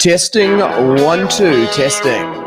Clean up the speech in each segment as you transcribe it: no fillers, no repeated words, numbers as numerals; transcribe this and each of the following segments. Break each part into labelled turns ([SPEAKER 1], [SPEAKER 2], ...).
[SPEAKER 1] Testing, 1, 2, testing.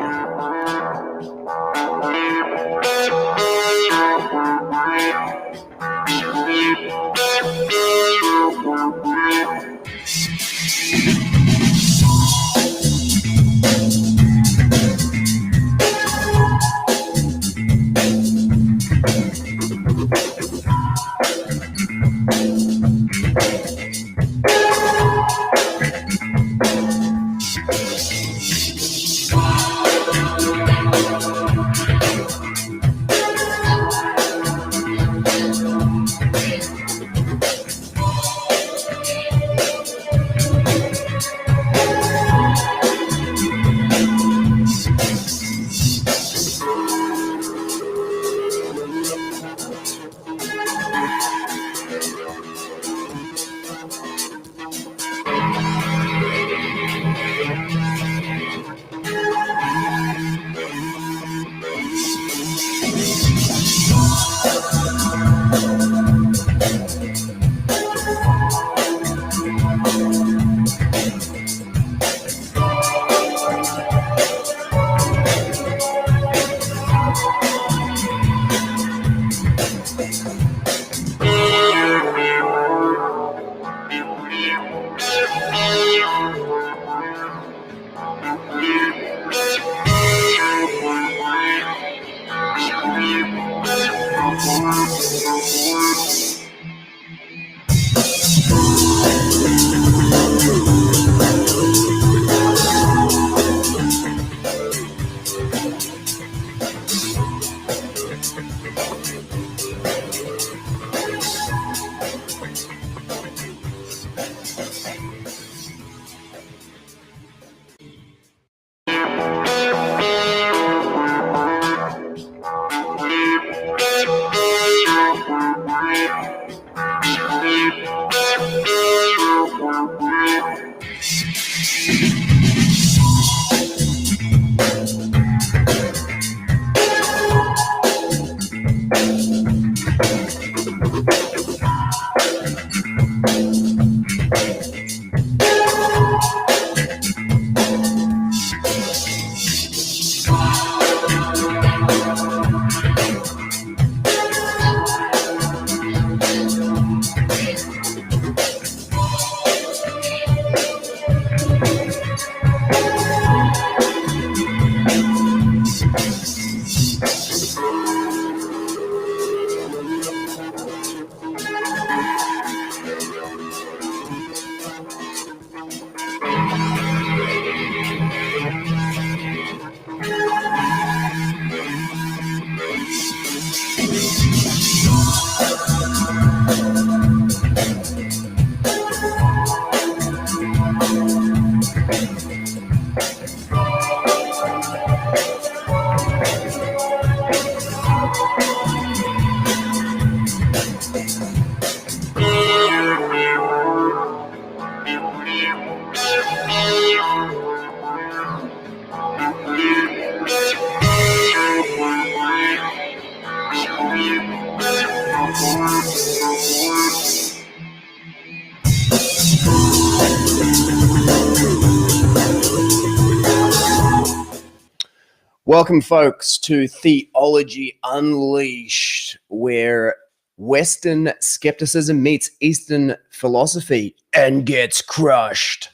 [SPEAKER 1] Welcome, folks, to Theology Unleashed, where Western skepticism meets Eastern philosophy and gets crushed.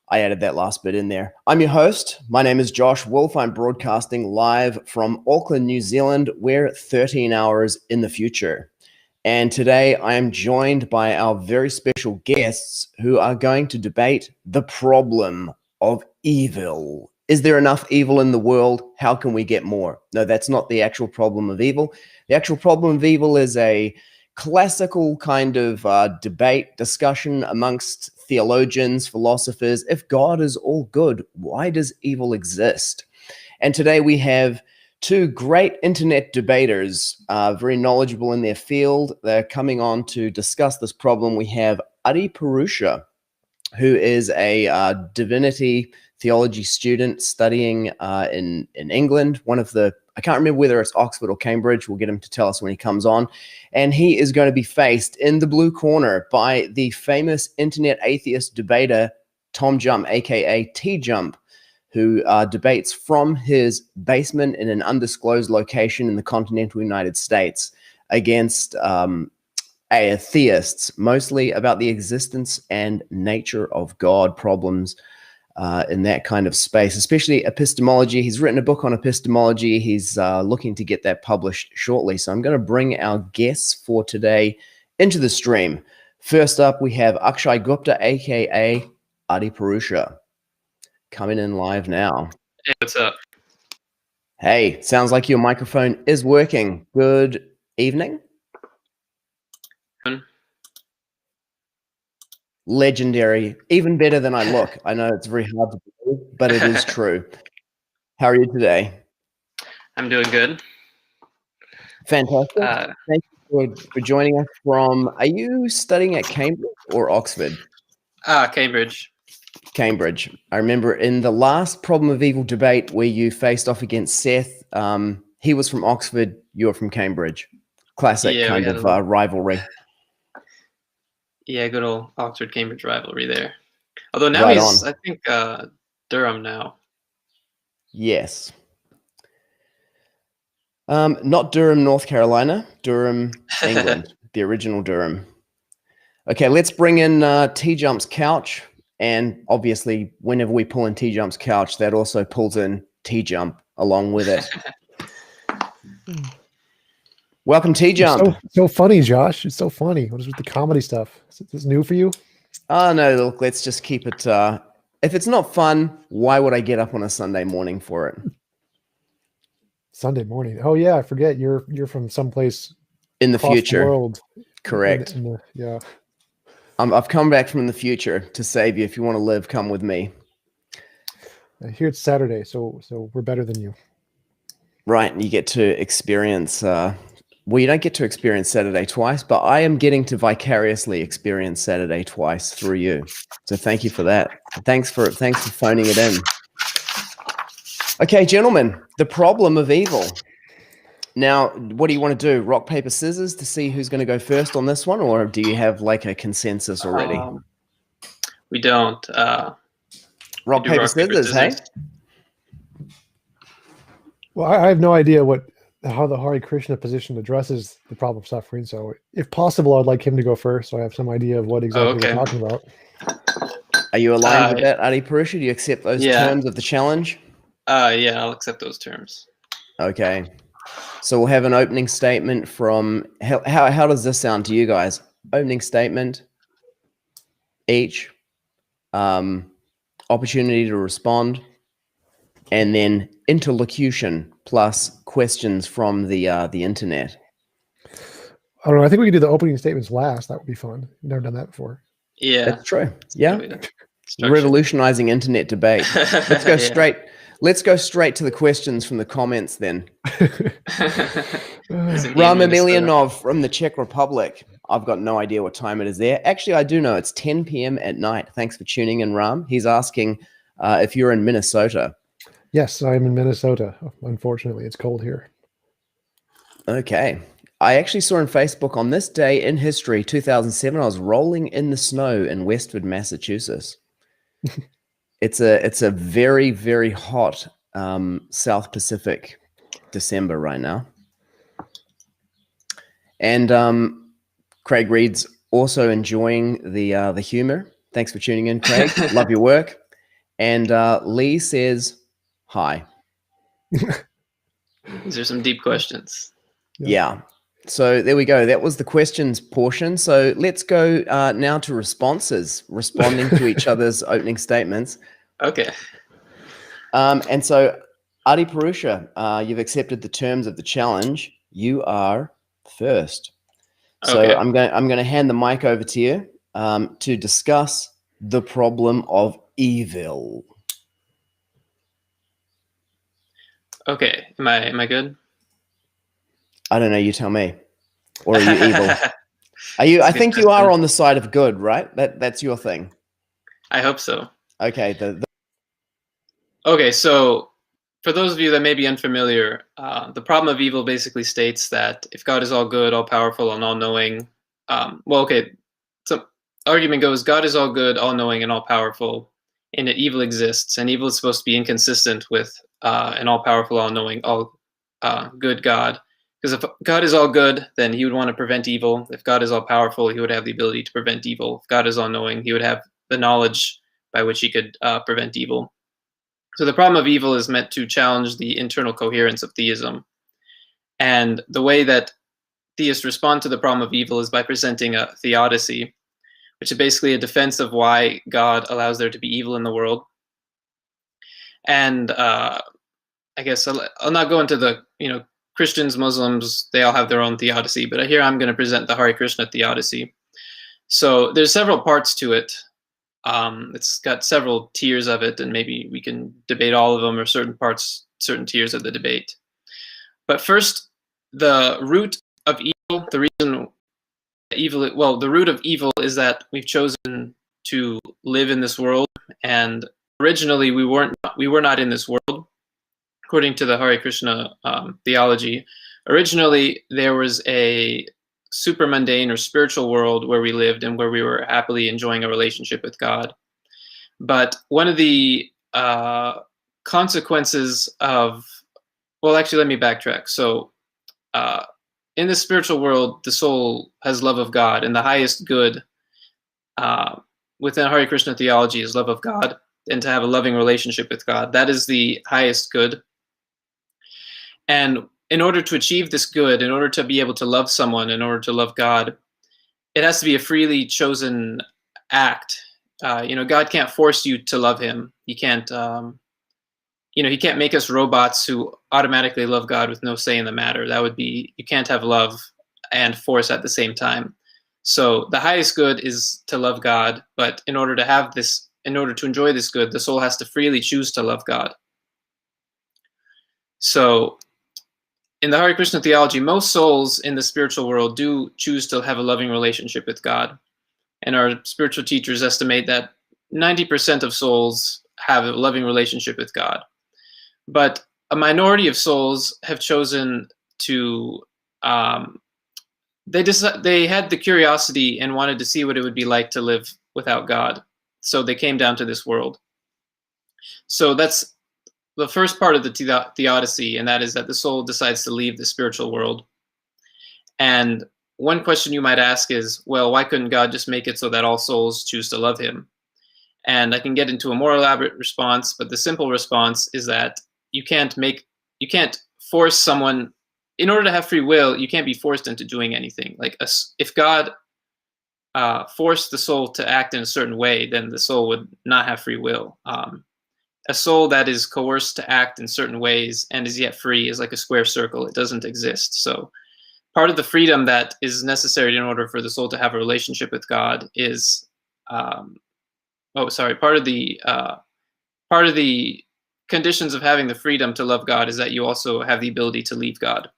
[SPEAKER 1] I added that last bit in there. I'm your host. My name is Josh Wolf. I'm broadcasting live from Auckland, New Zealand. We're 13 hours in the future. And today I am joined by our very special guests who are going to debate the problem of evil. Is there enough evil in the world? How can we get more? No, that's not the actual problem of evil. The actual problem of evil is a classical kind of debate, discussion amongst theologians, philosophers. If God is all good, why does evil exist? And today we have two great internet debaters, very knowledgeable in their field. They're coming on to discuss this problem. We have Adi Purusha, who is a divinity theology student studying in England. I can't remember whether it's Oxford or Cambridge. We'll get him to tell us when he comes on. And he is going to be faced in the blue corner by the famous internet atheist debater, TJump, aka TJump, who debates from his basement in an undisclosed location in the continental United States against atheists, mostly about the existence and nature of God, problems in that kind of space, especially epistemology. He's written a book on epistemology. He's looking to get that published shortly. So I'm going to bring our guests for today into the stream. First up, we have Akshay Gupta, aka Adi Purusha, coming in live now.
[SPEAKER 2] Hey, what's up?
[SPEAKER 1] Hey, sounds like your microphone is working. Good evening. Legendary, even better than I look. I know it's very hard to believe, but it is true. How are you today?
[SPEAKER 2] I'm doing good.
[SPEAKER 1] Fantastic. Thank you for joining us from, are you studying at Cambridge or Oxford?
[SPEAKER 2] Cambridge.
[SPEAKER 1] Cambridge. I remember in the last Problem of Evil debate where you faced off against Seth, he was from Oxford, you're from Cambridge. Classic kind of rivalry.
[SPEAKER 2] Yeah, good old Oxford-Cambridge rivalry there. Although now he's, I think, Durham now.
[SPEAKER 1] Yes. Not Durham, North Carolina. Durham, England. The original Durham. Okay, let's bring in TJump's couch. And obviously, whenever we pull in TJump's couch, that also pulls in TJump along with it. Welcome, TJump.
[SPEAKER 3] So funny, Josh. It's so funny. What is with the comedy stuff? Is this new for you?
[SPEAKER 1] Oh, no, look, let's just keep it. If it's not fun, why would I get up on a Sunday morning for it?
[SPEAKER 3] Sunday morning. Oh, yeah, I forget. You're from someplace
[SPEAKER 1] in the future.
[SPEAKER 3] The world.
[SPEAKER 1] Correct.
[SPEAKER 3] Yeah.
[SPEAKER 1] I've come back from the future to save you. If you want to live, come with me.
[SPEAKER 3] Here it's Saturday, so we're better than you.
[SPEAKER 1] Right, and you get to experience. Well, you don't get to experience Saturday twice, but I am getting to vicariously experience Saturday twice through you. So thank you for that. Thanks for phoning it in. Okay, gentlemen, the problem of evil. Now, what do you want to do? Rock, paper, scissors to see who's going to go first on this one, or do you have like a consensus already?
[SPEAKER 2] We don't.
[SPEAKER 1] Rock, paper, scissors, hey?
[SPEAKER 3] Well, I have no idea how the Hare Krishna position addresses the problem of suffering. So if possible, I'd like him to go first, so I have some idea of what exactly we're talking about.
[SPEAKER 1] Are you aligned with that, Adi Purusha? Do you accept those terms of the challenge?
[SPEAKER 2] Yeah, I'll accept those terms.
[SPEAKER 1] Okay. So we'll have an opening statement from, how does this sound to you guys? Opening statement, each, opportunity to respond, and then interlocution plus questions from the internet.
[SPEAKER 3] I don't know. I think we could do the opening statements last. That would be fun. Never done that before.
[SPEAKER 2] Yeah,
[SPEAKER 1] that's true. Yeah, revolutionizing internet debate. Let's go straight. Let's go straight to the questions from the comments then. Ram Emelianov from the Czech Republic. I've got no idea what time it is there. Actually, I do know. It's 10 p.m. at night. Thanks for tuning in, Ram. He's asking if you're in Minnesota.
[SPEAKER 3] Yes, I'm in Minnesota. Unfortunately, it's cold here.
[SPEAKER 1] Okay. I actually saw on Facebook on this day in history, 2007, I was rolling in the snow in Westford, Massachusetts. It's a very, very hot South Pacific December right now. And Craig Reed's also enjoying the humor. Thanks for tuning in, Craig. Love your work. And Lee says, hi.
[SPEAKER 2] These are some deep questions.
[SPEAKER 1] Yeah. So there we go. That was the questions portion. So let's go now to responses, responding to each other's opening statements.
[SPEAKER 2] Okay.
[SPEAKER 1] And so, Adi Purusha, you've accepted the terms of the challenge. You are first. So okay. I'm going to hand the mic over to you to discuss the problem of evil.
[SPEAKER 2] Okay. Am I good?
[SPEAKER 1] I don't know. You tell me. Or are you evil? Are you? I think you are on the side of good, right? That's your thing.
[SPEAKER 2] I hope so.
[SPEAKER 1] Okay.
[SPEAKER 2] Okay. So, for those of you that may be unfamiliar, the problem of evil basically states that if God is all good, all powerful, and all knowing, so argument goes: God is all good, all knowing, and all powerful. in that evil exists, and evil is supposed to be inconsistent with an all-powerful, all-knowing, all-good God. Because if God is all good, then he would want to prevent evil. If God is all-powerful, he would have the ability to prevent evil. If God is all-knowing, he would have the knowledge by which he could prevent evil. So the problem of evil is meant to challenge the internal coherence of theism. And the way that theists respond to the problem of evil is by presenting a theodicy, which is basically a defense of why God allows there to be evil in the world. And I guess I'll not go into the, Christians, Muslims, they all have their own theodicy, but here I'm going to present the Hare Krishna theodicy. So there's several parts to it. It's got several tiers of it, and maybe we can debate all of them or certain parts, certain tiers of the debate. But first, the root of evil, the reason evil, well, the root of evil is that we've chosen to live in this world, and originally we were not in this world. According to the Hare Krishna theology, originally there was a super mundane or spiritual world where we lived and where we were happily enjoying a relationship with God. But one of the consequences of, well, actually, let me backtrack. So in the spiritual world, the soul has love of God, and the highest good within Hare Krishna theology is love of God, and to have a loving relationship with God. That is the highest good. And in order to achieve this good, in order to be able to love someone, in order to love God, it has to be a freely chosen act. God can't force you to love him. He can't, he can't make us robots who automatically love God with no say in the matter. That would be, you can't have love and force at the same time. So the highest good is to love God, but in order to have this, in order to enjoy this good, the soul has to freely choose to love God. So in the Hare Krishna theology, most souls in the spiritual world do choose to have a loving relationship with God. And our spiritual teachers estimate that 90% of souls have a loving relationship with God. But a minority of souls have chosen to, they had the curiosity and wanted to see what it would be like to live without God. So they came down to this world. So that's the first part of the theodicy, and that is that the soul decides to leave the spiritual world. And one question you might ask is, well, why couldn't God just make it so that all souls choose to love him? And I can get into a more elaborate response, but the simple response is that you can't force someone, in order to have free will, you can't be forced into doing anything. Like if God forced the soul to act in a certain way, then the soul would not have free will. A soul that is coerced to act in certain ways and is yet free is like a square circle. It doesn't exist. So part of the freedom that is necessary in order for the soul to have a relationship with God is, part of the conditions of having the freedom to love God is that you also have the ability to leave God.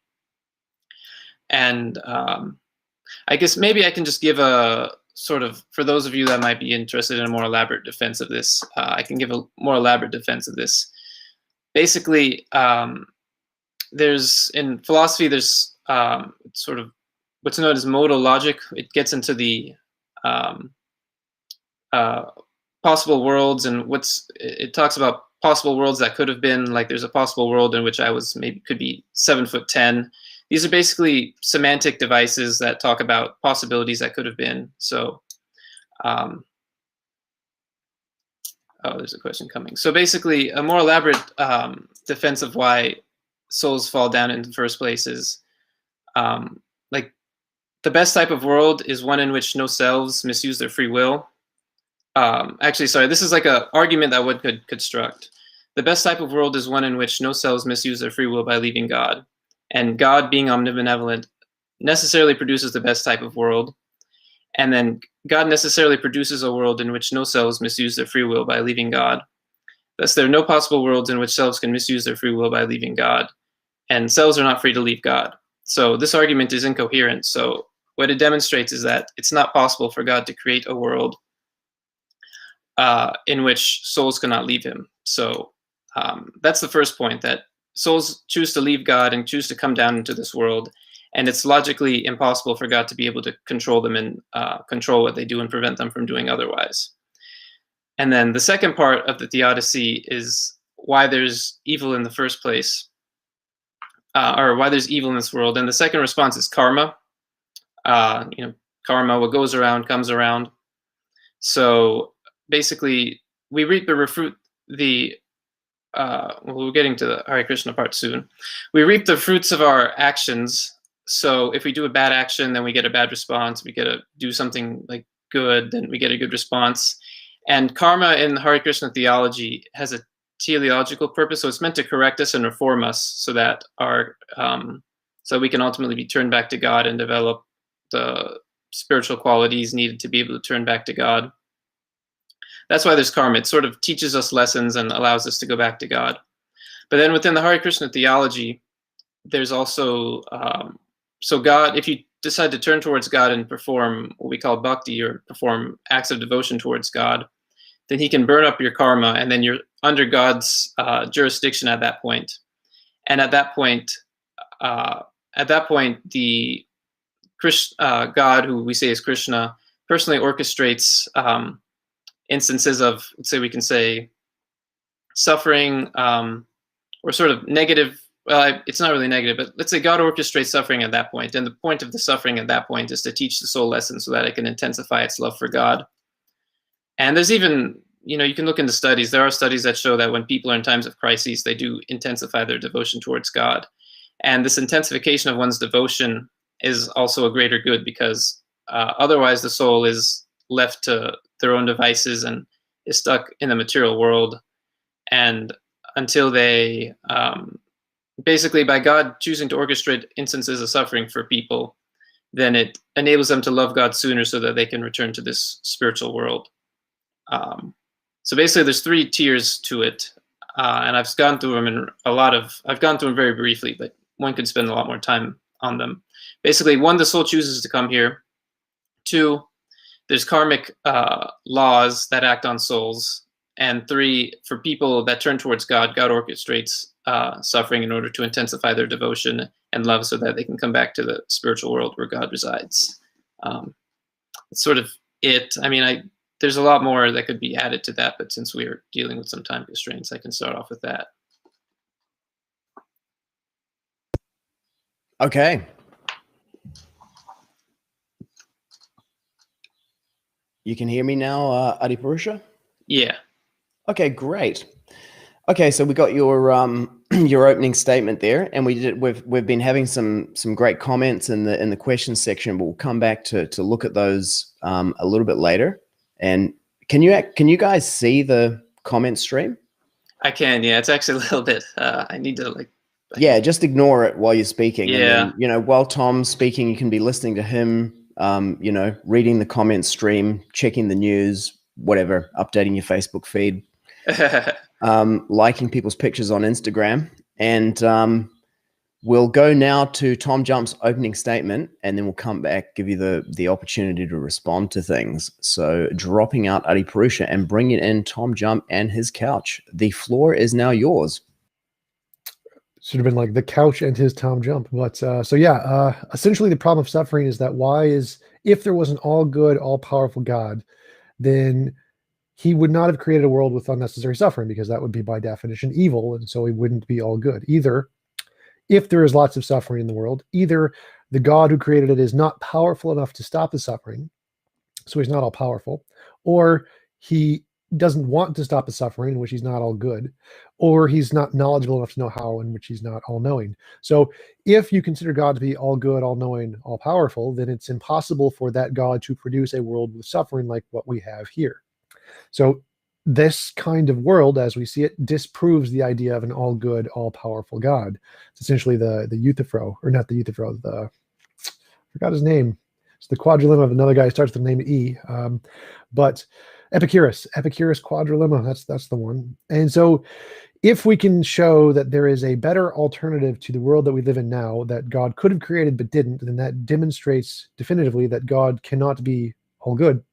[SPEAKER 2] And I guess maybe I can just give a sort of, for those of you that might be interested in a more elaborate defense of this, I can give a more elaborate defense of this. Basically, in philosophy, there's sort of what's known as modal logic. It gets into the possible worlds, and it talks about possible worlds that could have been. Like there's a possible world in which I was could be 7'10". These are basically semantic devices that talk about possibilities that could have been. So, there's a question coming. So basically, a more elaborate defense of why souls fall down in the first place is, like, the best type of world is one in which no selves misuse their free will. Actually, sorry, this is like an argument that one could construct. The best type of world is one in which no selves misuse their free will by leaving God. And God, being omnibenevolent, necessarily produces the best type of world. And then God necessarily produces a world in which no selves misuse their free will by leaving God. Thus, there are no possible worlds in which selves can misuse their free will by leaving God. And selves are not free to leave God. So this argument is incoherent. So what it demonstrates is that it's not possible for God to create a world in which souls cannot leave him. So that's the first point, that souls choose to leave God and choose to come down into this world, and it's logically impossible for God to be able to control them and control what they do and prevent them from doing otherwise. And then the second part of the theodicy is why there's evil in the first place, or why there's evil in this world. And the second response is karma. Karma, what goes around comes around. So basically, we reap the fruit. We're getting to the Hare Krishna part soon. We reap the fruits of our actions. So if we do a bad action, then we get a bad response. We do something like good, then we get a good response. And karma in Hare Krishna theology has a teleological purpose. So it's meant to correct us and reform us so that so we can ultimately be turned back to God and develop the spiritual qualities needed to be able to turn back to God. That's why there's karma. It sort of teaches us lessons and allows us to go back to God. But then within the Hare Krishna theology, there's also, so God, if you decide to turn towards God and perform what we call bhakti, or perform acts of devotion towards God, then he can burn up your karma, and then you're under God's jurisdiction at that point. And at that point, the God, who we say is Krishna, personally orchestrates instances of, let's say, we can say suffering, or sort of negative. Well, it's not really negative, but let's say God orchestrates suffering at that point. And the point of the suffering at that point is to teach the soul lesson so that it can intensify its love for God. And there's even, you can look into studies. There are studies that show that when people are in times of crises, they do intensify their devotion towards God. And this intensification of one's devotion is also a greater good, because otherwise the soul is left to their own devices and is stuck in the material world. And until they, basically by God choosing to orchestrate instances of suffering for people, then it enables them to love God sooner so that they can return to this spiritual world. So basically there's 3 tiers to it. And I've gone through them I've gone through them very briefly, but one could spend a lot more time on them. Basically, 1, the soul chooses to come here. 2, there's karmic laws that act on souls. And 3, for people that turn towards God, God orchestrates suffering in order to intensify their devotion and love so that they can come back to the spiritual world where God resides. It's sort of it. I mean, there's a lot more that could be added to that, but since we're dealing with some time constraints, I can start off with that.
[SPEAKER 1] Okay. You can hear me now, Adi Purusha?
[SPEAKER 2] Yeah.
[SPEAKER 1] Okay, great. Okay, so we got your your opening statement there, and we've been having some great comments in the questions section. But we'll come back to look at those a little bit later. And can you guys see the comment stream?
[SPEAKER 2] I can. Yeah, it's actually a little bit. I need to
[SPEAKER 1] Yeah, just ignore it while you're speaking.
[SPEAKER 2] Yeah.
[SPEAKER 1] And then, while Tom's speaking, you can be listening to him. Reading the comment stream, checking the news, whatever, updating your Facebook feed. Liking people's pictures on Instagram. And we'll go now to TJump's opening statement, and then we'll come back, give you the opportunity to respond to things. So dropping out Adi Purusha and bringing in TJump and his couch. The floor is now yours.
[SPEAKER 3] Should have been like the couch and his TJump. But essentially the problem of suffering is that if there was an all good, all powerful God, then he would not have created a world with unnecessary suffering, because that would be by definition evil, and so he wouldn't be all good. Either, if there is lots of suffering in the world, either the God who created it is not powerful enough to stop the suffering, so he's not all powerful, or he doesn't want to stop the suffering, in which he's not all good, or he's not knowledgeable enough to know how, in which he's not all knowing. So if you consider God to be all good, all knowing, all powerful, then it's impossible for that God to produce a world with suffering like what we have here. So this kind of world, as we see it, disproves the idea of an all good, all powerful God. It's essentially the Euthyphro, or not the Euthyphro, I forgot his name. It's the quadrilemma of another guy who starts with the name E. But Epicurus quadrilemma, that's the one. And so if we can show that there is a better alternative to the world that we live in now that God could have created but didn't, then that demonstrates definitively that God cannot be all good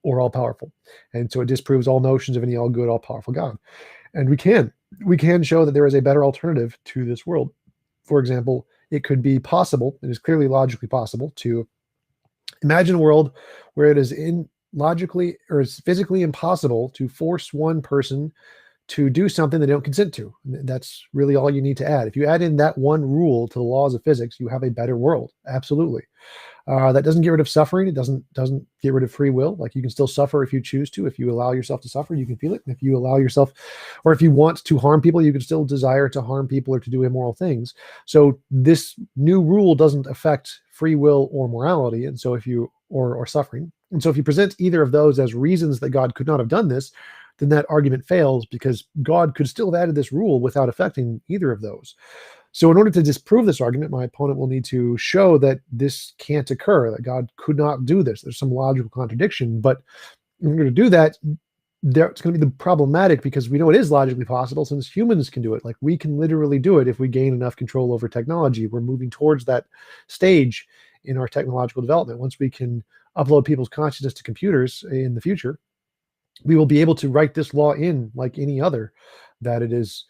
[SPEAKER 3] or all powerful. And so it disproves all notions of any all good, all powerful God. And we can show that there is a better alternative to this world. For example, it could be possible, it is clearly logically possible, to imagine a world where it is logically or it's physically impossible to force one person to do something they don't consent to. That's really all you need to add. If you add in that one rule to the laws of physics, you have a better world. Absolutely. That doesn't get rid of suffering. It doesn't get rid of free will. Like, you can still suffer if you choose to. If you allow yourself to suffer, you can feel it. And if you allow yourself, or if you want to harm people, you can still desire to harm people or to do immoral things. So this new rule doesn't affect free will or morality, and so if you or suffering. And so if you present either of those as reasons that God could not have done this, then that argument fails, because God could still have added this rule without affecting either of those. So in order to disprove this argument, my opponent will need to show that this can't occur, that God could not do this. There's some logical contradiction, but in order to do that, it's going to be problematic, because we know it is logically possible since humans can do it. Like, we can literally do it if we gain enough control over technology. We're moving towards that stage in our technological development. Once we can upload people's consciousness to computers in the future, we will be able to write this law in like any other, that it is,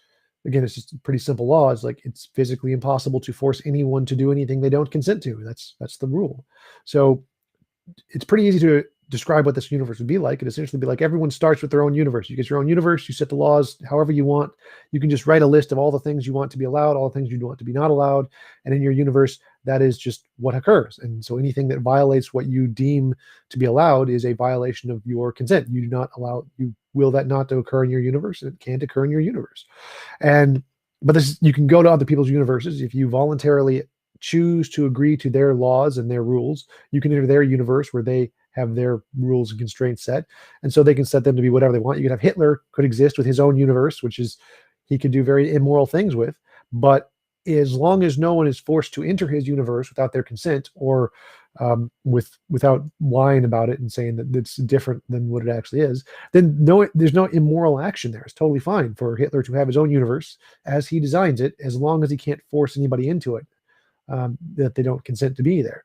[SPEAKER 3] again, it's just a pretty simple law. It's like, it's physically impossible to force anyone to do anything they don't consent to. That's the rule. So it's pretty easy to describe what this universe would be like. It'd essentially be like, everyone starts with their own universe. You get your own universe, you set the laws however you want. You can just write a list of all the things you want to be allowed, all the things you want to be not allowed. And in your universe, that is just what occurs. And so anything that violates what you deem to be allowed is a violation of your consent. You do not allow, you will that not to occur in your universe. It can't occur in your universe. But this, you can go to other people's universes. If you voluntarily choose to agree to their laws and their rules, you can enter their universe where they have their rules and constraints set. And so they can set them to be whatever they want. You could have Hitler could exist with his own universe, which is, he could do very immoral things with, but as long as no one is forced to enter his universe without their consent, or without lying about it and saying that it's different than what it actually is, then there's no immoral action there. It's totally fine for Hitler to have his own universe as he designs it, as long as he can't force anybody into it that they don't consent to be there.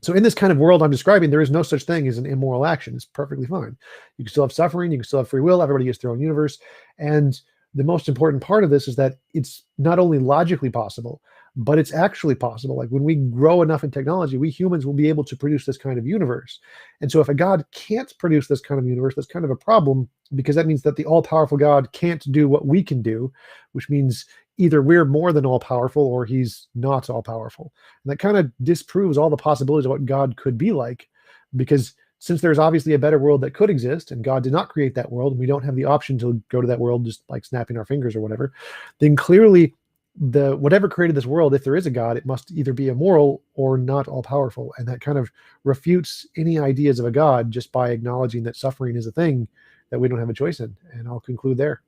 [SPEAKER 3] So in this kind of world I'm describing, there is no such thing as an immoral action. It's perfectly fine. You can still have suffering. You can still have free will. Everybody gets their own universe. And the most important part of this is that it's not only logically possible, but it's actually possible. Like, when we grow enough in technology, we humans will be able to produce this kind of universe. And so if a God can't produce this kind of universe, that's kind of a problem, because that means that the all-powerful God can't do what we can do, which means either we're more than all-powerful or he's not all-powerful. And that kind of disproves all the possibilities of what God could be like, because since there's obviously a better world that could exist, and God did not create that world, and we don't have the option to go to that world just like snapping our fingers or whatever, then clearly whatever created this world, if there is a God, it must either be immoral or not all-powerful. And that kind of refutes any ideas of a God just by acknowledging that suffering is a thing that we don't have a choice in. And I'll conclude there.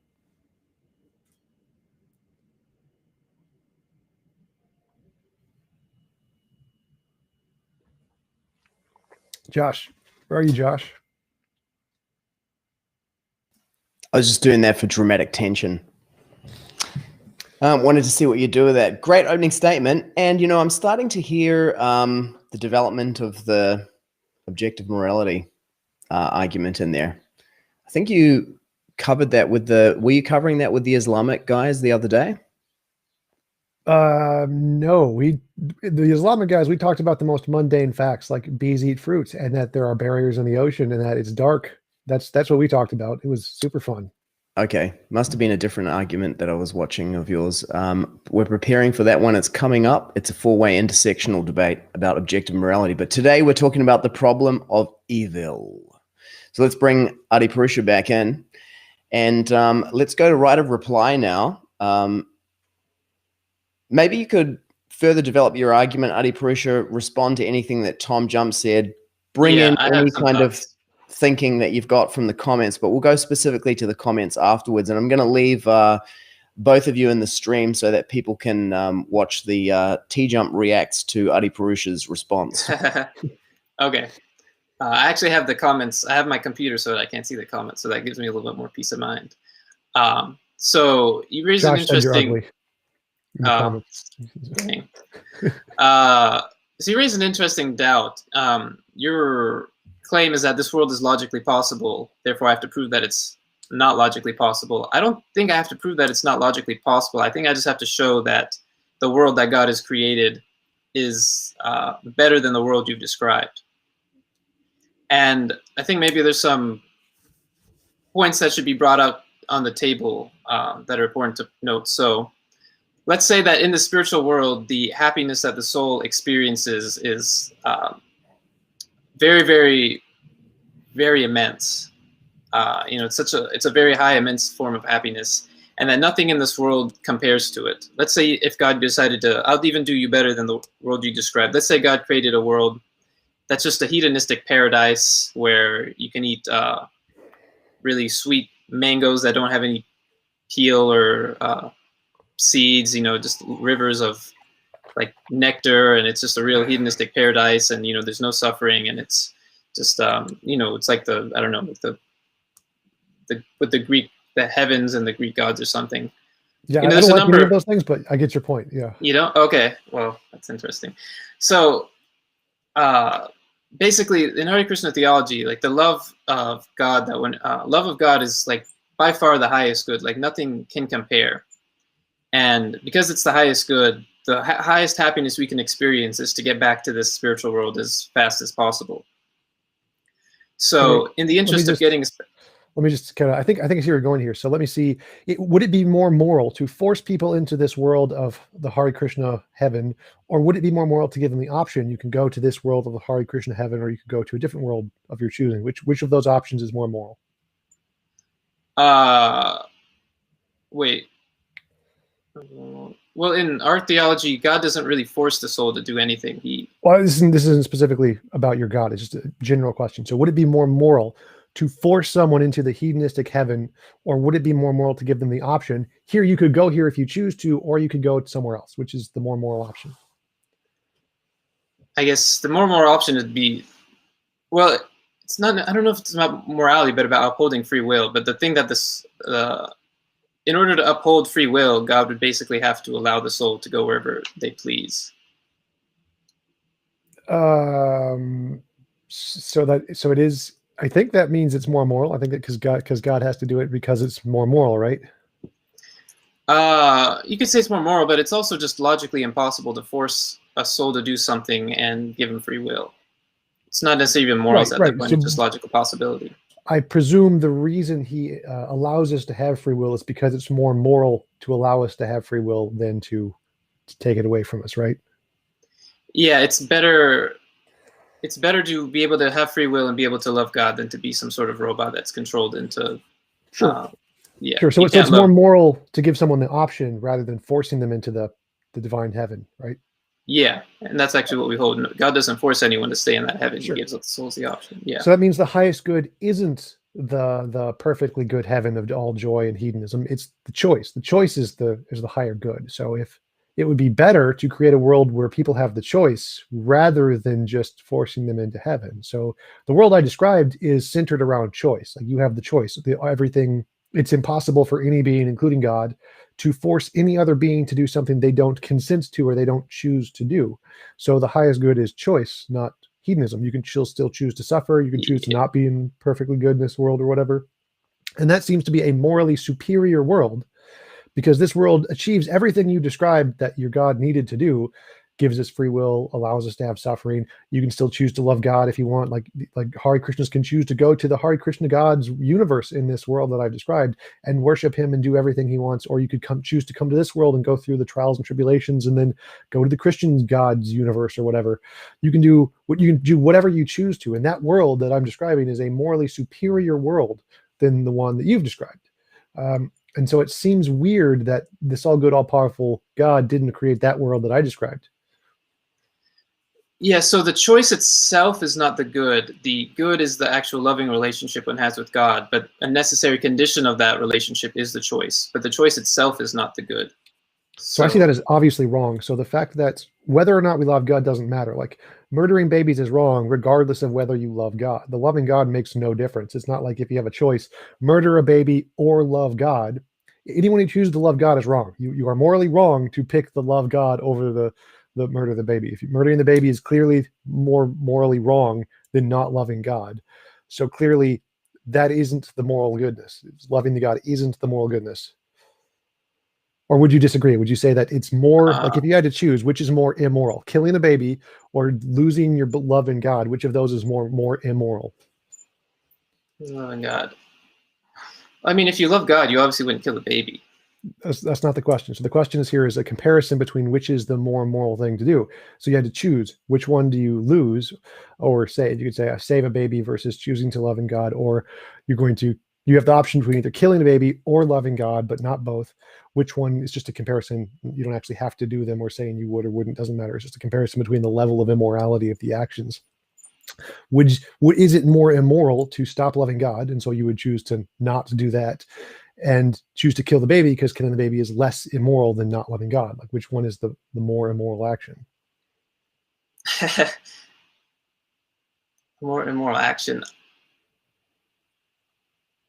[SPEAKER 3] Josh, where are you, Josh?
[SPEAKER 1] I was just doing that for dramatic tension. Wanted to see what you do with that. Great opening statement. And, I'm starting to hear the development of the objective morality argument in there. I think you covered that with were you covering that with the Islamic guys the other day?
[SPEAKER 3] No, the Islamic guys, we talked about the most mundane facts, like bees eat fruit, and that there are barriers in the ocean, and that it's dark. That's what we talked about. It was super fun.
[SPEAKER 1] Okay, must have been a different argument that I was watching of yours. We're preparing for that one. It's coming up. It's a four-way intersectional debate about objective morality. But today we're talking about the problem of evil. So let's bring Adi Purusha back in, and let's go to right of reply now. Maybe you could further develop your argument, Adi Purusha, respond to anything that TJump said, bring in any kind of thinking that you've got from the comments, but we'll go specifically to the comments afterwards. And I'm going to leave both of you in the stream so that people can watch the TJump reacts to Adi Purusha's response.
[SPEAKER 2] Okay. I actually have the comments. I have my computer so that I can't see the comments, so that gives me a little bit more peace of mind. So you raised an interesting... So you raise an interesting doubt. Your claim is that this world is logically possible, therefore I have to prove that it's not logically possible. I don't think I have to prove that it's not logically possible. I think I just have to show that the world that God has created is better than the world you've described. And I think maybe there's some points that should be brought up on the table that are important to note. So let's say that in the spiritual world, the happiness that the soul experiences is very, very, very immense. It's a very high, immense form of happiness, and that nothing in this world compares to it. Let's say if God decided to, I'll even do you better than the world you described. Let's say God created a world that's just a hedonistic paradise where you can eat really sweet mangoes that don't have any peel or seeds, just rivers of like nectar, and it's just a real hedonistic paradise, and there's no suffering, and it's just it's like I don't know, with the heavens and the Greek gods or something.
[SPEAKER 3] Yeah, I don't like any of those things, but I get your point. Yeah.
[SPEAKER 2] Okay, well, that's interesting. So basically in Hare Krishna theology, like the love of God, love of God is like by far the highest good, like nothing can compare. And because it's the highest good, the highest happiness we can experience is to get back to this spiritual world as fast as possible. So in the interest of getting...
[SPEAKER 3] Let me just kind of, I think I see where you're going here. So let me see. Would it be more moral to force people into this world of the Hare Krishna heaven, or would it be more moral to give them the option? You can go to this world of the Hare Krishna heaven, or you could go to a different world of your choosing. Which of those options is more moral?
[SPEAKER 2] Wait. Well, in our theology, God doesn't really force the soul to do anything.
[SPEAKER 3] Well, this isn't specifically about your God. It's just a general question. So would it be more moral to force someone into the hedonistic heaven, or would it be more moral to give them the option? Here, you could go here if you choose to, or you could go somewhere else. Which is the more moral option?
[SPEAKER 2] I guess the more moral option would be, well, it's not, I don't know if it's about morality, but about upholding free will. But the thing that in order to uphold free will, God would basically have to allow the soul to go wherever they please.
[SPEAKER 3] So it is. I think that means it's more moral. I think that because God has to do it because it's more moral, right?
[SPEAKER 2] You could say it's more moral, but it's also just logically impossible to force a soul to do something and give him free will. It's not necessarily even moral at that point. It's just logical possibility.
[SPEAKER 3] I presume the reason he allows us to have free will is because it's more moral to allow us to have free will than to take it away from us, right? Yeah,
[SPEAKER 2] it's better to be able to have free will and be able to love God than to be some sort of robot that's controlled into...
[SPEAKER 3] Sure. Sure. So it's more moral to give someone the option rather than forcing them into the divine heaven, right?
[SPEAKER 2] Yeah, and that's actually what we hold. God doesn't force anyone to stay in that heaven. Sure. He gives the souls the option. Yeah.
[SPEAKER 3] So that means the highest good isn't the perfectly good heaven of all joy and hedonism. It's the choice. The choice is the higher good. So if it would be better to create a world where people have the choice rather than just forcing them into heaven. So the world I described is centered around choice. Like you have the choice. Everything. It's impossible for any being, including God, to force any other being to do something they don't consent to or they don't choose to do. So the highest good is choice, not hedonism. You can still choose to suffer. You can choose to not be in perfectly good in this world or whatever. And that seems to be a morally superior world, because this world achieves everything you described that your God needed to do, gives us free will, allows us to have suffering. You can still choose to love God if you want, like Hare Krishnas can choose to go to the Hare Krishna God's universe in this world that I've described and worship him and do everything he wants. Or you could choose to come to this world and go through the trials and tribulations and then go to the Christian God's universe or whatever. You can do whatever you choose to. And that world that I'm describing is a morally superior world than the one that you've described. And so it seems weird that this all good, all powerful God didn't create that world that I described.
[SPEAKER 2] Yeah, so the choice itself is not the good. The good is the actual loving relationship one has with God, but a necessary condition of that relationship is the choice. But the choice itself is not the good.
[SPEAKER 3] So I see that as obviously wrong. So the fact that whether or not we love God doesn't matter. Like murdering babies is wrong regardless of whether you love God. The loving God makes no difference. It's not like if you have a choice, murder a baby or love God. Anyone who chooses to love God is wrong. You are morally wrong to pick the love God over the murder of the baby. If murdering the baby is clearly more morally wrong than not loving God. So clearly that isn't the moral goodness. Loving the God isn't the moral goodness. Or would you disagree? Would you say that it's more like, if you had to choose, which is more immoral, killing a baby or losing your love in God? Which of those is more immoral?
[SPEAKER 2] Loving God. I mean, if you love God, you obviously wouldn't kill a baby.
[SPEAKER 3] That's not the question. So the question is here is a comparison between which is the more moral thing to do. So you had to choose which one do you lose, or say you could say save a baby versus choosing to love in God, or you have the option between either killing a baby or loving God, but not both. Which one is just a comparison? You don't actually have to do them or saying you would or wouldn't, doesn't matter. It's just a comparison between the level of immorality of the actions. Is it more immoral to stop loving God, and so you would choose to not do that and choose to kill the baby because killing the baby is less immoral than not loving God? Like, which one is the more immoral action?
[SPEAKER 2] More immoral action.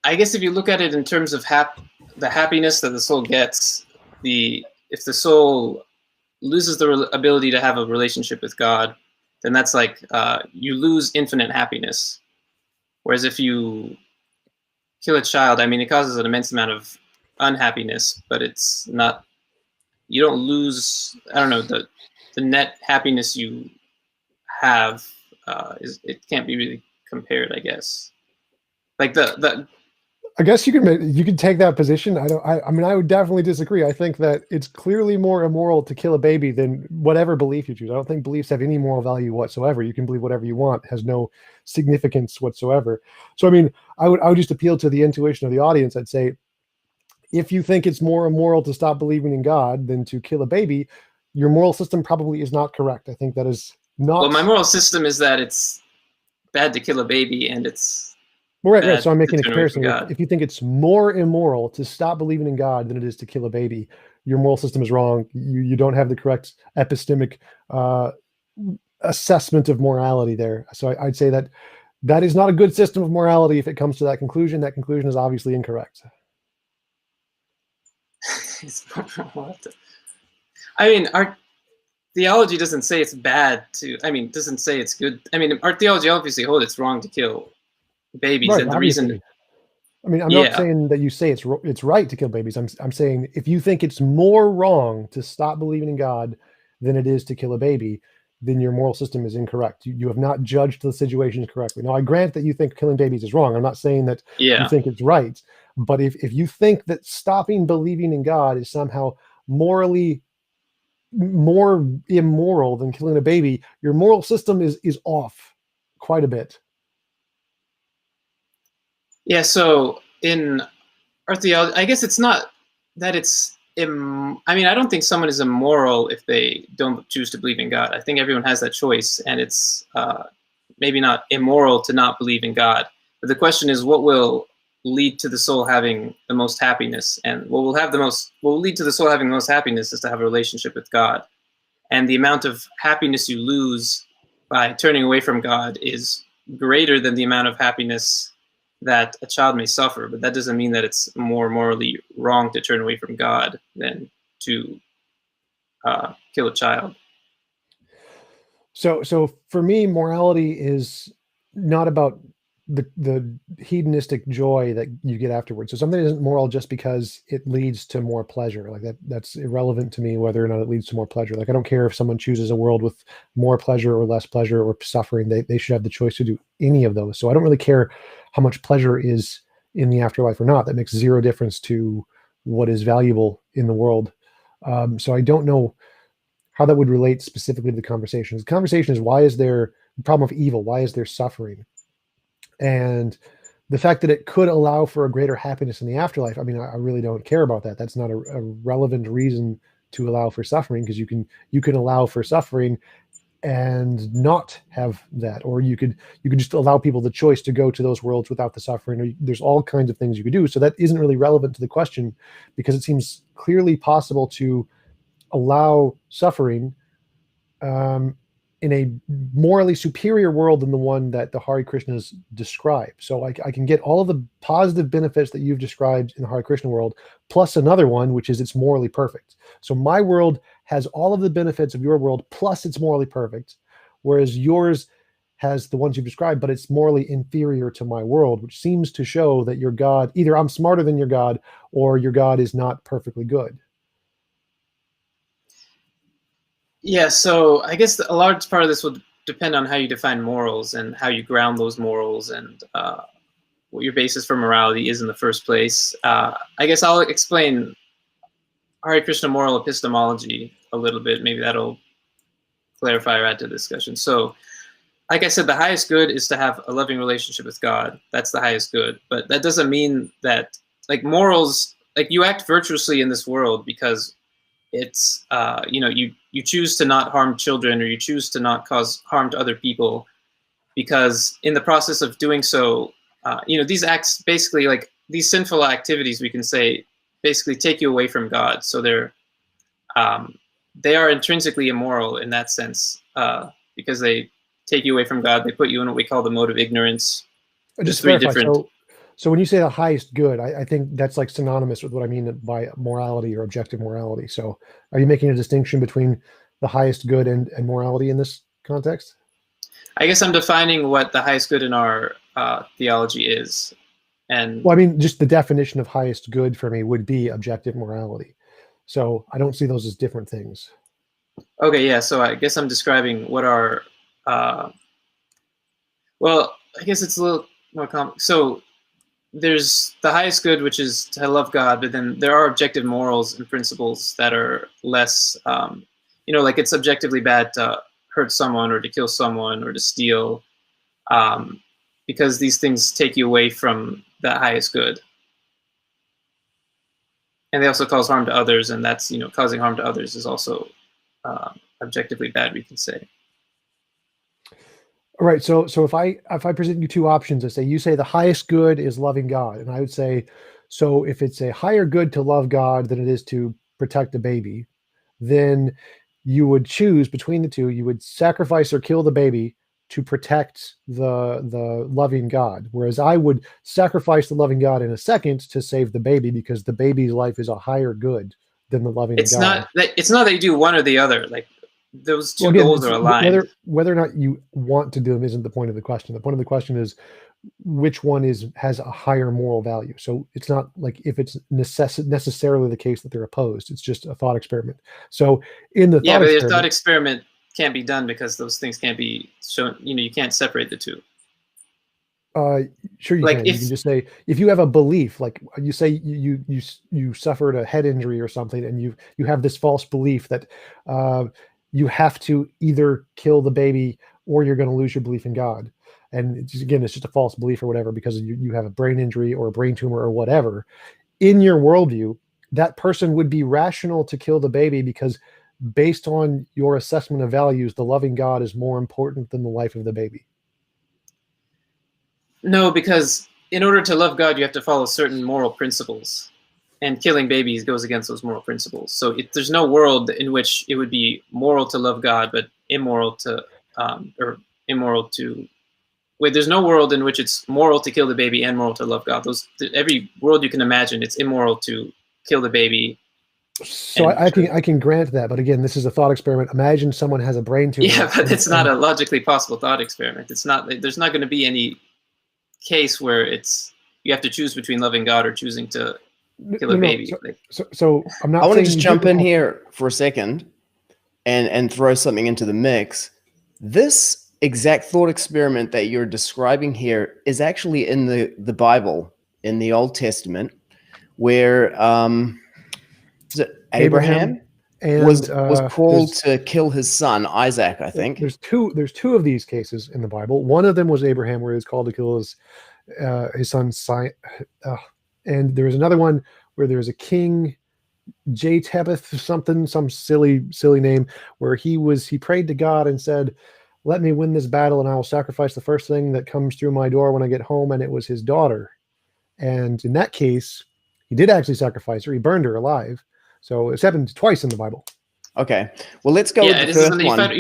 [SPEAKER 2] I guess if you look at it in terms of the happiness that the soul gets, if the soul loses the ability to have a relationship with God, then that's like you lose infinite happiness. Whereas if you kill a child, I mean, it causes an immense amount of unhappiness, but it's not, you don't lose, I don't know, the net happiness you have, it can't be really compared, I guess. Like
[SPEAKER 3] I guess you could take that position. I mean, I would definitely disagree. I think that it's clearly more immoral to kill a baby than whatever belief you choose. I don't think beliefs have any moral value whatsoever. You can believe whatever you want, has no significance whatsoever. So, I mean, I would just appeal to the intuition of the audience. I'd say, if you think it's more immoral to stop believing in God than to kill a baby, your moral system probably is not correct. I think that is not.
[SPEAKER 2] Well, my moral system is that it's bad to kill a baby, and it's
[SPEAKER 3] right. So I'm making a comparison. If you think it's more immoral to stop believing in God than it is to kill a baby, your moral system is wrong. You don't have the correct epistemic assessment of morality there. So I'd say that is not a good system of morality. If it comes to that conclusion is obviously incorrect.
[SPEAKER 2] I mean, our theology doesn't say it's bad to, doesn't say it's good. I mean, our theology obviously holds it's wrong to kill babies,
[SPEAKER 3] right,
[SPEAKER 2] and the reason.
[SPEAKER 3] I mean, I'm not saying that you say it's right to kill babies. I'm saying if you think it's more wrong to stop believing in God than it is to kill a baby, then your moral system is incorrect. You have not judged the situations correctly. Now, I grant that you think killing babies is wrong. I'm not saying that you think it's right. But if you think that stopping believing in God is somehow morally more immoral than killing a baby, your moral system is off quite a bit.
[SPEAKER 2] Yeah, so in our theology, I guess it's not that it's I don't think someone is immoral if they don't choose to believe in God. I think everyone has that choice, and it's maybe not immoral to not believe in God. But the question is, what will lead to the soul having the most happiness? And what will lead to the soul having the most happiness is to have a relationship with God. And the amount of happiness you lose by turning away from God is greater than the amount of happiness that a child may suffer. But that doesn't mean that it's more morally wrong to turn away from God than to kill a child.
[SPEAKER 3] So for me, morality is not about the hedonistic joy that you get afterwards. So something isn't moral just because it leads to more pleasure. Like that's irrelevant to me whether or not it leads to more pleasure. Like I don't care if someone chooses a world with more pleasure or less pleasure or suffering. They should have the choice to do any of those. So I don't really care how much pleasure is in the afterlife or not. That makes zero difference to what is valuable in the world. So I don't know how that would relate specifically to the conversation. The conversation is, why is there the problem of evil? Why is there suffering? And the fact that it could allow for a greater happiness in the afterlife, I mean, I really don't care about that. That's not a relevant reason to allow for suffering, because you can allow for suffering and not have that, or you could just allow people the choice to go to those worlds without the suffering. Or there's all kinds of things you could do. So that isn't really relevant to the question, because it seems clearly possible to allow suffering in a morally superior world than the one that the Hare Krishnas describe. So I can get all of the positive benefits that you've described in the Hare Krishna world, plus another one, which is it's morally perfect. So my world has all of the benefits of your world, plus it's morally perfect, whereas yours has the ones you've described, but it's morally inferior to my world, which seems to show that your God, either I'm smarter than your God, or your God is not perfectly good.
[SPEAKER 2] Yeah, so I guess a large part of this will depend on how you define morals and how you ground those morals, and what your basis for morality is in the first place. I guess I'll explain Hare Krishna moral epistemology a little bit. Maybe that'll clarify or add to the discussion. So, like I said, the highest good is to have a loving relationship with God. That's the highest good. But that doesn't mean that, like, morals, like, you act virtuously in this world because it's, you choose to not harm children, or you choose to not cause harm to other people, because in the process of doing so, these acts basically, like, these sinful activities, we can say, basically take you away from God. So they are intrinsically immoral in that sense, because they take you away from God. They put you in what we call the mode of ignorance.
[SPEAKER 3] Just
[SPEAKER 2] Three
[SPEAKER 3] clarify.
[SPEAKER 2] different.
[SPEAKER 3] So when you say the highest good, I think that's like synonymous with what I mean by morality or objective morality. So are you making a distinction between the highest good and morality in this context?
[SPEAKER 2] I guess I'm defining what the highest good in our theology is. And
[SPEAKER 3] well, I mean, just the definition of highest good for me would be objective morality. So I don't see those as different things.
[SPEAKER 2] Okay, yeah. So I guess I'm describing what our, well, I guess it's a little more complex. So there's the highest good, which is to love God, but then there are objective morals and principles that are less, like, it's objectively bad to hurt someone or to kill someone or to steal, because these things take you away from that highest good. And they also cause harm to others, and that's, causing harm to others is also objectively bad, we can say.
[SPEAKER 3] All right. So if I present you two options, I say, you say the highest good is loving God, and I would say, so if it's a higher good to love God than it is to protect a baby, then you would choose between the two. You would sacrifice or kill the baby to protect the loving God, whereas I would sacrifice the loving God in a second to save the baby, because the baby's life is a higher good than the loving God.
[SPEAKER 2] It's not that you do one or the other. Like, those two goals are aligned.
[SPEAKER 3] Whether or not you want to do them isn't the point of the question. The point of the question is which one has a higher moral value. So it's not like if it's necessarily the case that they're opposed. It's just a thought experiment. So in the
[SPEAKER 2] thought experiment can't be done because those things can't be shown. You can't separate the two.
[SPEAKER 3] Sure you can. You can just say, if you have a belief, like you say you suffered a head injury or something, and you have this false belief that you have to either kill the baby or you're going to lose your belief in God. And it's just a false belief or whatever, because you have a brain injury or a brain tumor or whatever. In your worldview, that person would be rational to kill the baby, because based on your assessment of values, the loving God is more important than the life of the baby.
[SPEAKER 2] No, because in order to love God, you have to follow certain moral principles, and killing babies goes against those moral principles. So there's no world in which it would be moral to love God, but immoral to, there's no world in which it's moral to kill the baby and moral to love God. Every world you can imagine, it's immoral to kill the baby.
[SPEAKER 3] So I can grant that, but again, this is a thought experiment. Imagine someone has a brain tumor.
[SPEAKER 2] Yeah, but it's not a logically possible thought experiment. It's not. There's not going to be any case where you have to choose between loving God or choosing to kill a baby.
[SPEAKER 3] So I'm not.
[SPEAKER 1] I want to just jump in here for a second and throw something into the mix. This exact thought experiment that you're describing here is actually in the Bible, in the Old Testament, where is it Abraham was called to kill his son Isaac, I think.
[SPEAKER 3] There's two of these cases in the Bible. One of them was Abraham, where he was called to kill his son, and there was another one where there's a king, J-Tebeth something, some silly name, where he prayed to God and said, "Let me win this battle, and I will sacrifice the first thing that comes through my door when I get home." And it was his daughter. And in that case, he did actually sacrifice her. He burned her alive. So it's happened twice in the Bible.
[SPEAKER 1] Okay. Well, let's go with the first one.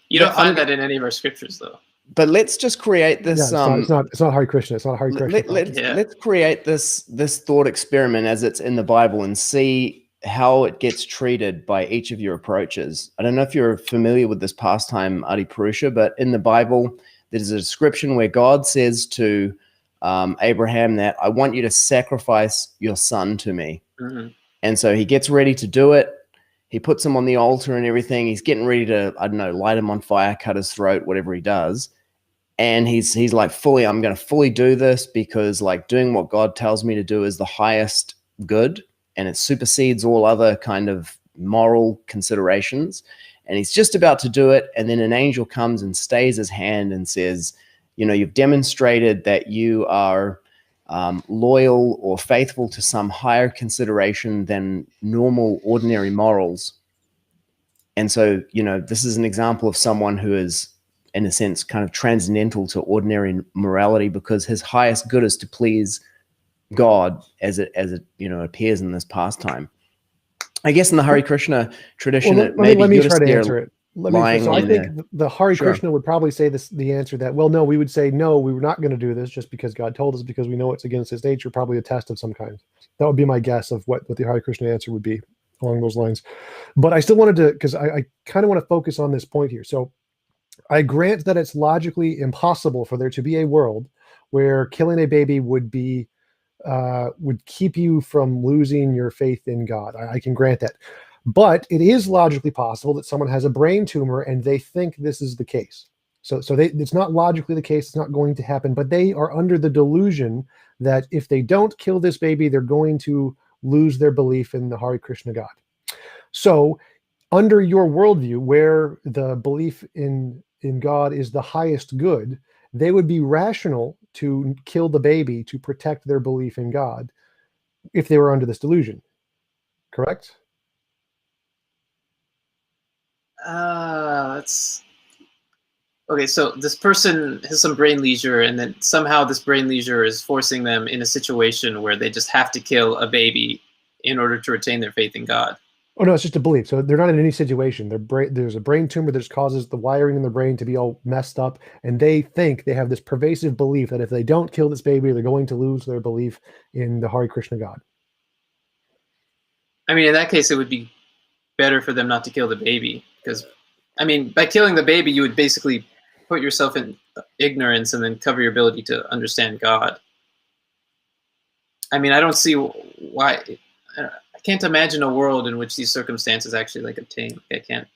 [SPEAKER 2] You don't find that in any of our scriptures, though.
[SPEAKER 1] But let's just create this.
[SPEAKER 3] Yeah, it's not Hare Krishna. It's not Hare Krishna.
[SPEAKER 1] Let's create this thought experiment as it's in the Bible and see how it gets treated by each of your approaches. I don't know if you're familiar with this pastime, Adi Purusha, but in the Bible, there's a description where God says to Abraham that, "I want you to sacrifice your son to me."
[SPEAKER 2] Mm-hmm.
[SPEAKER 1] And so he gets ready to do it. He puts him on the altar and everything. He's getting ready to, I don't know, light him on fire, cut his throat, whatever he does. And he's like, I'm going to fully do this because like doing what God tells me to do is the highest good, and it supersedes all other kind of moral considerations. And he's just about to do it. And then an angel comes and stays his hand and says, you've demonstrated that you are loyal or faithful to some higher consideration than normal, ordinary morals. And so, this is an example of someone who is, in a sense, kind of transcendental to ordinary morality, because his highest good is to please God, as it appears in this pastime. I guess in the Hare Krishna tradition,
[SPEAKER 3] let me try to answer it. I think the Hare Krishna would probably say the answer that, well, no, we would say, no, we were not going to do this just because God told us, because we know it's against his nature, probably a test of some kind. That would be my guess of what the Hare Krishna answer would be along those lines. But I still wanted to, because I kind of want to focus on this point here. So I grant that it's logically impossible for there to be a world where killing a baby would keep you from losing your faith in God. I can grant that. But it is logically possible that someone has a brain tumor and they think this is the case. So it's not logically the case. It's not going to happen. But they are under the delusion that if they don't kill this baby, they're going to lose their belief in the Hare Krishna God. So under your worldview, where the belief in God is the highest good, they would be rational to kill the baby to protect their belief in God if they were under this delusion. Correct?
[SPEAKER 2] That's okay. So this person has some brain leisure, and then somehow this brain leisure is forcing them in a situation where they just have to kill a baby in order to retain their faith in God.
[SPEAKER 3] Oh no, it's just a belief. So they're not in any situation. There's a brain tumor that just causes the wiring in the brain to be all messed up, and they think they have this pervasive belief that if they don't kill this baby, they're going to lose their belief in the Hare Krishna God.
[SPEAKER 2] I mean, in that case, it would be better for them not to kill the baby, because, I mean, by killing the baby, you would basically put yourself in ignorance and then cover your ability to understand God. I mean, I don't see why. I can't imagine a world in which these circumstances actually like obtain. I can't.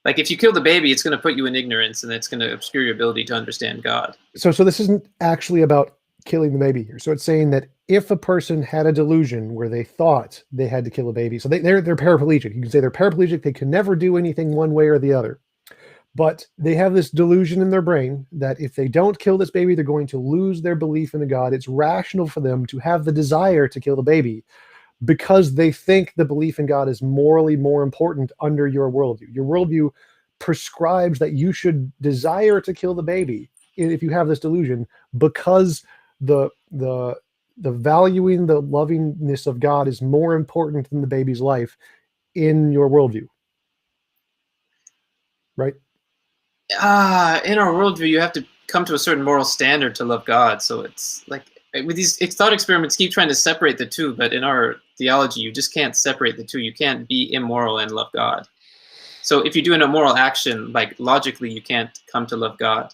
[SPEAKER 2] Like, if you kill the baby, it's going to put you in ignorance, and it's going to obscure your ability to understand God.
[SPEAKER 3] So this isn't actually about killing the baby here. So it's saying that if a person had a delusion where they thought they had to kill a baby, so they're paraplegic. You can say they're paraplegic. They can never do anything one way or the other. But they have this delusion in their brain that if they don't kill this baby, they're going to lose their belief in the God. It's rational for them to have the desire to kill the baby because they think the belief in God is morally more important under your worldview. Your worldview prescribes that you should desire to kill the baby if you have this delusion, because the valuing the lovingness of God is more important than the baby's life in your worldview. Right?
[SPEAKER 2] In our worldview, you have to come to a certain moral standard to love God. So it's like, with these thought experiments keep trying to separate the two, but in our theology, you just can't separate the two. You can't be immoral and love God. So if you do an immoral action, like logically, you can't come to love God.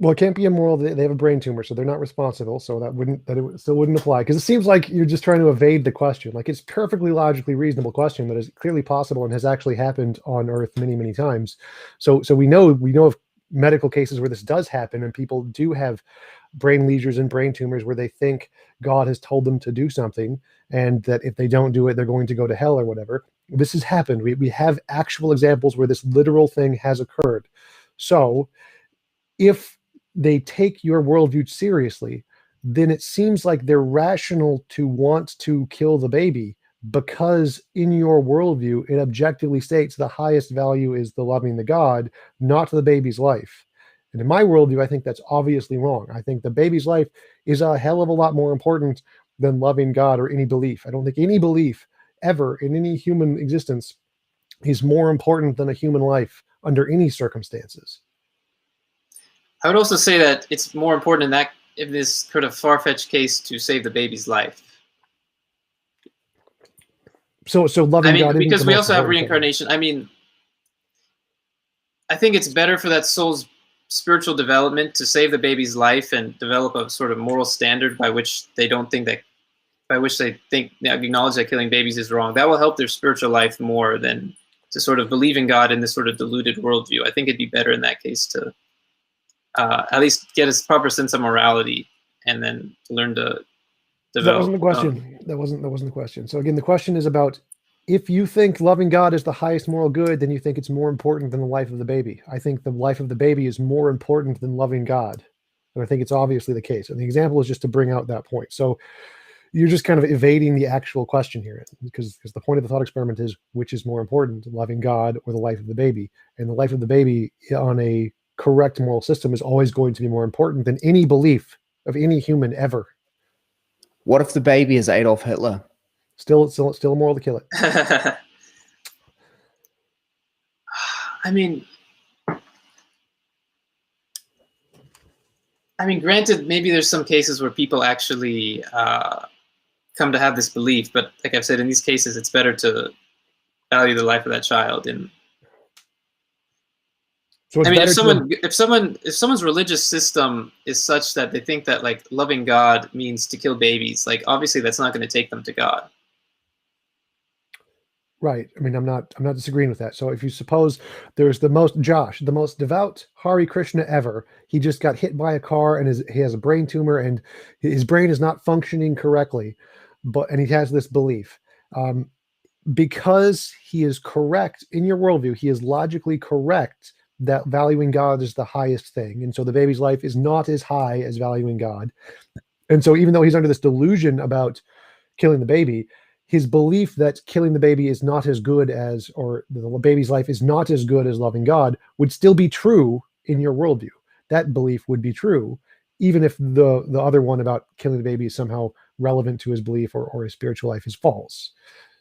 [SPEAKER 3] Well, it can't be immoral. They have a brain tumor, so they're not responsible. So it still wouldn't apply, because it seems like you're just trying to evade the question. Like, it's perfectly logically reasonable question that is clearly possible and has actually happened on Earth many, many times. So we know of medical cases where this does happen, and people do have brain lesions and brain tumors where they think God has told them to do something, and that if they don't do it, they're going to go to hell or whatever. This has happened. We have actual examples where this literal thing has occurred. So if they take your worldview seriously, then it seems like they're rational to want to kill the baby, because in your worldview, it objectively states the highest value is the loving the God, not the baby's life. And in my worldview, I think that's obviously wrong. I think the baby's life is a hell of a lot more important than loving God or any belief. I don't think any belief ever in any human existence is more important than a human life under any circumstances.
[SPEAKER 2] I would also say that it's more important in this sort of far-fetched case to save the baby's life.
[SPEAKER 3] So loving God,
[SPEAKER 2] because we also have reincarnation. I mean, I think it's better for that soul's spiritual development to save the baby's life and develop a sort of moral standard by which they don't think that by which they think, acknowledge that killing babies is wrong, that will help their spiritual life more than to sort of believe in God in this sort of diluted worldview. I think it'd be better in that case to at least get a proper sense of morality and then learn to develop.
[SPEAKER 3] That wasn't the question. That wasn't the question. So again, the question is about, if you think loving God is the highest moral good, then you think it's more important than the life of the baby. I think the life of the baby is more important than loving God. And I think it's obviously the case. And the example is just to bring out that point. So you're just kind of evading the actual question here, because the point of the thought experiment is, which is more important, loving God or the life of the baby? And the life of the baby on a correct moral system is always going to be more important than any belief of any human ever.
[SPEAKER 1] What if the baby is Adolf Hitler?
[SPEAKER 3] Still immoral to kill it.
[SPEAKER 2] I mean, granted, maybe there's some cases where people actually come to have this belief, but like I've said, in these cases, it's better to value the life of that child. And
[SPEAKER 3] So
[SPEAKER 2] I mean, if someone's religious system is such that they think that like loving God means to kill babies, like obviously that's not going to take them to God.
[SPEAKER 3] Right. I mean, I'm not disagreeing with that. So if you suppose there's the most devout Hare Krishna ever, he just got hit by a car and he has a brain tumor and his brain is not functioning correctly, and he has this belief. Because he is correct in your worldview, he is logically correct that valuing God is the highest thing. And so the baby's life is not as high as valuing God. And so even though he's under this delusion about killing the baby, his belief that killing the baby is not as good as, or the baby's life is not as good as loving God would still be true in your worldview. That belief would be true, even if the other one about killing the baby is somehow relevant to his belief or his spiritual life is false.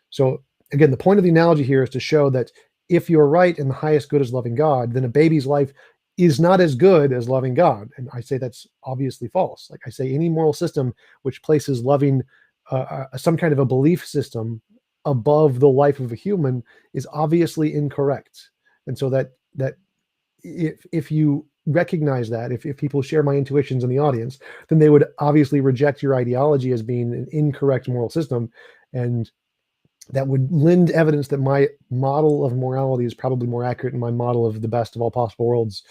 [SPEAKER 3] So again, the point of the analogy here is to show that if you're right and the highest good is loving God, then a baby's life is not as good as loving God. And I say that's obviously false. Like I say, any moral system which places loving some kind of a belief system above the life of a human is obviously incorrect. And so that if you recognize that, if people share my intuitions in the audience, then they would obviously reject your ideology as being an incorrect moral system, and that would lend evidence that my model of morality is probably more accurate, and my model of the best of all possible worlds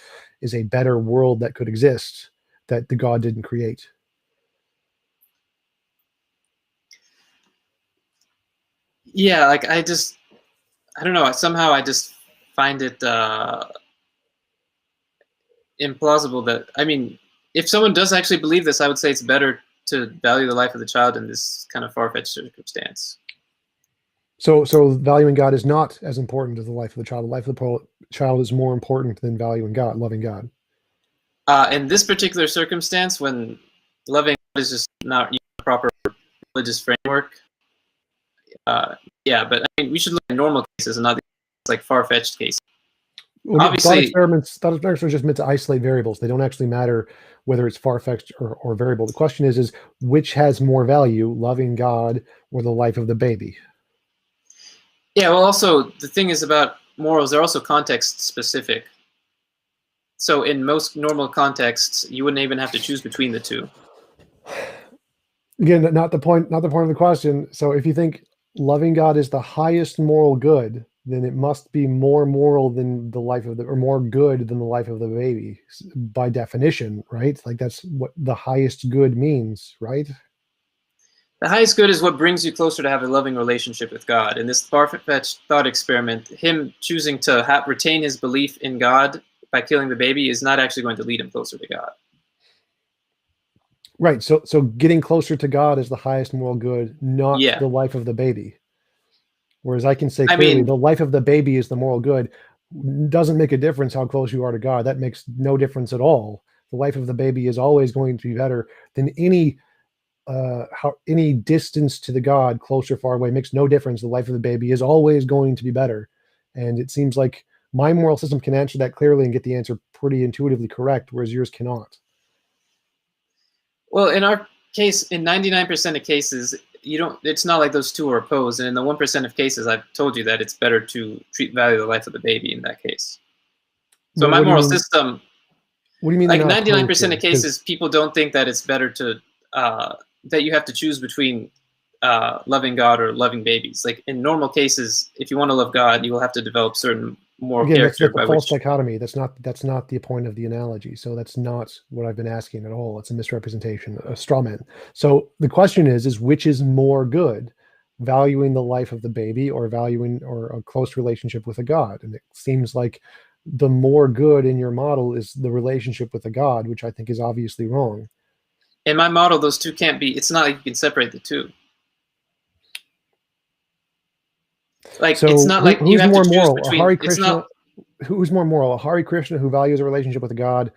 [SPEAKER 3] is a better world that could exist that the God didn't create.
[SPEAKER 2] Yeah, like I don't know. Somehow I just find it implausible that, I mean, if someone does actually believe this, I would say it's better to value the life of the child in this kind of far-fetched circumstance.
[SPEAKER 3] So valuing God is not as important as the life of the child. The life of the child is more important than valuing God, loving God.
[SPEAKER 2] In this particular circumstance, when loving God is just not a proper religious framework, yeah, but I mean, we should look at normal cases and not these like far-fetched cases.
[SPEAKER 3] Well,
[SPEAKER 2] Obviously,
[SPEAKER 3] thought experiments are just meant to isolate variables. They don't actually matter whether it's far-fetched or variable. The question is which has more value, loving God or the life of the baby?
[SPEAKER 2] yeah, well, also, the thing is about morals, they're also context-specific. So in most normal contexts, you wouldn't even have to choose between the two.
[SPEAKER 3] Again, not the point of the question. So if you think loving God is the highest moral good, then it must be more moral than the life of or more good than the life of the baby by definition, right? Like that's what the highest good means, right?
[SPEAKER 2] The highest good is what brings you closer to have a loving relationship with God. In this far-fetched thought experiment, him choosing to retain his belief in God by killing the baby is not actually going to lead him closer to God.
[SPEAKER 3] Right. So getting closer to God is the highest moral good, not the life of the baby. Whereas I can say clearly, the life of the baby is the moral good. Doesn't make a difference how close you are to God. That makes no difference at all. The life of the baby is always going to be better than any distance to the God, close or far away, makes no difference. The life of the baby is always going to be better. And it seems like my moral system can answer that clearly and get the answer pretty intuitively correct, whereas yours cannot.
[SPEAKER 2] Well, in our case, in 99% of cases, it's not like those two are opposed. And in the 1% of cases, I've told you that it's better to value the life of the baby in that case. So my moral system,
[SPEAKER 3] what do you mean?
[SPEAKER 2] Like 99% of cases, people don't think that it's better to, that you have to choose between loving God or loving babies. Like in normal cases, if you want to love God, you will have to develop certain moral
[SPEAKER 3] Again, that's
[SPEAKER 2] character
[SPEAKER 3] a
[SPEAKER 2] by
[SPEAKER 3] false
[SPEAKER 2] which.
[SPEAKER 3] dichotomy. That's not the point of the analogy. So that's not what I've been asking at all. It's a misrepresentation, a straw man. So the question is which is more good, valuing the life of the baby or valuing or a close relationship with a God? And it seems like the more good in your model is the relationship with a God, which I think is obviously wrong.
[SPEAKER 2] In my model, those two can't be. It's not like you can separate the two. Like
[SPEAKER 3] So
[SPEAKER 2] it's not like you
[SPEAKER 3] who's
[SPEAKER 2] have to
[SPEAKER 3] more
[SPEAKER 2] choose
[SPEAKER 3] moral? A
[SPEAKER 2] between.
[SPEAKER 3] Hari
[SPEAKER 2] It's
[SPEAKER 3] Krishna,
[SPEAKER 2] not.
[SPEAKER 3] who's more moral? A Hari Krishna who values a relationship with God,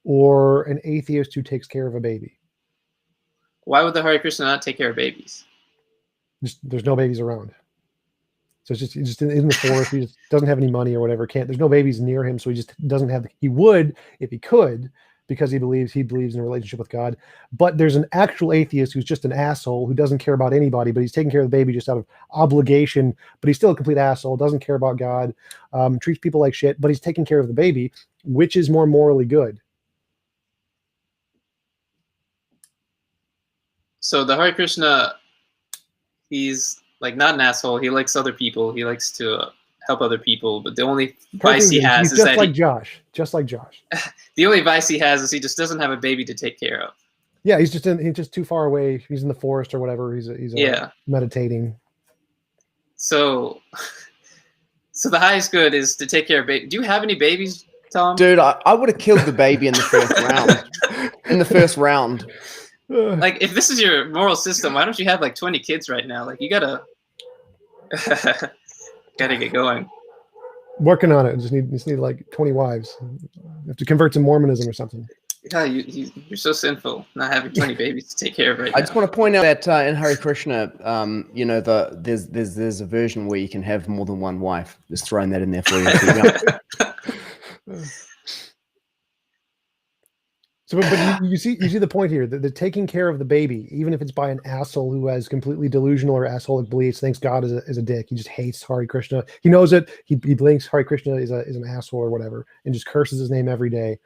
[SPEAKER 3] or an atheist who takes care of a baby?
[SPEAKER 2] Why would the Hare Krishna not take care of babies?
[SPEAKER 3] There's no babies around. So it's he's just in the forest. He just doesn't have any money or whatever. There's no babies near him. So he just doesn't have, he would if he could, because he believes in a relationship with God. But there's an actual atheist who's just an asshole who doesn't care about anybody, but he's taking care of the baby just out of obligation. But he's still a complete asshole, doesn't care about God, treats people like shit, but he's taking care of the baby. Which is more morally good?
[SPEAKER 2] So the Hare Krishna, he's like not an asshole. He likes other people. He likes to help other people. But the only vice he has is
[SPEAKER 3] just
[SPEAKER 2] that
[SPEAKER 3] like Josh.
[SPEAKER 2] the only vice he has is he just doesn't have a baby to take care of.
[SPEAKER 3] Yeah, he's just too far away. He's in the forest or whatever. He's meditating.
[SPEAKER 2] So the highest good is to take care of baby. Do you have any babies, Tom?
[SPEAKER 1] Dude, I would have killed the baby in the first round. In the first round.
[SPEAKER 2] Like, if this is your moral system, why don't you have like 20 kids right now? Like, you gotta get going.
[SPEAKER 3] Working on it. Just need like 20 wives. You have to convert to Mormonism or something.
[SPEAKER 2] Yeah, you're so sinful not having 20 babies to take care of right now.
[SPEAKER 1] I just want to point out that in Hare Krishna, there's a version where you can have more than one wife. Just throwing that in there for you.
[SPEAKER 3] So, but you see the point here. The taking care of the baby, even if it's by an asshole who has completely delusional or assholic beliefs, thinks God is a dick. He just hates Hare Krishna. He knows it. He thinks Hare Krishna is an asshole or whatever, and just curses his name every day,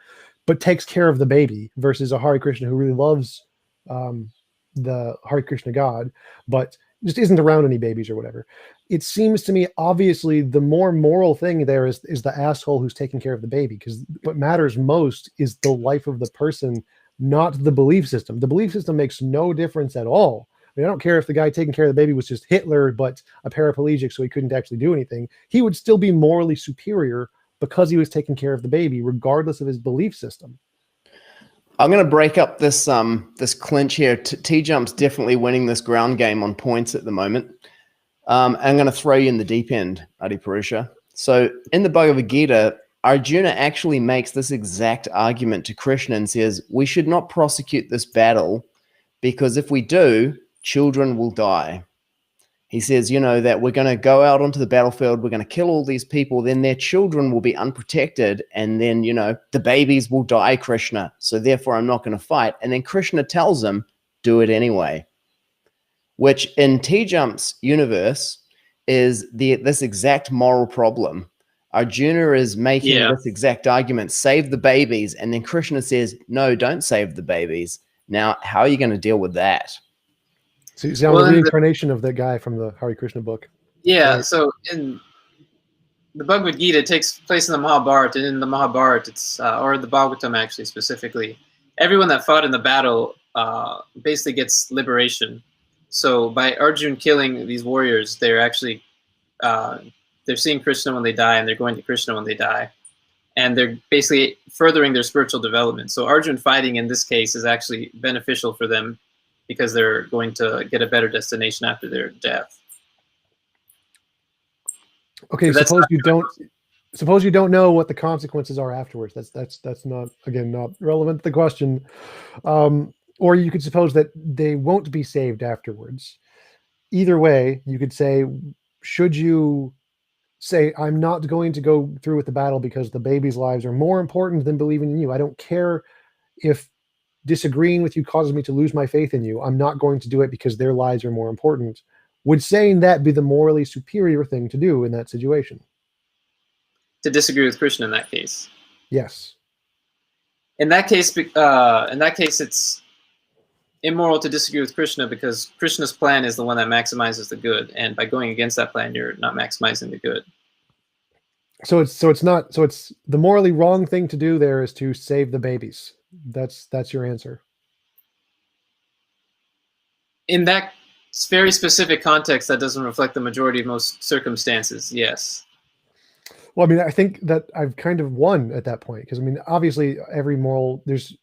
[SPEAKER 3] but takes care of the baby. Versus a Hare Krishna who really loves the Hare Krishna God, but just isn't around any babies or whatever. It seems to me obviously the more moral thing there is the asshole who's taking care of the baby, because what matters most is the life of the person, not the belief system. The belief system makes no difference at all. I mean, I don't care if the guy taking care of the baby was just Hitler, but a paraplegic, so he couldn't actually do anything. He would still be morally superior because he was taking care of the baby, regardless of his belief system.
[SPEAKER 1] I'm going to break up this clinch here. TJump's definitely winning this ground game on points at the moment. I'm going to throw you in the deep end, Adi Purusha. So in the Bhagavad Gita, Arjuna actually makes this exact argument to Krishna and says, we should not prosecute this battle because if we do, children will die. He says, that we're going to go out onto the battlefield, we're going to kill all these people, then their children will be unprotected, and then, the babies will die, Krishna. So therefore, I'm not going to fight. And then Krishna tells him, do it anyway. Which in TJump's universe is this exact moral problem. Arjuna is making this exact argument, save the babies, and then Krishna says, no, don't save the babies. Now, how are you going to deal with that?
[SPEAKER 3] So you sound the reincarnation of that guy from the Hare Krishna book.
[SPEAKER 2] Yeah,
[SPEAKER 3] right?
[SPEAKER 2] So in the Bhagavad Gita, it takes place in the Mahabharata, and in the Mahabharata, it's or the Bhagavatam actually specifically, everyone that fought in the battle basically gets liberation. So by Arjuna killing these warriors, they're actually they're seeing Krishna when they die, and they're going to Krishna when they die, and they're basically furthering their spiritual development. So Arjuna fighting in this case is actually beneficial for them because they're going to get a better destination after their death.
[SPEAKER 3] Okay, suppose you don't know what the consequences are afterwards. That's not, again, not relevant to the question. Or you could suppose that they won't be saved afterwards. Either way, you could say, should you say, I'm not going to go through with the battle because the baby's lives are more important than believing in you. I don't care if disagreeing with you causes me to lose my faith in you. I'm not going to do it because their lives are more important. Would saying that be the morally superior thing to do in that situation?
[SPEAKER 2] To disagree with Krishna in that case.
[SPEAKER 3] Yes.
[SPEAKER 2] In that case, it's immoral to disagree with Krishna because Krishna's plan is the one that maximizes the good, and by going against that plan, you're not maximizing the good.
[SPEAKER 3] So it's the morally wrong thing to do there is to save the babies. That's your answer.
[SPEAKER 2] In that very specific context, that doesn't reflect the majority of most circumstances. Yes.
[SPEAKER 3] Well, I mean, I think that I've kind of won at that point because I mean, obviously, there's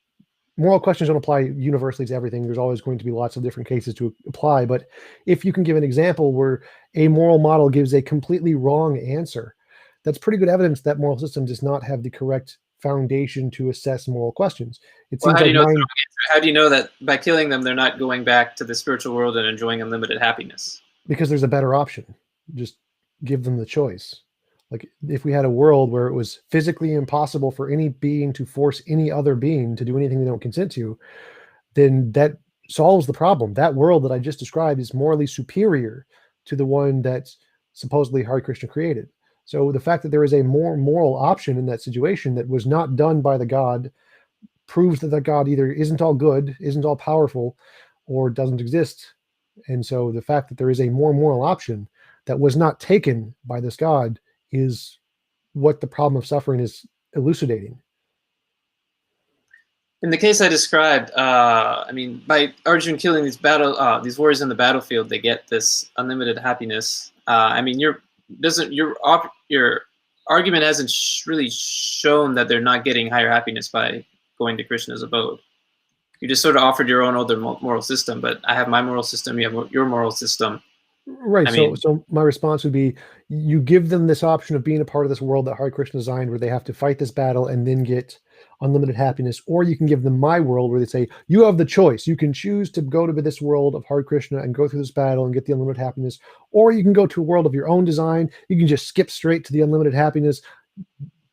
[SPEAKER 3] moral questions don't apply universally to everything. There's always going to be lots of different cases to apply. But if you can give an example where a moral model gives a completely wrong answer, that's pretty good evidence that moral system does not have the correct foundation to assess moral questions. It
[SPEAKER 2] Well,
[SPEAKER 3] seems
[SPEAKER 2] how do you
[SPEAKER 3] like
[SPEAKER 2] know? How do you know that by killing them, they're not going back to the spiritual world and enjoying unlimited happiness?
[SPEAKER 3] because there's a better option. Just give them the choice. Like if we had a world where it was physically impossible for any being to force any other being to do anything they don't consent to, then that solves the problem. That world that I just described is morally superior to the one that supposedly Hare Krishna created. So the fact that there is a more moral option in that situation that was not done by the god proves that the god either isn't all good, isn't all powerful, or doesn't exist. And so the fact that there is a more moral option that was not taken by this god is what the problem of suffering is elucidating.
[SPEAKER 2] In the case I described, I mean, by Arjun killing these warriors in the battlefield, they get this unlimited happiness. I mean, your argument hasn't really shown that they're not getting higher happiness by going to Krishna's abode. You just sort of offered your own other moral system, but I have my moral system, you have your moral system.
[SPEAKER 3] Right. So my response would be, you give them this option of being a part of this world that Hare Krishna designed, where they have to fight this battle and then get unlimited happiness, or you can give them my world, where they say you have the choice. You can choose to go to this world of Hare Krishna and go through this battle and get the unlimited happiness, or you can go to a world of your own design. You can just skip straight to the unlimited happiness.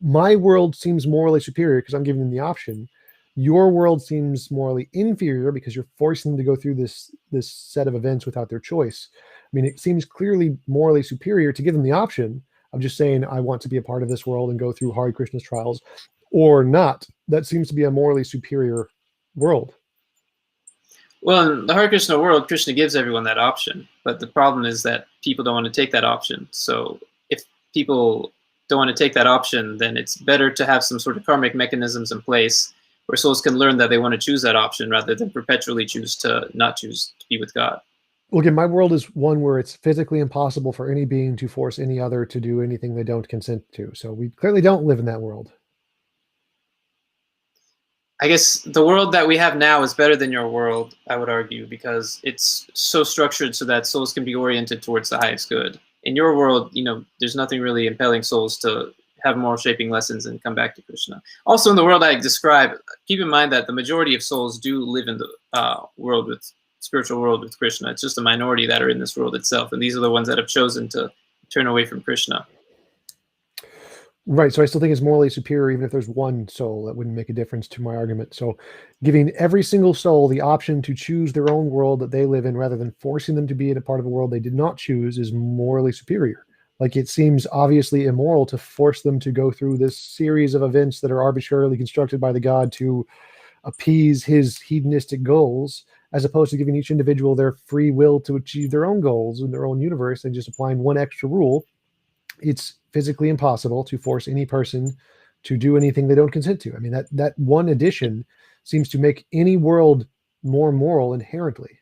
[SPEAKER 3] My world seems morally superior because I'm giving them the option. Your world seems morally inferior because you're forcing them to go through this set of events without their choice. I mean, it seems clearly morally superior to give them the option of just saying, I want to be a part of this world and go through Hare Krishna's trials, or not. That seems to be a morally superior world.
[SPEAKER 2] Well, in the Hare Krishna world, Krishna gives everyone that option. But the problem is that people don't want to take that option. So if people don't want to take that option, then it's better to have some sort of karmic mechanisms in place where souls can learn that they want to choose that option rather than perpetually choose to not choose to be with God.
[SPEAKER 3] Well, again, my world is one where it's physically impossible for any being to force any other to do anything they don't consent to. So we clearly don't live in that world.
[SPEAKER 2] I guess the world that we have now is better than your world, I would argue, because it's so structured so that souls can be oriented towards the highest good. In your world, you know, there's nothing really impelling souls to have moral shaping lessons and come back to Krishna. Also, in the world I describe, keep in mind that the majority of souls do live in the spiritual world with Krishna. It's just a minority that are in this world itself, and these are the ones that have chosen to turn away from Krishna.
[SPEAKER 3] Right. So I still think it's morally superior, even if there's one soul. That wouldn't make a difference to my argument. So giving every single soul the option to choose their own world that they live in rather than forcing them to be in a part of a world they did not choose is morally superior. Like, it seems obviously immoral to force them to go through this series of events that are arbitrarily constructed by the god to appease his hedonistic goals, as opposed to giving each individual their free will to achieve their own goals in their own universe and just applying one extra rule. It's physically impossible to force any person to do anything they don't consent to. I mean, that one addition seems to make any world more moral inherently.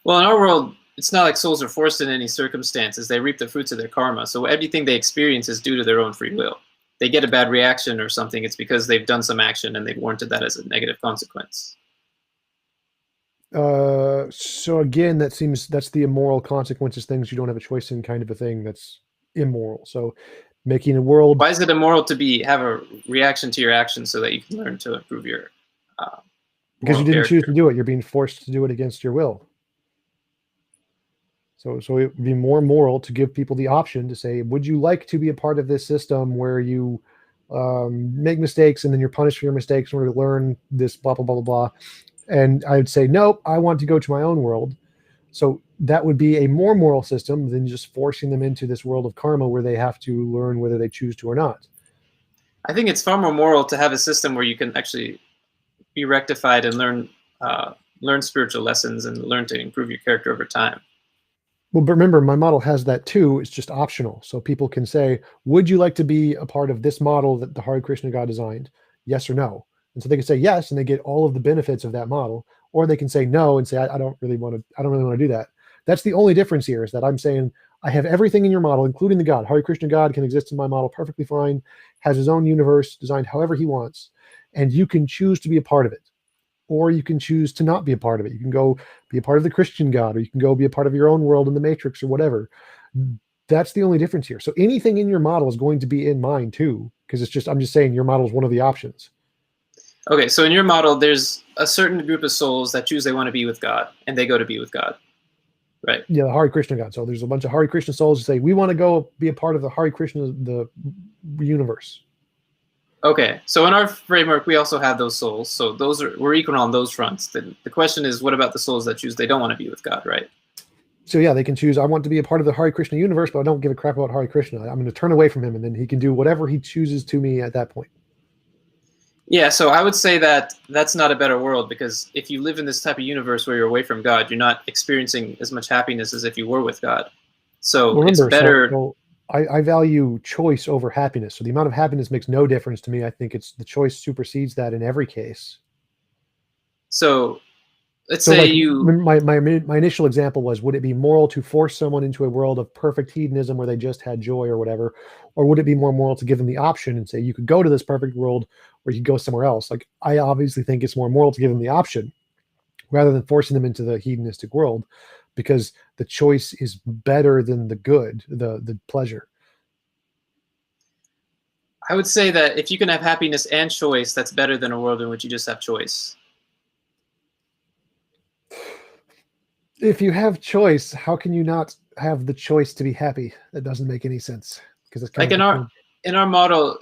[SPEAKER 2] Well, in our world, it's not like souls are forced in any circumstances. They reap the fruits of their karma. So everything they experience is due to their own free will. They get a bad reaction or something, it's because they've done some action and they've warranted that as a negative consequence.
[SPEAKER 3] So again, that's the immoral consequences, things you don't have a choice in kind of a thing that's immoral. So making a world...
[SPEAKER 2] Why is it immoral to have a reaction to your actions so that you can learn to improve your
[SPEAKER 3] because you didn't
[SPEAKER 2] character?
[SPEAKER 3] choose to do it. You're being forced to do it against your will. So it would be more moral to give people the option to say, would you like to be a part of this system where you make mistakes and then you're punished for your mistakes in order to learn this blah, blah, blah, blah, blah. And I would say, nope, I want to go to my own world. So that would be a more moral system than just forcing them into this world of karma where they have to learn whether they choose to or not.
[SPEAKER 2] I think it's far more moral to have a system where you can actually be rectified and learn learn spiritual lessons and learn to improve your character over time.
[SPEAKER 3] Well, but remember, my model has that too. It's just optional. So people can say, would you like to be a part of this model that the Hare Krishna God designed? Yes or no. And so they can say yes, and they get all of the benefits of that model, or they can say no and say, I don't really want to do that. That's the only difference here, is that I'm saying I have everything in your model, including the God. Hare Krishna God can exist in my model perfectly fine, has his own universe designed however he wants, and you can choose to be a part of it. Or you can choose to not be a part of it. You can go be a part of the Christian God, or you can go be a part of your own world in the Matrix or whatever. That's the only difference here. So anything in your model is going to be in mine too, because I'm just saying your model is one of the options.
[SPEAKER 2] Okay, so in your model, there's a certain group of souls that choose they want to be with God, and they go to be with God, right?
[SPEAKER 3] Yeah, the Hare Krishna God. So there's a bunch of Hare Krishna souls who say, we want to go be a part of the Hare Krishna, the universe.
[SPEAKER 2] Okay, so in our framework, we also have those souls. So we're equal on those fronts. Then the question is, what about the souls that choose they don't want to be with God, right?
[SPEAKER 3] So yeah, they can choose, I want to be a part of the Hare Krishna universe, but I don't give a crap about Hare Krishna. I'm going to turn away from him, and then he can do whatever he chooses to me at that point.
[SPEAKER 2] Yeah, so I would say that that's not a better world, because if you live in this type of universe where you're away from God, you're not experiencing as much happiness as if you were with God. So
[SPEAKER 3] Well, remember,
[SPEAKER 2] it's better.
[SPEAKER 3] So I value choice over happiness. So the amount of happiness makes no difference to me. I think it's the choice supersedes that in every case.
[SPEAKER 2] So let's say
[SPEAKER 3] my initial example was, would it be moral to force someone into a world of perfect hedonism where they just had joy or whatever? Or would it be more moral to give them the option and say, you could go to this perfect world or you could go somewhere else? Like, I obviously think it's more moral to give them the option rather than forcing them into the hedonistic world, because the choice is better than the good, the pleasure.
[SPEAKER 2] I would say that if you can have happiness and choice, that's better than a world in which you just have choice.
[SPEAKER 3] If you have choice, how can you not have the choice to be happy? That doesn't make any sense, because it's
[SPEAKER 2] like in our model,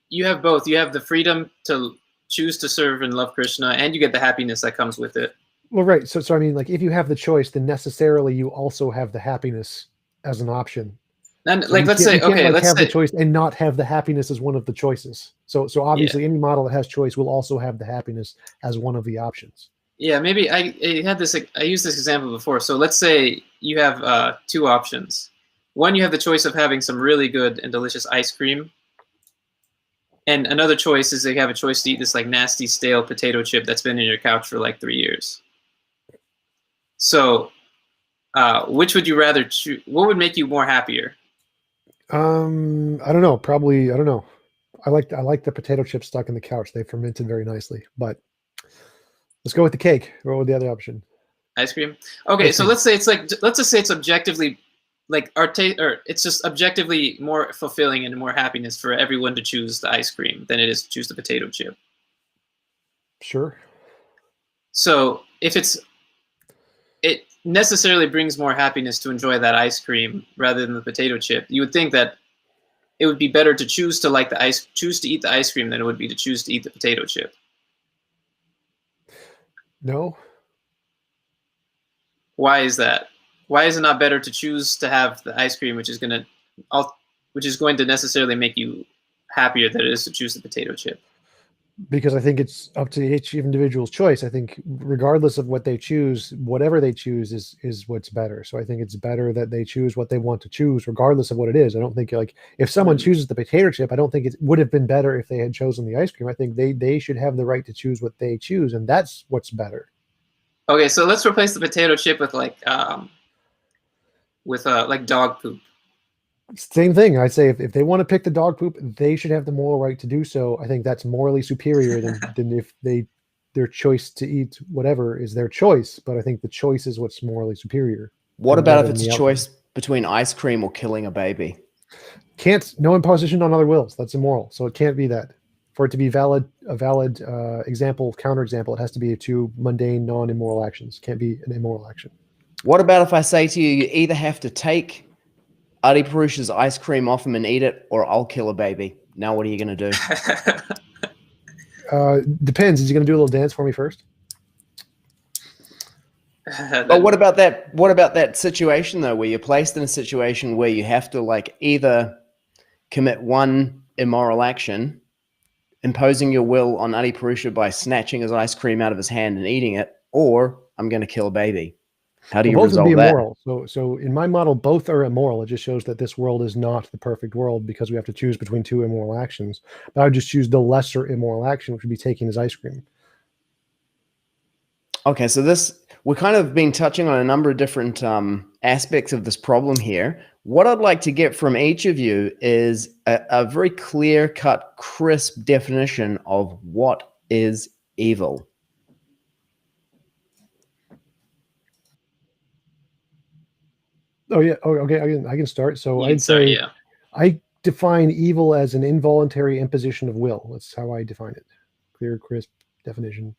[SPEAKER 2] you have both. You have the freedom to choose to serve and love Krishna, and you get the happiness that comes with it.
[SPEAKER 3] Well, right. So I mean, like, if you have the choice, then necessarily you also have the happiness as an option.
[SPEAKER 2] And
[SPEAKER 3] so
[SPEAKER 2] like, let's say, okay, let's
[SPEAKER 3] have
[SPEAKER 2] say
[SPEAKER 3] the choice and not have the happiness as one of the choices. So obviously, any model that has choice will also have the happiness as one of the options.
[SPEAKER 2] Yeah, maybe I used this example before. So let's say you have two options. One, you have the choice of having some really good and delicious ice cream. And another choice is they have a choice to eat this like nasty stale potato chip that's been in your couch for like 3 years. So which would you rather choose? What would make you more happier?
[SPEAKER 3] I don't know. Probably, I don't know. I like the potato chips stuck in the couch. They fermented very nicely, but let's go with the cake. What would the other option?
[SPEAKER 2] Ice cream. Okay,
[SPEAKER 3] Ice
[SPEAKER 2] so
[SPEAKER 3] cream.
[SPEAKER 2] let's just say it's objectively like or it's just objectively more fulfilling and more happiness for everyone to choose the ice cream than it is to choose the potato chip.
[SPEAKER 3] Sure.
[SPEAKER 2] So if it necessarily brings more happiness to enjoy that ice cream rather than the potato chip, you would think that it would be better to choose to eat the ice cream than it would be to choose to eat the potato chip.
[SPEAKER 3] No.
[SPEAKER 2] Why is that? Why is it not better to choose to have the ice cream, which is going to necessarily make you happier than it is to choose the potato chip?
[SPEAKER 3] Because I think it's up to each individual's choice. I think regardless of what they choose, whatever they choose is what's better. So I think it's better that they choose what they want to choose, regardless of what it is. I don't think, like, if someone chooses the potato chip, I don't think it would have been better if they had chosen the ice cream. I think they should have the right to choose what they choose, and that's what's better.
[SPEAKER 2] Okay, so let's replace the potato chip with like dog poop.
[SPEAKER 3] Same thing. I'd say if they want to pick the dog poop, they should have the moral right to do so. I think that's morally superior than if their choice to eat whatever is their choice. But I think the choice is what's morally superior.
[SPEAKER 1] What about if it's a choice between ice cream or killing a baby?
[SPEAKER 3] No imposition on other wills. That's immoral. So it can't be that. For it to be a valid example, counterexample, it has to be two mundane, non-immoral actions. Can't be an immoral action.
[SPEAKER 1] What about if I say to you, you either have to take Adi Purusha's ice cream off him and eat it, or I'll kill a baby? Now what are you going to do?
[SPEAKER 3] Depends. Is he going to do a little dance for me first?
[SPEAKER 1] But what about that? What about that situation though, where you're placed in a situation where you have to like either commit one immoral action, imposing your will on Adi Purusha by snatching his ice cream out of his hand and eating it, or I'm going to kill a baby. How do
[SPEAKER 3] Well,
[SPEAKER 1] you
[SPEAKER 3] both would be
[SPEAKER 1] resolve that?
[SPEAKER 3] immoral. So in my model, both are immoral. It just shows that this world is not the perfect world because we have to choose between two immoral actions. But I would just choose the lesser immoral action, which would be taking his ice cream.
[SPEAKER 1] Okay, so we're kind of been touching on a number of different aspects of this problem here. What I'd like to get from each of you is a very clear-cut, crisp definition of what is evil.
[SPEAKER 3] Oh yeah. Oh, okay. I can start. So
[SPEAKER 2] You can
[SPEAKER 3] I'd
[SPEAKER 2] start,
[SPEAKER 3] say
[SPEAKER 2] yeah.
[SPEAKER 3] I define evil as an involuntary imposition of will. That's how I define it. Clear, crisp definition.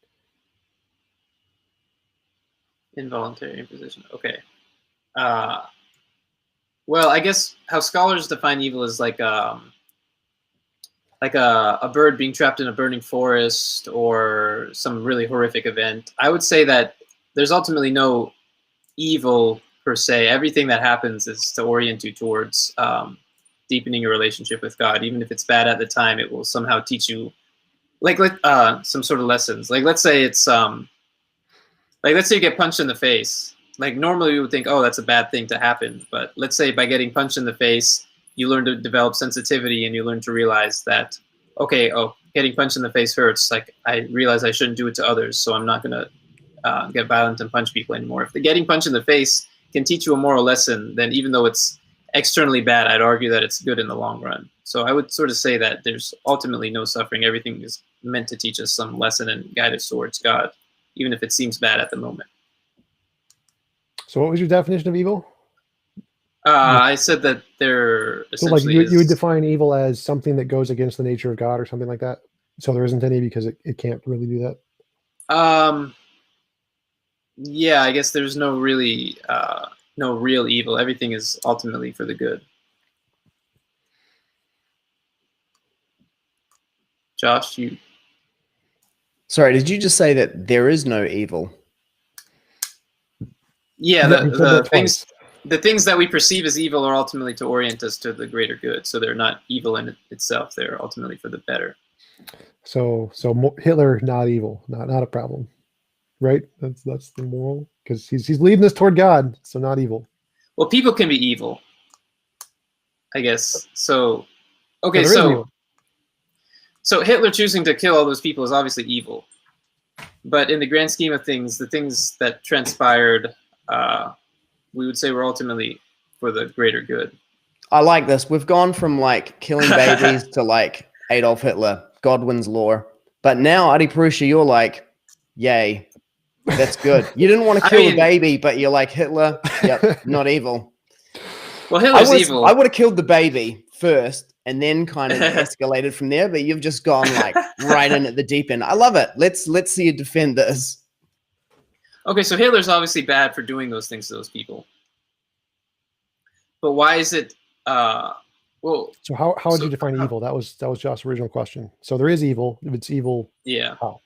[SPEAKER 2] Involuntary imposition. Okay. Well, I guess how scholars define evil is like a bird being trapped in a burning forest or some really horrific event. I would say that there's ultimately no evil per se. Everything that happens is to orient you towards deepening your relationship with God. Even if it's bad at the time, it will somehow teach you some sort of lessons. Like let's say it's let's say you get punched in the face. Like normally we would think, oh, that's a bad thing to happen. But let's say by getting punched in the face, you learn to develop sensitivity and you learn to realize that, okay, getting punched in the face hurts. Like I realize I shouldn't do it to others, so I'm not going to get violent and punch people anymore. If the getting punched in the face can teach you a moral lesson, then even though it's externally bad, I'd argue that it's good in the long run. So I would sort of say that there's ultimately no suffering. Everything is meant to teach us some lesson and guide us towards God, even if it seems bad at the moment.
[SPEAKER 3] So what was your definition of evil?
[SPEAKER 2] I said that there
[SPEAKER 3] So like
[SPEAKER 2] essentially
[SPEAKER 3] you would define evil as something that goes against the nature of God or something like that. So there isn't any because it can't really do that.
[SPEAKER 2] Yeah, I guess there's no really no real evil. Everything is ultimately for the good. Josh, you
[SPEAKER 1] Sorry, did you just say that there is no evil?
[SPEAKER 2] yeah,
[SPEAKER 3] Yeah, you said that twice.
[SPEAKER 2] the things that we perceive as evil are ultimately to orient us to the greater good. So they're not evil in itself. They're ultimately for the better.
[SPEAKER 3] So Hitler not evil, not a problem, right? That's the moral because he's leading us toward God, so not evil.
[SPEAKER 2] Well, people can be evil, I guess. So okay,
[SPEAKER 3] So there is evil.
[SPEAKER 2] so Hitler choosing to kill all those people is obviously evil. But in the grand scheme of things, the things that transpired, we would say were ultimately for the greater good.
[SPEAKER 1] I like this. We've gone from like killing babies to like Adolf Hitler, Godwin's law. But now, Adi Purusha, you're like, yay, that's good. You didn't want to kill the baby, but you're like, Hitler, yep, not evil.
[SPEAKER 2] Well, Hitler's evil.
[SPEAKER 1] I would have killed the baby first and then kind of escalated from there, but you've just gone like right in at the deep end. I love it. Let's see you defend this.
[SPEAKER 2] Okay, so Hitler's obviously bad for doing those things to those people. But why is it well,
[SPEAKER 3] so how would you define evil? That was Josh's original question. So there is evil. If it's evil,
[SPEAKER 2] yeah.
[SPEAKER 3] How?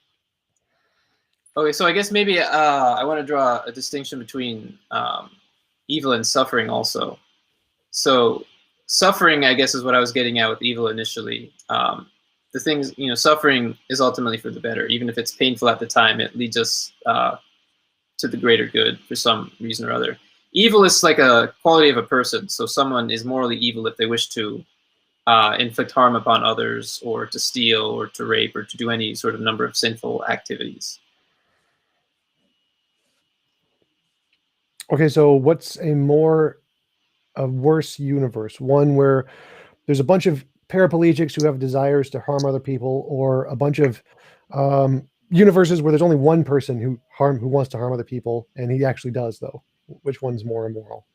[SPEAKER 2] Okay, so I guess maybe I want to draw a distinction between evil and suffering also. So suffering, I guess, is what I was getting at with evil initially. The things, suffering is ultimately for the better. Even if it's painful at the time, it leads us to the greater good for some reason or other. Evil is like a quality of a person. So someone is morally evil if they wish to inflict harm upon others, or to steal, or to rape, or to do any sort of number of sinful activities.
[SPEAKER 3] Okay, so what's a worse universe? One where there's a bunch of paraplegics who have desires to harm other people, or a bunch of universes where there's only one person who wants to harm other people, and he actually does, though. Which one's more immoral?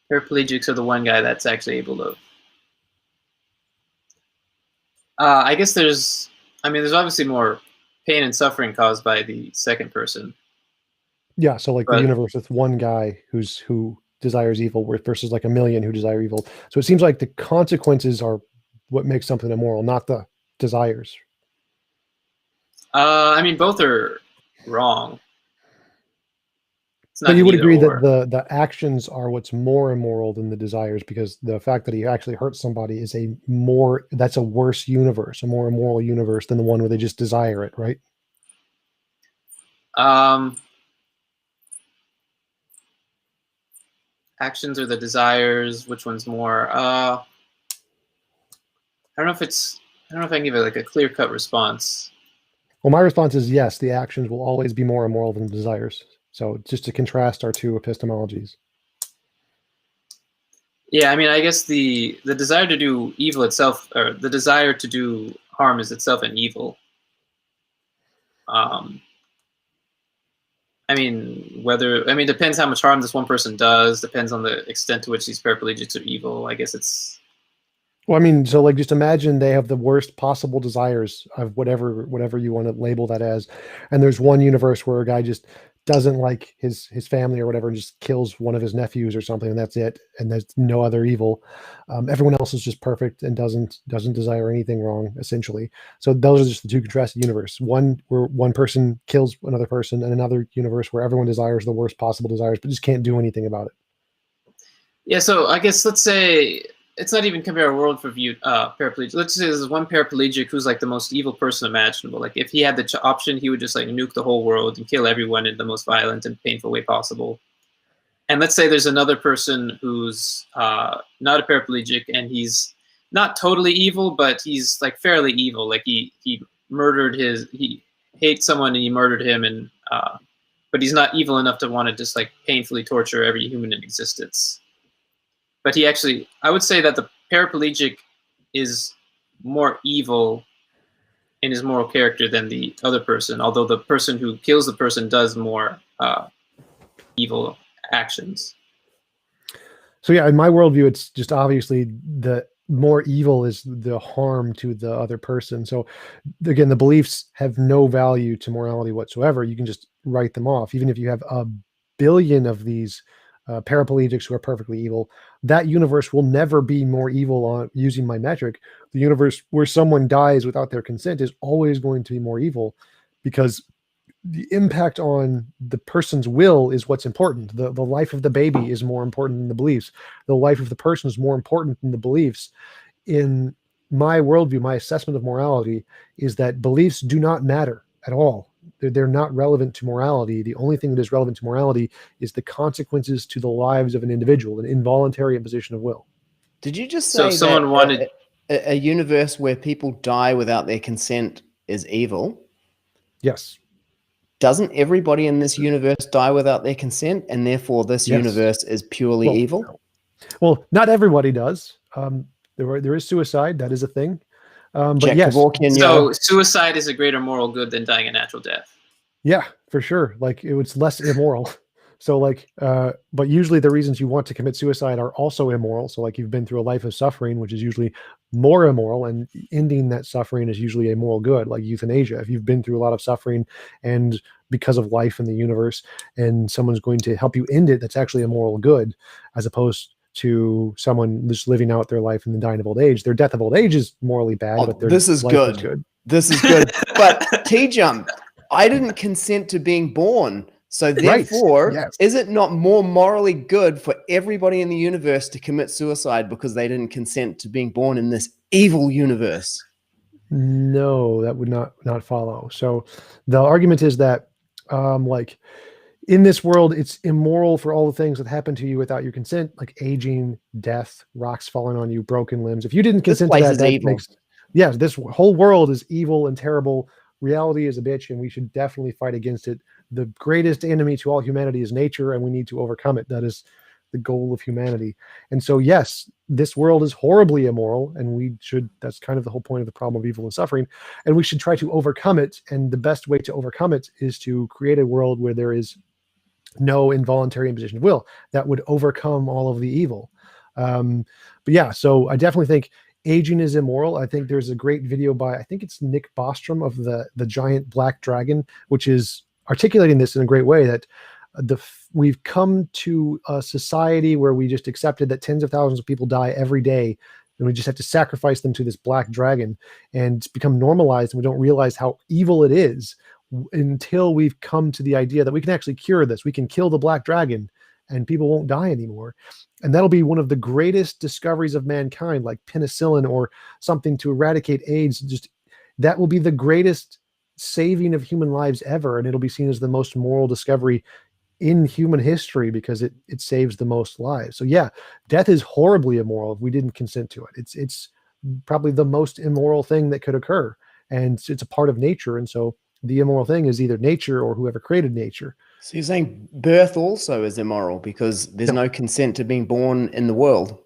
[SPEAKER 2] Paraplegics are the one guy that's actually able to. I guess there's obviously more pain and suffering caused by the second person.
[SPEAKER 3] Yeah, so like the universe with one guy who desires evil versus like a million who desire evil. So it seems like the consequences are what makes something immoral, not the desires.
[SPEAKER 2] Both are wrong. It's not
[SPEAKER 3] But you
[SPEAKER 2] an
[SPEAKER 3] would
[SPEAKER 2] either
[SPEAKER 3] agree
[SPEAKER 2] or.
[SPEAKER 3] that the actions are what's more immoral than the desires, because the fact that he actually hurts somebody is that's a worse universe, a more immoral universe than the one where they just desire it, right?
[SPEAKER 2] Actions or the desires, which one's more? I don't know if I can give it like a clear-cut response.
[SPEAKER 3] Well, my response is yes, the actions will always be more immoral than the desires. So just to contrast our two epistemologies.
[SPEAKER 2] Yeah, I mean, I guess the desire to do evil itself, or the desire to do harm, is itself an evil. I mean, depends how much harm this one person does. Depends on the extent to which these paraplegics are evil. I guess it's.
[SPEAKER 3] Well, I mean, so like just imagine they have the worst possible desires of whatever you want to label that as, and there's one universe where a guy just doesn't like his family or whatever and just kills one of his nephews or something, and that's it, and there's no other evil. Everyone else is just perfect and doesn't desire anything wrong, essentially. So those are just the two contrasted universe. One where one person kills another person, and another universe where everyone desires the worst possible desires but just can't do anything about it.
[SPEAKER 2] Yeah, so I guess let's say it's not even compare a world for view paraplegic. Let's say there's one paraplegic who's like the most evil person imaginable. Like if he had the option, he would just like nuke the whole world and kill everyone in the most violent and painful way possible. And let's say there's another person who's not a paraplegic and he's not totally evil, but he's like fairly evil. Like he hates someone and he murdered him, and but he's not evil enough to want to just like painfully torture every human in existence. But I would say that the paraplegic is more evil in his moral character than the other person, although the person who kills the person does more evil actions.
[SPEAKER 3] So yeah, in my worldview, it's just obviously the more evil is the harm to the other person. So again, the beliefs have no value to morality whatsoever. You can just write them off. Even if you have a billion of these paraplegics who are perfectly evil, that universe will never be more evil on using my metric. The universe where someone dies without their consent is always going to be more evil, because the impact on the person's will is what's important. The life of the baby is more important than the beliefs. The life of the person is more important than the beliefs. In my worldview, my assessment of morality is that beliefs do not matter at all. They're not relevant to morality. The only thing that is relevant to morality is the consequences to the lives of an individual, an involuntary imposition of will.
[SPEAKER 1] Did you just
[SPEAKER 2] So
[SPEAKER 1] say
[SPEAKER 2] if someone wanted
[SPEAKER 1] a universe where people die without their consent is evil?
[SPEAKER 3] Yes.
[SPEAKER 1] Doesn't everybody in this universe die without their consent, and therefore this universe is purely evil?
[SPEAKER 3] Well, not everybody does. There is suicide. That is a thing. But
[SPEAKER 1] Jack
[SPEAKER 3] yes.
[SPEAKER 2] So suicide is a greater moral good than dying a natural death.
[SPEAKER 3] Yeah, for sure. Like it's less immoral. So like, but usually the reasons you want to commit suicide are also immoral. So like you've been through a life of suffering, which is usually more immoral, and ending that suffering is usually a moral good, like euthanasia. If you've been through a lot of suffering and because of life in the universe and someone's going to help you end it, that's actually a moral good, as opposed to someone just living out their life and then dying of old age. Their death of old age is morally bad, but their
[SPEAKER 1] this is
[SPEAKER 3] life
[SPEAKER 1] good.
[SPEAKER 3] is good.
[SPEAKER 1] This is good. But TJump, I didn't consent to being born. So therefore,
[SPEAKER 3] Yes.
[SPEAKER 1] Is it not more morally good for everybody in the universe to commit suicide because they didn't consent to being born in this evil universe?
[SPEAKER 3] No, that would not follow. So the argument is that like in this world, it's immoral for all the things that happen to you without your consent, like aging, death, rocks falling on you, broken limbs. If you didn't consent to that, that makes, yes, this whole world is evil and terrible. Reality is a bitch, and we should definitely fight against it. The greatest enemy to all humanity is nature, and we need to overcome it. That is the goal of humanity. And so, yes, this world is horribly immoral, and we should, that's kind of the whole point of the problem of evil and suffering, and we should try to overcome it. And the best way to overcome it is to create a world where there is no involuntary imposition of will that would overcome all of the evil. But yeah, so I definitely think aging is immoral. I think there's a great video by, I think it's Nick Bostrom of the giant black dragon, which is articulating this in a great way, that we've come to a society where we just accepted that tens of thousands of people die every day, and we just have to sacrifice them to this black dragon, and it's become normalized, and we don't realize how evil it is until we've come to the idea that we can actually cure this. We can kill the black dragon and people won't die anymore. And that'll be one of the greatest discoveries of mankind, like penicillin or something to eradicate AIDS. Just that will be the greatest saving of human lives ever. And it'll be seen as the most moral discovery in human history because it saves the most lives. So yeah, death is horribly immoral if we didn't consent to it. It's probably the most immoral thing that could occur. And it's a part of nature. And so the immoral thing is either nature or whoever created nature.
[SPEAKER 1] So you're saying birth also is immoral because there's no consent to being born in the world?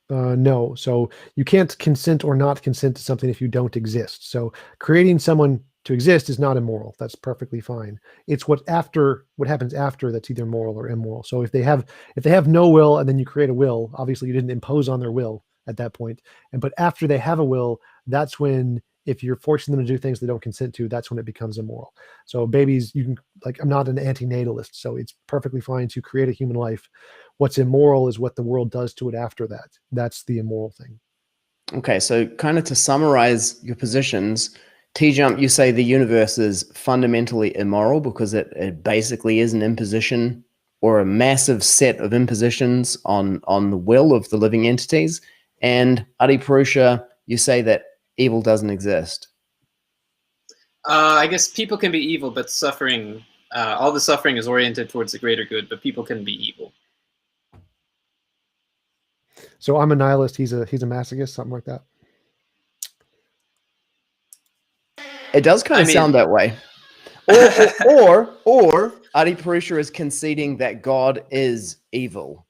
[SPEAKER 3] No. So you can't consent or not consent to something if you don't exist. So creating someone to exist is not immoral. That's perfectly fine. It's what happens after that's either moral or immoral. So if they have no will and then you create a will, obviously you didn't impose on their will at that point. But after they have a will, that's when, if you're forcing them to do things they don't consent to, that's when it becomes immoral. So babies, you can, like, I'm not an antinatalist, so it's perfectly fine to create a human life. What's immoral is what the world does to it after that. That's the immoral thing.
[SPEAKER 1] Okay, so kind of to summarize your positions, TJump, you say the universe is fundamentally immoral because it basically is an imposition or a massive set of impositions on the will of the living entities. And Adi Purusha, you say that evil doesn't exist.
[SPEAKER 2] I guess people can be evil, but suffering, all the suffering is oriented towards the greater good, but people can be evil.
[SPEAKER 3] So I'm a nihilist. He's a masochist, something like that.
[SPEAKER 1] It does kind of sound that way. Or Adi Purusha is conceding that God is evil.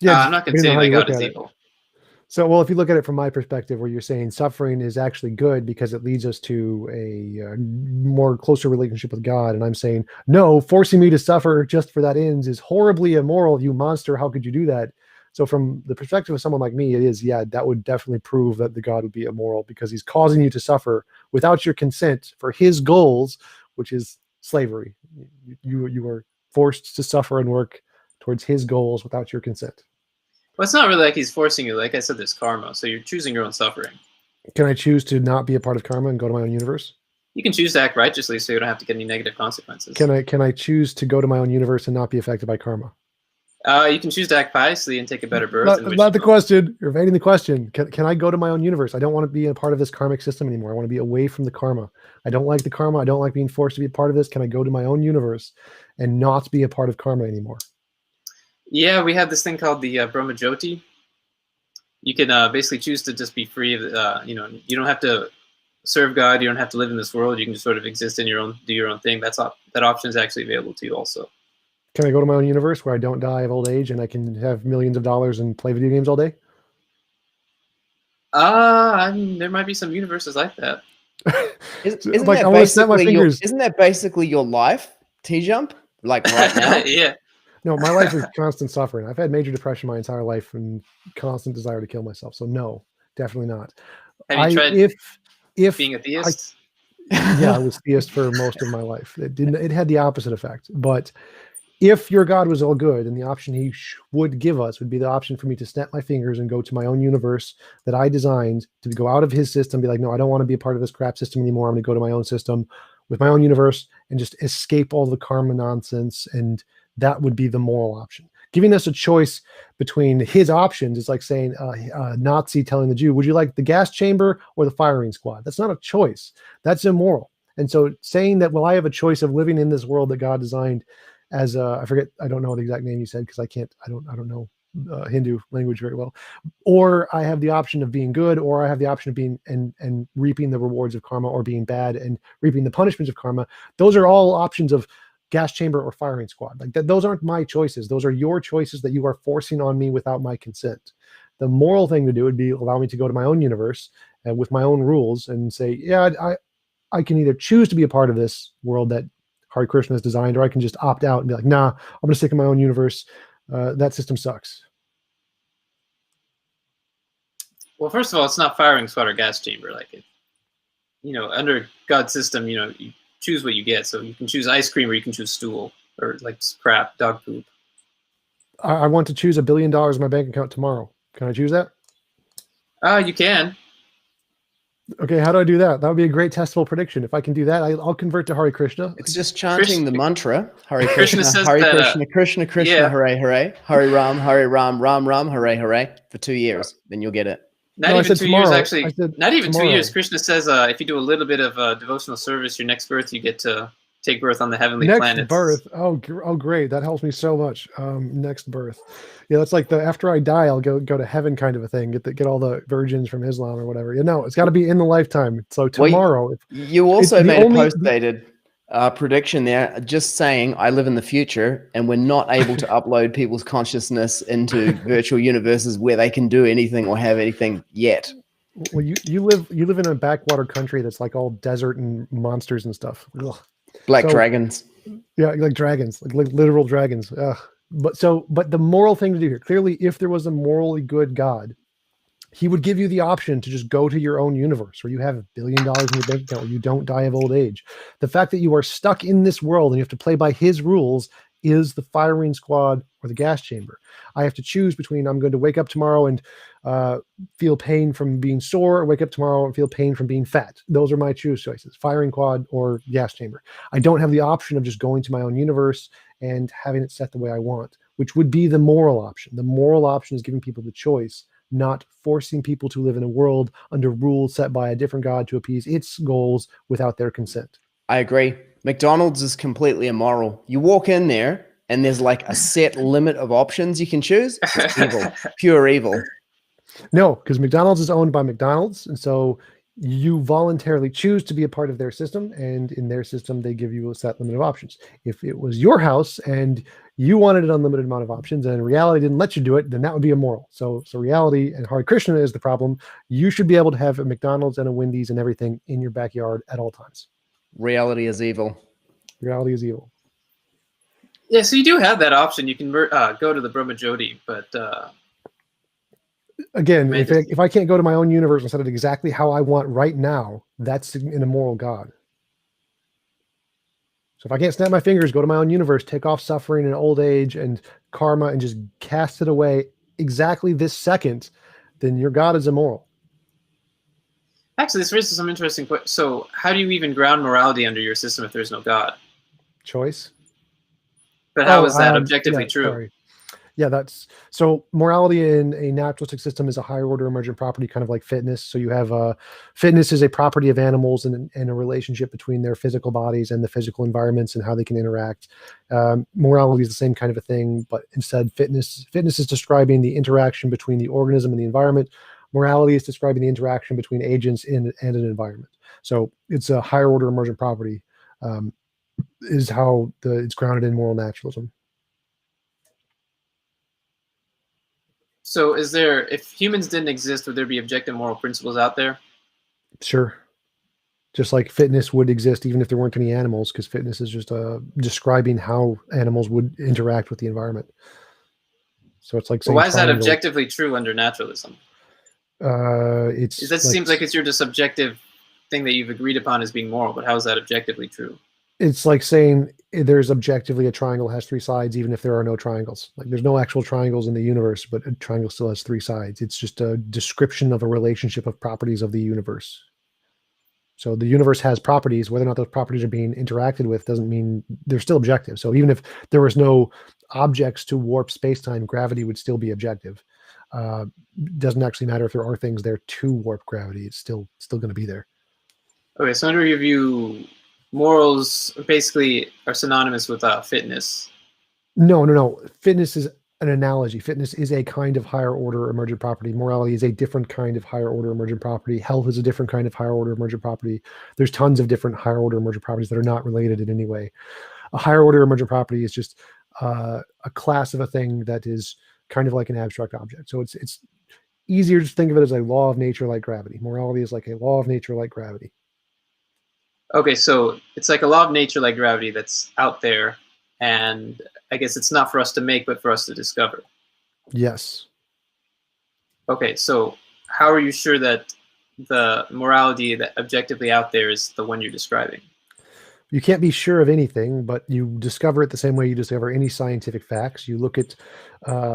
[SPEAKER 3] Yeah,
[SPEAKER 2] I'm not conceding that God is evil.
[SPEAKER 3] So, well, if you look at it from my perspective, where you're saying suffering is actually good because it leads us to a more closer relationship with God, and I'm saying, no, forcing me to suffer just for that ends is horribly immoral, you monster. How could you do that? So from the perspective of someone like me, it is, yeah, that would definitely prove that the God would be immoral because he's causing you to suffer without your consent for his goals, which is slavery. You are forced to suffer and work towards his goals without your consent.
[SPEAKER 2] Well, it's not really like he's forcing you. Like I said, there's karma, so you're choosing your own suffering.
[SPEAKER 3] Can I choose to not be a part of karma and go to my own universe?
[SPEAKER 2] You can choose to act righteously, so you don't have to get any negative consequences.
[SPEAKER 3] Can I choose to go to my own universe and not be affected by karma?
[SPEAKER 2] You can choose to act piously and take a better birth.
[SPEAKER 3] Not the question. You're evading the question. Can I go to my own universe? I don't want to be a part of this karmic system anymore. I want to be away from the karma. I don't like the karma. I don't like being forced to be a part of this. Can I go to my own universe and not be a part of karma anymore?
[SPEAKER 2] Yeah, we have this thing called the Brahmajyoti. You can basically choose to just be free of, you don't have to serve God. You don't have to live in this world. You can just sort of exist in your own, do your own thing. That option is actually available to you also.
[SPEAKER 3] Can I go to my own universe where I don't die of old age and I can have millions of dollars and play video games all day?
[SPEAKER 2] There might be some universes like that.
[SPEAKER 1] Isn't that basically your life, TJump? Like right now?
[SPEAKER 2] Yeah.
[SPEAKER 3] No, my life is constant suffering. I've had major depression my entire life and constant desire to kill myself. So no, definitely not.
[SPEAKER 2] Have you tried
[SPEAKER 3] if
[SPEAKER 2] being a theist?
[SPEAKER 3] Yeah, I was theist for most of my life. It had the opposite effect. But if your God was all good, and the option he would give us would be the option for me to snap my fingers and go to my own universe that I designed, to go out of his system, be like, no, I don't want to be a part of this crap system anymore. I'm going to go to my own system with my own universe and just escape all the karma nonsense. And that would be the moral option. Giving us a choice between his options is like saying a Nazi telling the Jew, would you like the gas chamber or the firing squad? That's not a choice. That's immoral. And so saying that, well, I have a choice of living in this world that God designed as I don't know the exact name you said because I don't know Hindu language very well, or I have the option of being good, or I have the option of being and reaping the rewards of karma, or being bad and reaping the punishments of karma. Those are all options of gas chamber or firing squad. Like that, those aren't my choices. Those are your choices that you are forcing on me without my consent. The moral thing to do would be allow me to go to my own universe with my own rules and say, yeah, I can either choose to be a part of this world that Hare Krishna has designed, or I can just opt out and be like, nah, I'm going to stick in my own universe. That system sucks.
[SPEAKER 2] Well, first of all, it's not firing squad or gas chamber. Like it, under God's system, you choose what you get. So you can choose ice cream, or you can choose stool, or like crap, dog poop.
[SPEAKER 3] I want to choose $1 billion in my bank account tomorrow. Can I choose that?
[SPEAKER 2] You can.
[SPEAKER 3] Okay, how do I do that? That would be a great testable prediction. If I can do that, I'll convert to Hare Krishna.
[SPEAKER 1] It's just chanting the mantra, Hare
[SPEAKER 2] Krishna
[SPEAKER 1] Krishna,
[SPEAKER 2] says
[SPEAKER 1] Hare
[SPEAKER 2] that,
[SPEAKER 1] Krishna, Krishna Krishna,
[SPEAKER 2] yeah.
[SPEAKER 1] Hare Hare, Hare Ram, Ram Ram, Hare Hare for 2 years. Then you'll get it.
[SPEAKER 2] Not
[SPEAKER 3] No, I
[SPEAKER 2] even
[SPEAKER 3] said
[SPEAKER 2] 2 years,
[SPEAKER 3] tomorrow.
[SPEAKER 2] actually.
[SPEAKER 3] I said
[SPEAKER 2] Not even 2 years.
[SPEAKER 3] tomorrow.
[SPEAKER 2] Krishna says if you do a little bit of devotional service, your next birth, you get to take birth on the heavenly
[SPEAKER 3] Next
[SPEAKER 2] planets.
[SPEAKER 3] birth. Oh, great. That helps me so much. Next birth. Yeah, that's like the after I die, I'll go to heaven kind of a thing. Get all the virgins from Islam or whatever. You know, it's got to be in the lifetime. So tomorrow.
[SPEAKER 1] You also made a post-dated prediction there, just saying I live in the future and we're not able to upload people's consciousness into virtual universes where they can do anything or have anything yet.
[SPEAKER 3] Well, you live in a backwater country that's like all desert and monsters and stuff. Ugh.
[SPEAKER 1] Black dragons.
[SPEAKER 3] Yeah, like dragons, like literal dragons. But the moral thing to do here, clearly, if there was a morally good God, he would give you the option to just go to your own universe where you have $1 billion in your bank account, where you don't die of old age. The fact that you are stuck in this world and you have to play by his rules is the firing squad or the gas chamber. I have to choose between I'm going to wake up tomorrow and feel pain from being sore, or wake up tomorrow and feel pain from being fat. Those are my choices, firing quad or gas chamber. I don't have the option of just going to my own universe and having it set the way I want, which would be the moral option. The moral option is giving people the choice, not forcing people to live in a world under rules set by a different God to appease its goals without their consent.
[SPEAKER 1] I agree. McDonald's is completely immoral. You walk in there and there's like a set limit of options you can choose. It's evil, pure evil.
[SPEAKER 3] No, because McDonald's is owned by McDonald's. And so you voluntarily choose to be a part of their system. And in their system, they give you a set limit of options. If it was your house and you wanted an unlimited amount of options and reality didn't let you do it, then that would be immoral. So reality and Hare Krishna is the problem. You should be able to have a McDonald's and a Wendy's and everything in your backyard at all times.
[SPEAKER 1] Reality is evil.
[SPEAKER 3] Reality is evil.
[SPEAKER 2] Yeah, so you do have that option. You can go to the Brahma Jyoti, but
[SPEAKER 3] again, if I can't go to my own universe and set it exactly how I want right now, that's an immoral God. So if I can't snap my fingers, go to my own universe, take off suffering and old age and karma and just cast it away exactly this second, then your God is immoral.
[SPEAKER 2] Actually, this raises some interesting questions. So how do you even ground morality under your system if there's no God?
[SPEAKER 3] Choice.
[SPEAKER 2] But how is that objectively true?
[SPEAKER 3] Sorry. Yeah, so morality in a naturalistic system is a higher order emergent property, kind of like fitness. So you have fitness is a property of animals and a relationship between their physical bodies and the physical environments and how they can interact. Morality is the same kind of a thing, but instead fitness is describing the interaction between the organism and the environment. Morality is describing the interaction between agents and an environment. So it's a higher order emergent property, is how it's grounded in moral naturalism.
[SPEAKER 2] So if humans didn't exist, would there be objective moral principles out there?
[SPEAKER 3] Sure. Just like fitness would exist even if there weren't any animals, because fitness is just describing how animals would interact with the environment. So it's like saying,
[SPEAKER 2] why is that objectively true under naturalism? Seems like it's your just subjective thing that you've agreed upon as being moral, but how is that objectively true?
[SPEAKER 3] It's like saying there's objectively a triangle has 3 sides, even if there are no triangles. Like there's no actual triangles in the universe, but a triangle still has 3 sides. It's just a description of a relationship of properties of the universe. So the universe has properties. Whether or not those properties are being interacted with doesn't mean they're still objective. So even if there was no objects to warp space-time, gravity would still be objective. Doesn't actually matter if there are things there to warp gravity. It's still going to be there.
[SPEAKER 2] Okay, so under your view, morals basically are synonymous with fitness.
[SPEAKER 3] No. Fitness is an analogy. Fitness is a kind of higher order emergent property. Morality is a different kind of higher order emergent property. Health is a different kind of higher order emergent property. There's tons of different higher order emergent properties that are not related in any way. A higher order emergent property is just a class of a thing that is kind of like an abstract object. So it's easier to think of it as a law of nature like gravity. Morality is like a law of nature like gravity.
[SPEAKER 2] Okay, so it's like a law of nature like gravity that's out there, and I guess it's not for us to make, but for us to discover.
[SPEAKER 3] Yes.
[SPEAKER 2] Okay, so how are you sure that the morality that objectively out there is the one you're describing?
[SPEAKER 3] you can't be sure of anything, but you discover it the same way you discover any scientific facts. You look at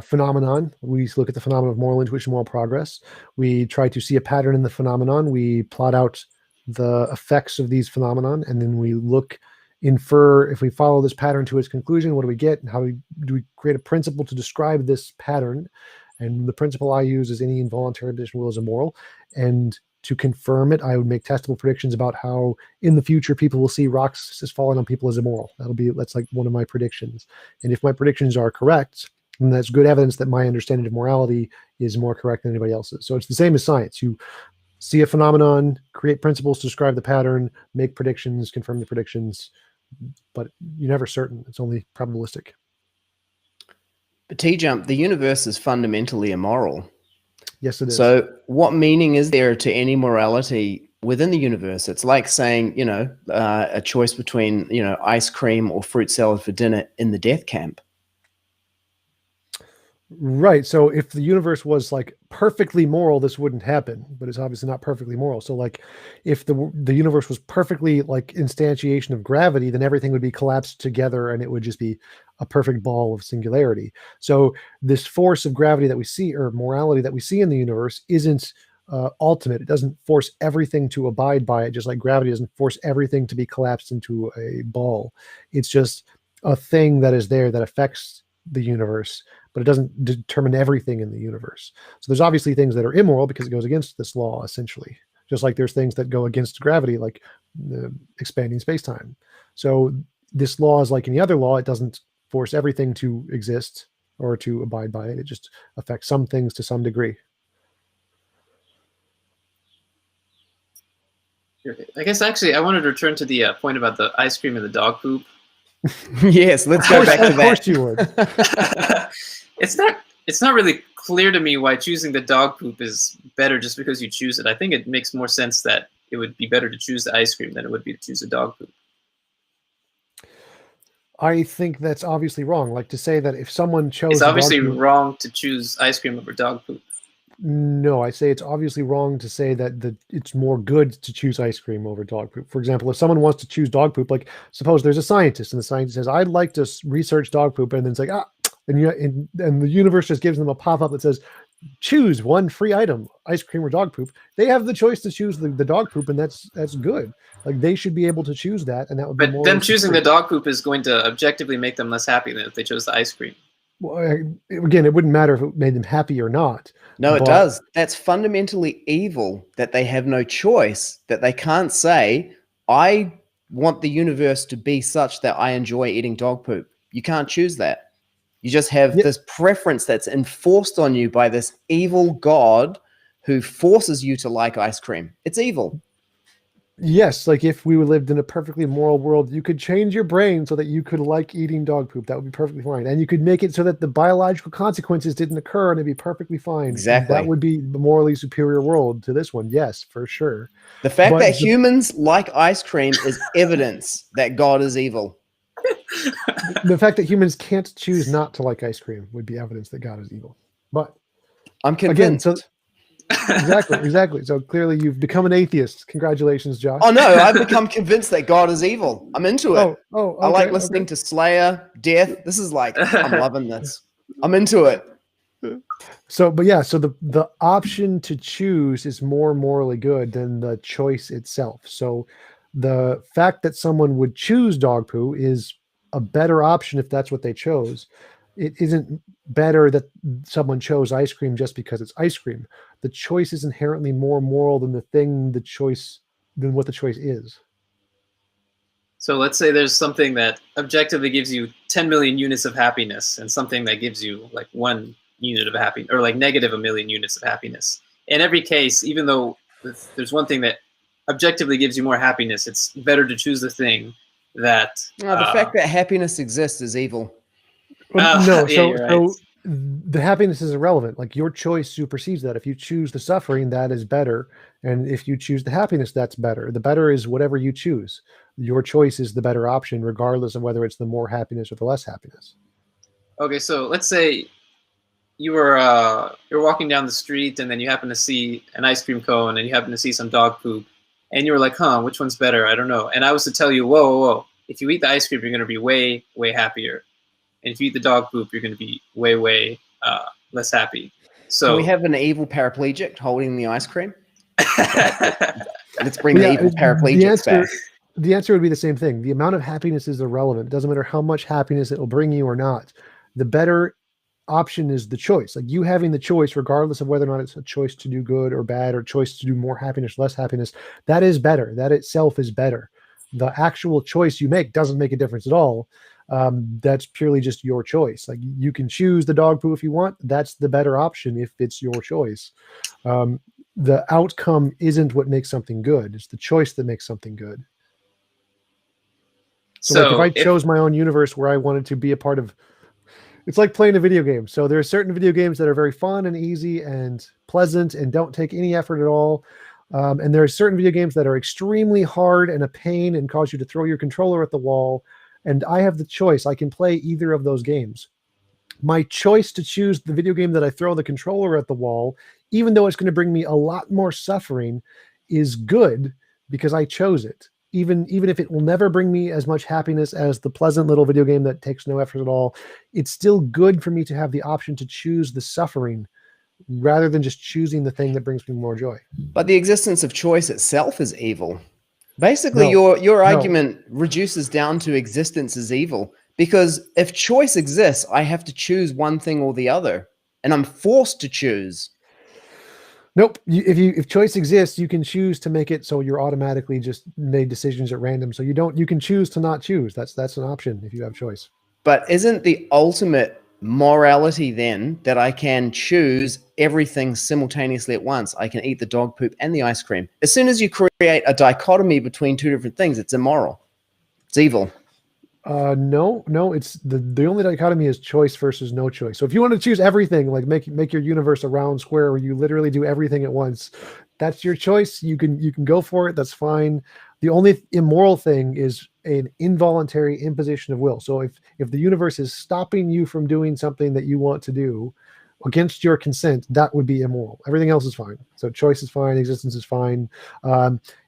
[SPEAKER 3] phenomenon. We look at the phenomenon of moral intuition, moral progress. We try to see a pattern in the phenomenon. We plot out the effects of these phenomenon, and then we infer, if we follow this pattern to its conclusion, what do we get? And how do we create a principle to describe this pattern? And the principle I use is any involuntary imposition will is immoral. And to confirm it, I would make testable predictions about how in the future people will see rocks as falling on people as immoral. That's like one of my predictions. And if my predictions are correct, then that's good evidence that my understanding of morality is more correct than anybody else's. So it's the same as science. You see a phenomenon, create principles to describe the pattern, make predictions, confirm the predictions, but you're never certain. It's only probabilistic.
[SPEAKER 1] But TJump, the universe is fundamentally immoral.
[SPEAKER 3] Yes, it is.
[SPEAKER 1] So what meaning is there to any morality within the universe? It's like saying, a choice between, ice cream or fruit salad for dinner in the death camp.
[SPEAKER 3] Right. So if the universe was like perfectly moral, this wouldn't happen, but it's obviously not perfectly moral. So like if the universe was perfectly like instantiation of gravity, then everything would be collapsed together and it would just be a perfect ball of singularity. So this force of gravity that we see, or morality that we see in the universe, isn't ultimate. It doesn't force everything to abide by it, just like gravity doesn't force everything to be collapsed into a ball. It's just a thing that is there that affects the universe, but it doesn't determine everything in the universe. So there's obviously things that are immoral because it goes against this law, essentially. Just like there's things that go against gravity, like expanding space-time. So this law is like any other law. It doesn't force everything to exist or to abide by it. It just affects some things to some degree.
[SPEAKER 2] I guess actually I wanted to return to the point about the ice cream and the dog poop.
[SPEAKER 1] Yes, let's go back to that.
[SPEAKER 3] Of course you would.
[SPEAKER 2] It's not really clear to me why choosing the dog poop is better just because you choose it. I think it makes more sense that it would be better to choose the ice cream than it would be to choose the dog poop.
[SPEAKER 3] I think that's obviously wrong. Like to say that if someone chose,
[SPEAKER 2] it's obviously wrong to choose ice cream over dog poop.
[SPEAKER 3] No, I say it's obviously wrong to say that it's more good to choose ice cream over dog poop. For example, if someone wants to choose dog poop, like suppose there's a scientist and the scientist says, I'd like to research dog poop, and then it's like, and the universe just gives them a pop-up that says, choose one free item, ice cream or dog poop. They have the choice to choose the dog poop, and that's good. Like they should be able to choose that, and that would be more.
[SPEAKER 2] But them choosing the dog poop is going to objectively make them less happy than if they chose the ice cream.
[SPEAKER 3] Well, again, it wouldn't matter if it made them happy or not.
[SPEAKER 1] No, it does. That's fundamentally evil, that they have no choice, that they can't say, I want the universe to be such that I enjoy eating dog poop. You can't choose that. You just have this preference that's enforced on you by this evil God who forces you to like ice cream. It's evil.
[SPEAKER 3] Yes, like if we lived in a perfectly moral world, you could change your brain so that you could like eating dog poop. That would be perfectly fine. And you could make it so that the biological consequences didn't occur and it'd be perfectly fine.
[SPEAKER 1] Exactly.
[SPEAKER 3] That would be the morally superior world to this one. Yes, for sure.
[SPEAKER 1] The fact that humans like ice cream is evidence that God is evil.
[SPEAKER 3] The fact that humans can't choose not to like ice cream would be evidence that God is evil. But
[SPEAKER 1] I'm convinced.
[SPEAKER 3] Again, Exactly. So clearly you've become an atheist. Congratulations, Josh.
[SPEAKER 1] Oh no, I've become convinced that God is evil. I'm into it.
[SPEAKER 3] Okay,
[SPEAKER 1] I like listening to Slayer, Death. This is like, I'm loving this. I'm into it.
[SPEAKER 3] So the option to choose is more morally good than the choice itself. So the fact that someone would choose dog poo is a better option if that's what they chose. It isn't better that someone chose ice cream just because it's ice cream. The choice is inherently more moral than what the choice is.
[SPEAKER 2] So let's say there's something that objectively gives you 10 million units of happiness and something that gives you like 1 unit of happiness, or like negative 1 million units of happiness. In every case, even though there's one thing that objectively gives you more happiness, it's better to choose the thing that...
[SPEAKER 1] the fact that happiness exists is evil.
[SPEAKER 3] No,
[SPEAKER 2] right.
[SPEAKER 3] So the happiness is irrelevant. Like your choice supersedes that. If you choose the suffering, that is better. And if you choose the happiness, that's better. The better is whatever you choose. Your choice is the better option, regardless of whether it's the more happiness or the less happiness.
[SPEAKER 2] Okay, so let's say you're walking down the street and then you happen to see an ice cream cone and you happen to see some dog poop, and you were like, huh, which one's better? I don't know. And I was to tell you, whoa, whoa, whoa. If you eat the ice cream, you're going to be way, way happier. And if you eat the dog poop, you're going to be way, way less happy. So
[SPEAKER 1] Can we have an evil paraplegic holding the ice cream? Let's bring the evil paraplegics back.
[SPEAKER 3] The answer would be the same thing. The amount of happiness is irrelevant. It doesn't matter how much happiness it will bring you or not. The better option is the choice. Like you having the choice, regardless of whether or not it's a choice to do good or bad, or choice to do more happiness, less happiness, that is better. That itself is better. The actual choice you make doesn't make a difference at all. That's purely just your choice. Like you can choose the dog poo if you want. That's the better option if it's your choice. The outcome isn't what makes something good. It's the choice that makes something good. So like if I chose my own universe where I wanted to be a part of, it's like playing a video game. So there are certain video games that are very fun and easy and pleasant and don't take any effort at all. And there are certain video games that are extremely hard and a pain and cause you to throw your controller at the wall. And I have the choice. I can play either of those games. My choice to choose the video game that I throw the controller at the wall, even though it's going to bring me a lot more suffering, is good because I chose it. Even if it will never bring me as much happiness as the pleasant little video game that takes no effort at all, it's still good for me to have the option to choose the suffering rather than just choosing the thing that brings me more joy.
[SPEAKER 1] But the existence of choice itself is evil. Basically, your argument reduces down to existence is evil, because if choice exists, I have to choose one thing or the other, and I'm forced to choose.
[SPEAKER 3] Nope. If choice exists, you can choose to make it so you're automatically just made decisions at random. So you can choose to not choose. That's an option if you have choice.
[SPEAKER 1] But isn't the ultimate morality then that I can choose everything simultaneously at once? I can eat the dog poop and the ice cream. As soon as you create a dichotomy between two different things, it's immoral. It's evil.
[SPEAKER 3] No, it's the only dichotomy is choice versus no choice. So if you want to choose everything, like make your universe a round square where you literally do everything at once, that's your choice. You can go for it. That's fine. The only immoral thing is an involuntary imposition of will. So if the universe is stopping you from doing something that you want to do against your consent, that would be immoral. Everything else is fine. So choice is fine. Existence is fine.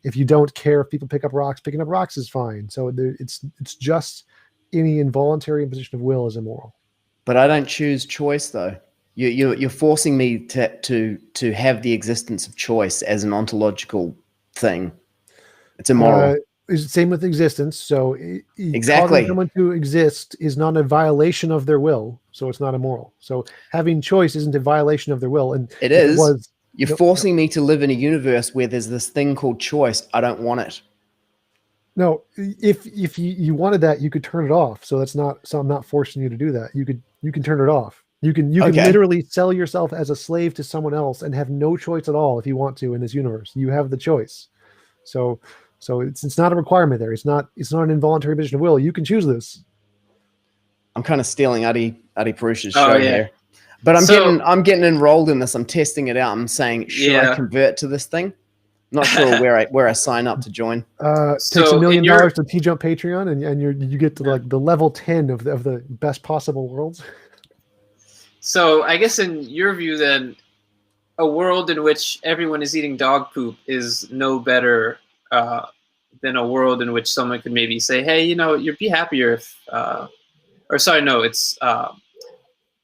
[SPEAKER 3] If you don't care if people pick up rocks, picking up rocks is fine. So it's just any involuntary imposition of will is immoral.
[SPEAKER 1] But I don't choose choice though. You're forcing me to have the existence of choice as an ontological thing. It's immoral.
[SPEAKER 3] Is the same with existence. So
[SPEAKER 1] exactly,
[SPEAKER 3] causing someone to exist is not a violation of their will, so it's not immoral. So having choice isn't a violation of their will, and
[SPEAKER 1] it is. You're forcing me to live in a universe where there's this thing called choice. I don't want it.
[SPEAKER 3] No, if you wanted that, you could turn it off. So that's not. So I'm not forcing you to do that. You can turn it off. You can literally sell yourself as a slave to someone else and have no choice at all if you want to in this universe. You have the choice. So it's not a requirement there. It's not an involuntary position of will. You can choose this. I'm
[SPEAKER 1] kind of stealing Adi Purusha's show here. But I'm getting enrolled in this. I'm testing it out. I'm saying, should I convert to this thing? I'm not sure where I sign up to join.
[SPEAKER 3] Takes $1 million to TJump Patreon, and you get to like the level 10 of the best possible worlds.
[SPEAKER 2] So I guess in your view, then, a world in which everyone is eating dog poop is no better than a world in which someone could maybe say, hey, you'd be happier if, it's,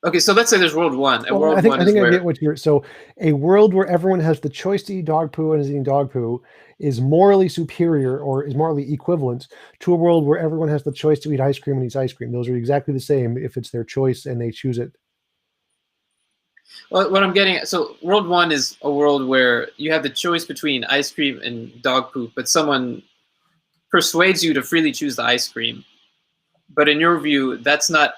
[SPEAKER 2] okay, so let's say there's world one.
[SPEAKER 3] I think I get what you're, so a world where everyone has the choice to eat dog poo and is eating dog poo is morally superior or is morally equivalent to a world where everyone has the choice to eat ice cream and eats ice cream. Those are exactly the same if it's their choice and they choose it.
[SPEAKER 2] Well, what I'm getting at, so world one is a world where you have the choice between ice cream and dog poop, but someone persuades you to freely choose the ice cream. But in your view, that's not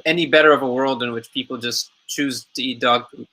[SPEAKER 2] any better of a world in which people just choose to eat dog poop.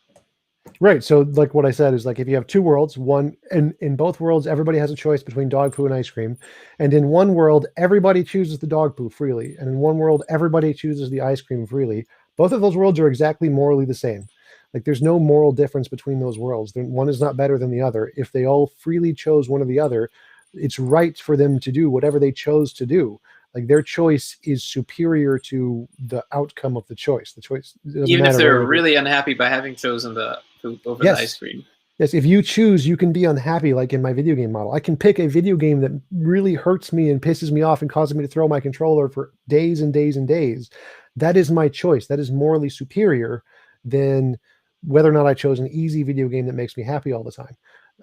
[SPEAKER 3] Right. So like what I said is like if you have two worlds, one and in both worlds, everybody has a choice between dog poo and ice cream. And in one world, everybody chooses the dog poo freely. And in one world, everybody chooses the ice cream freely. Both of those worlds are exactly morally the same. Like there's no moral difference between those worlds. One is not better than the other. If they all freely chose one or the other, it's right for them to do whatever they chose to do. Like their choice is superior to the outcome of the choice. The choice,
[SPEAKER 2] even if they're really unhappy by having chosen the poop over the ice cream.
[SPEAKER 3] Yes, if you choose, you can be unhappy, like in my video game model. I can pick a video game that really hurts me and pisses me off and causes me to throw my controller for days and days and days. That is my choice. That is morally superior than whether or not I chose an easy video game that makes me happy all the time.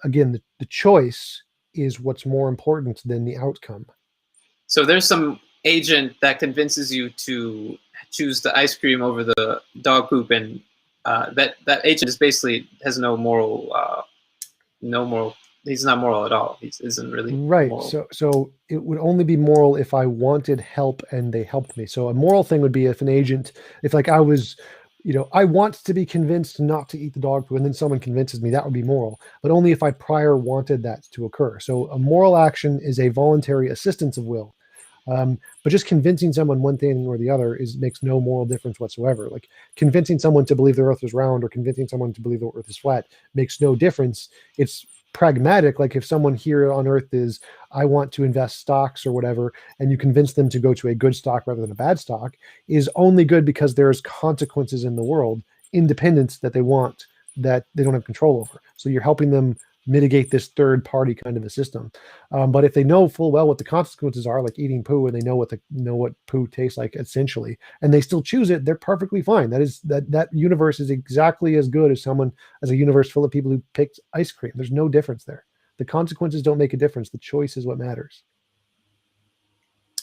[SPEAKER 3] Again, the choice is what's more important than the outcome.
[SPEAKER 2] So there's some agent that convinces you to choose the ice cream over the dog poop, and that agent is basically has no moral. He's not moral at all. He isn't really
[SPEAKER 3] right.
[SPEAKER 2] moral.
[SPEAKER 3] So it would only be moral if I wanted help and they helped me. So a moral thing would be if an agent, if like I was, I want to be convinced not to eat the dog food, and then someone convinces me, that would be moral, but only if I prior wanted that to occur. So a moral action is a voluntary assistance of will. But just convincing someone one thing or the other makes no moral difference whatsoever. Like convincing someone to believe the earth is round or convincing someone to believe the earth is flat makes no difference. It's pragmatic. Like if someone here on earth is, I want to invest stocks or whatever, and you convince them to go to a good stock rather than a bad stock, is only good because there's consequences in the world, independence that they want, that they don't have control over. So you're helping them mitigate this third party kind of a system. But if they know full well what the consequences are, like eating poo, and they know what poo tastes like essentially, and they still choose it, they're perfectly fine. That universe is exactly as good as a universe full of people who picked ice cream. There's no difference there. The consequences don't make a difference. The choice is what matters.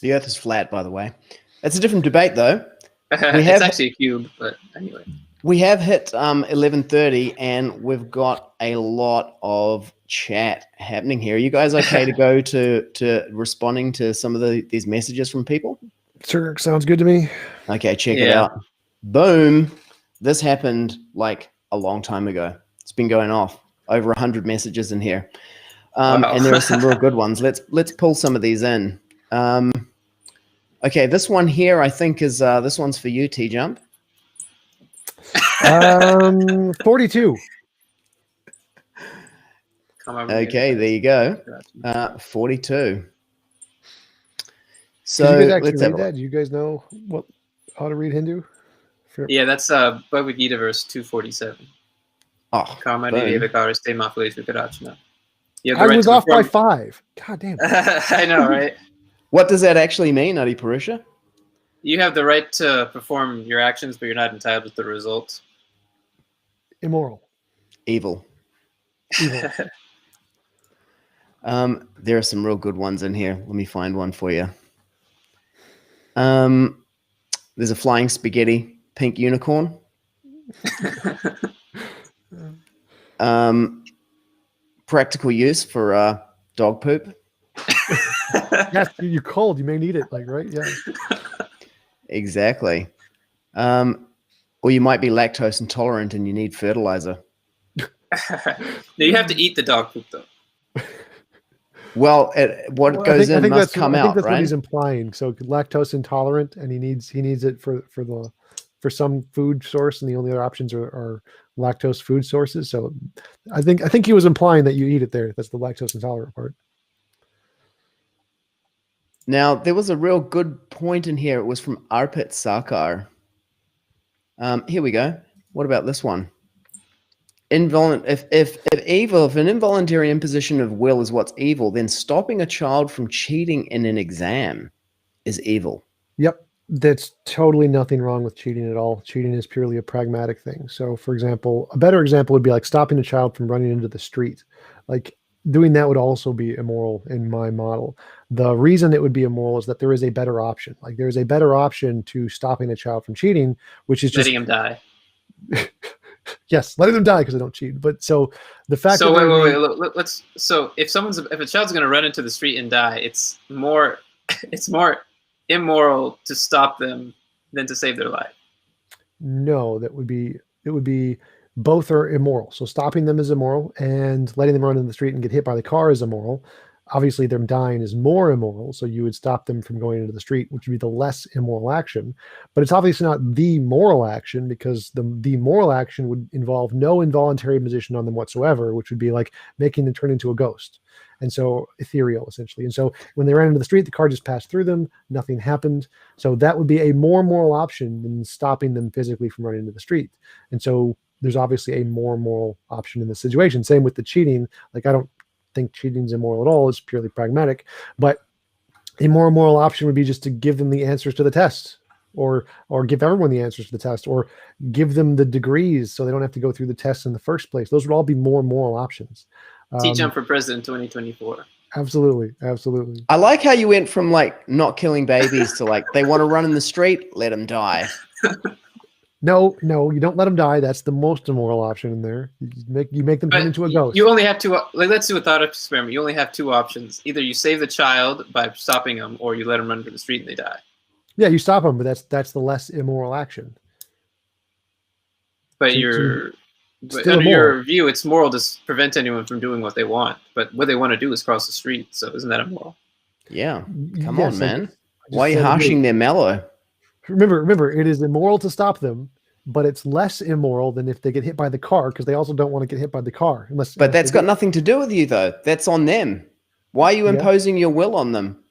[SPEAKER 1] The earth is flat, by the way. It's a different debate though.
[SPEAKER 2] It's actually a cube, but anyway.
[SPEAKER 1] We have hit 11:30 and we've got a lot of chat happening here. Are you guys okay to go to responding to some of these messages from people?
[SPEAKER 3] Sure, sounds good to me.
[SPEAKER 1] Okay, check it out. Boom. This happened like a long time ago. It's been going off. Over 100 messages in here.
[SPEAKER 2] Wow.
[SPEAKER 1] And there are some real good ones. Let's pull some of these in. Okay, this one here I think is this one's for you, TJump.
[SPEAKER 3] 42.
[SPEAKER 1] Okay, there you go. 42. So
[SPEAKER 3] can you guys actually
[SPEAKER 1] let's
[SPEAKER 3] read that? Do you guys know how to read Hindu?
[SPEAKER 2] Yeah, that's Bhagavad Gita verse 247.
[SPEAKER 1] Oh,
[SPEAKER 2] I
[SPEAKER 3] was off by 5. God damn.
[SPEAKER 2] I know, right?
[SPEAKER 1] What does that actually mean, Adi Purusha?
[SPEAKER 2] You have the right to perform your actions, but you're not entitled to the results.
[SPEAKER 3] Immoral.
[SPEAKER 1] Evil. There are some real good ones in here. Let me find one for you. There's a flying spaghetti pink unicorn. Practical use for dog poop.
[SPEAKER 3] Yes, you're cold. You may need it, right? Yeah.
[SPEAKER 1] Exactly. Or you might be lactose intolerant and you need fertilizer.
[SPEAKER 2] No, you have to eat the dog poop though.
[SPEAKER 1] Well, what goes in must come out, right? I think that's
[SPEAKER 3] what he's implying. So lactose intolerant, and he needs it for some food source, and the only other options are lactose food sources. So I think he was implying that you eat it there. That's the lactose intolerant part.
[SPEAKER 1] Now, there was a real good point in here. It was from Arpit Sarkar. Here we go. What about this one? If an involuntary imposition of will is what's evil, then stopping a child from cheating in an exam is evil.
[SPEAKER 3] Yep. That's totally nothing wrong with cheating at all. Cheating is purely a pragmatic thing. So, for example, a better example would be like stopping a child from running into the street. Like doing that would also be immoral in my model. The reason it would be immoral is that there is a better option. Like there is a better option to stopping a child from cheating, which is
[SPEAKER 2] letting him die.
[SPEAKER 3] Yes, letting them die because they don't cheat. But so the fact.
[SPEAKER 2] So wait. Let's. So if a child's going to run into the street and die, it's more immoral to stop them than to save their life.
[SPEAKER 3] No, it would be both are immoral. So stopping them is immoral, and letting them run in the street and get hit by the car is immoral. Obviously, them dying is more immoral, so you would stop them from going into the street, which would be the less immoral action. But it's obviously not the moral action, because the moral action would involve no involuntary imposition on them whatsoever, which would be like making them turn into a ghost. And so ethereal, essentially. And so when they ran into the street, the car just passed through them, nothing happened. So that would be a more moral option than stopping them physically from running into the street. And so there's obviously a more moral option in this situation. Same with the cheating. Like, I don't think cheating is immoral at all. It's purely pragmatic. But a more moral option would be just to give them the answers to the test, or give everyone the answers to the test, or give them the degrees so they don't have to go through the test in the first place. Those would all be more moral options.
[SPEAKER 2] TJump for president 2024.
[SPEAKER 3] Absolutely.
[SPEAKER 1] I like how you went from like not killing babies to like they want to run in the street, let them die.
[SPEAKER 3] No, you don't let them die. That's the most immoral option in there. You make them turn into a ghost.
[SPEAKER 2] You only have two. Like, let's do a thought experiment. You only have two options. Either you save the child by stopping them, or you let them run to the street and they die.
[SPEAKER 3] Yeah, you stop them, but that's the less immoral action.
[SPEAKER 2] But under your view, it's moral to prevent anyone from doing what they want. But what they want to do is cross the street. So isn't that immoral?
[SPEAKER 1] Yeah. Come on, man. Why are you harshing their mellow?
[SPEAKER 3] Remember, it is immoral to stop them, but it's less immoral than if they get hit by the car, because they also don't want to get hit by the car.
[SPEAKER 1] But that's got nothing to do with you, though. That's on them. Why are you imposing your will on them?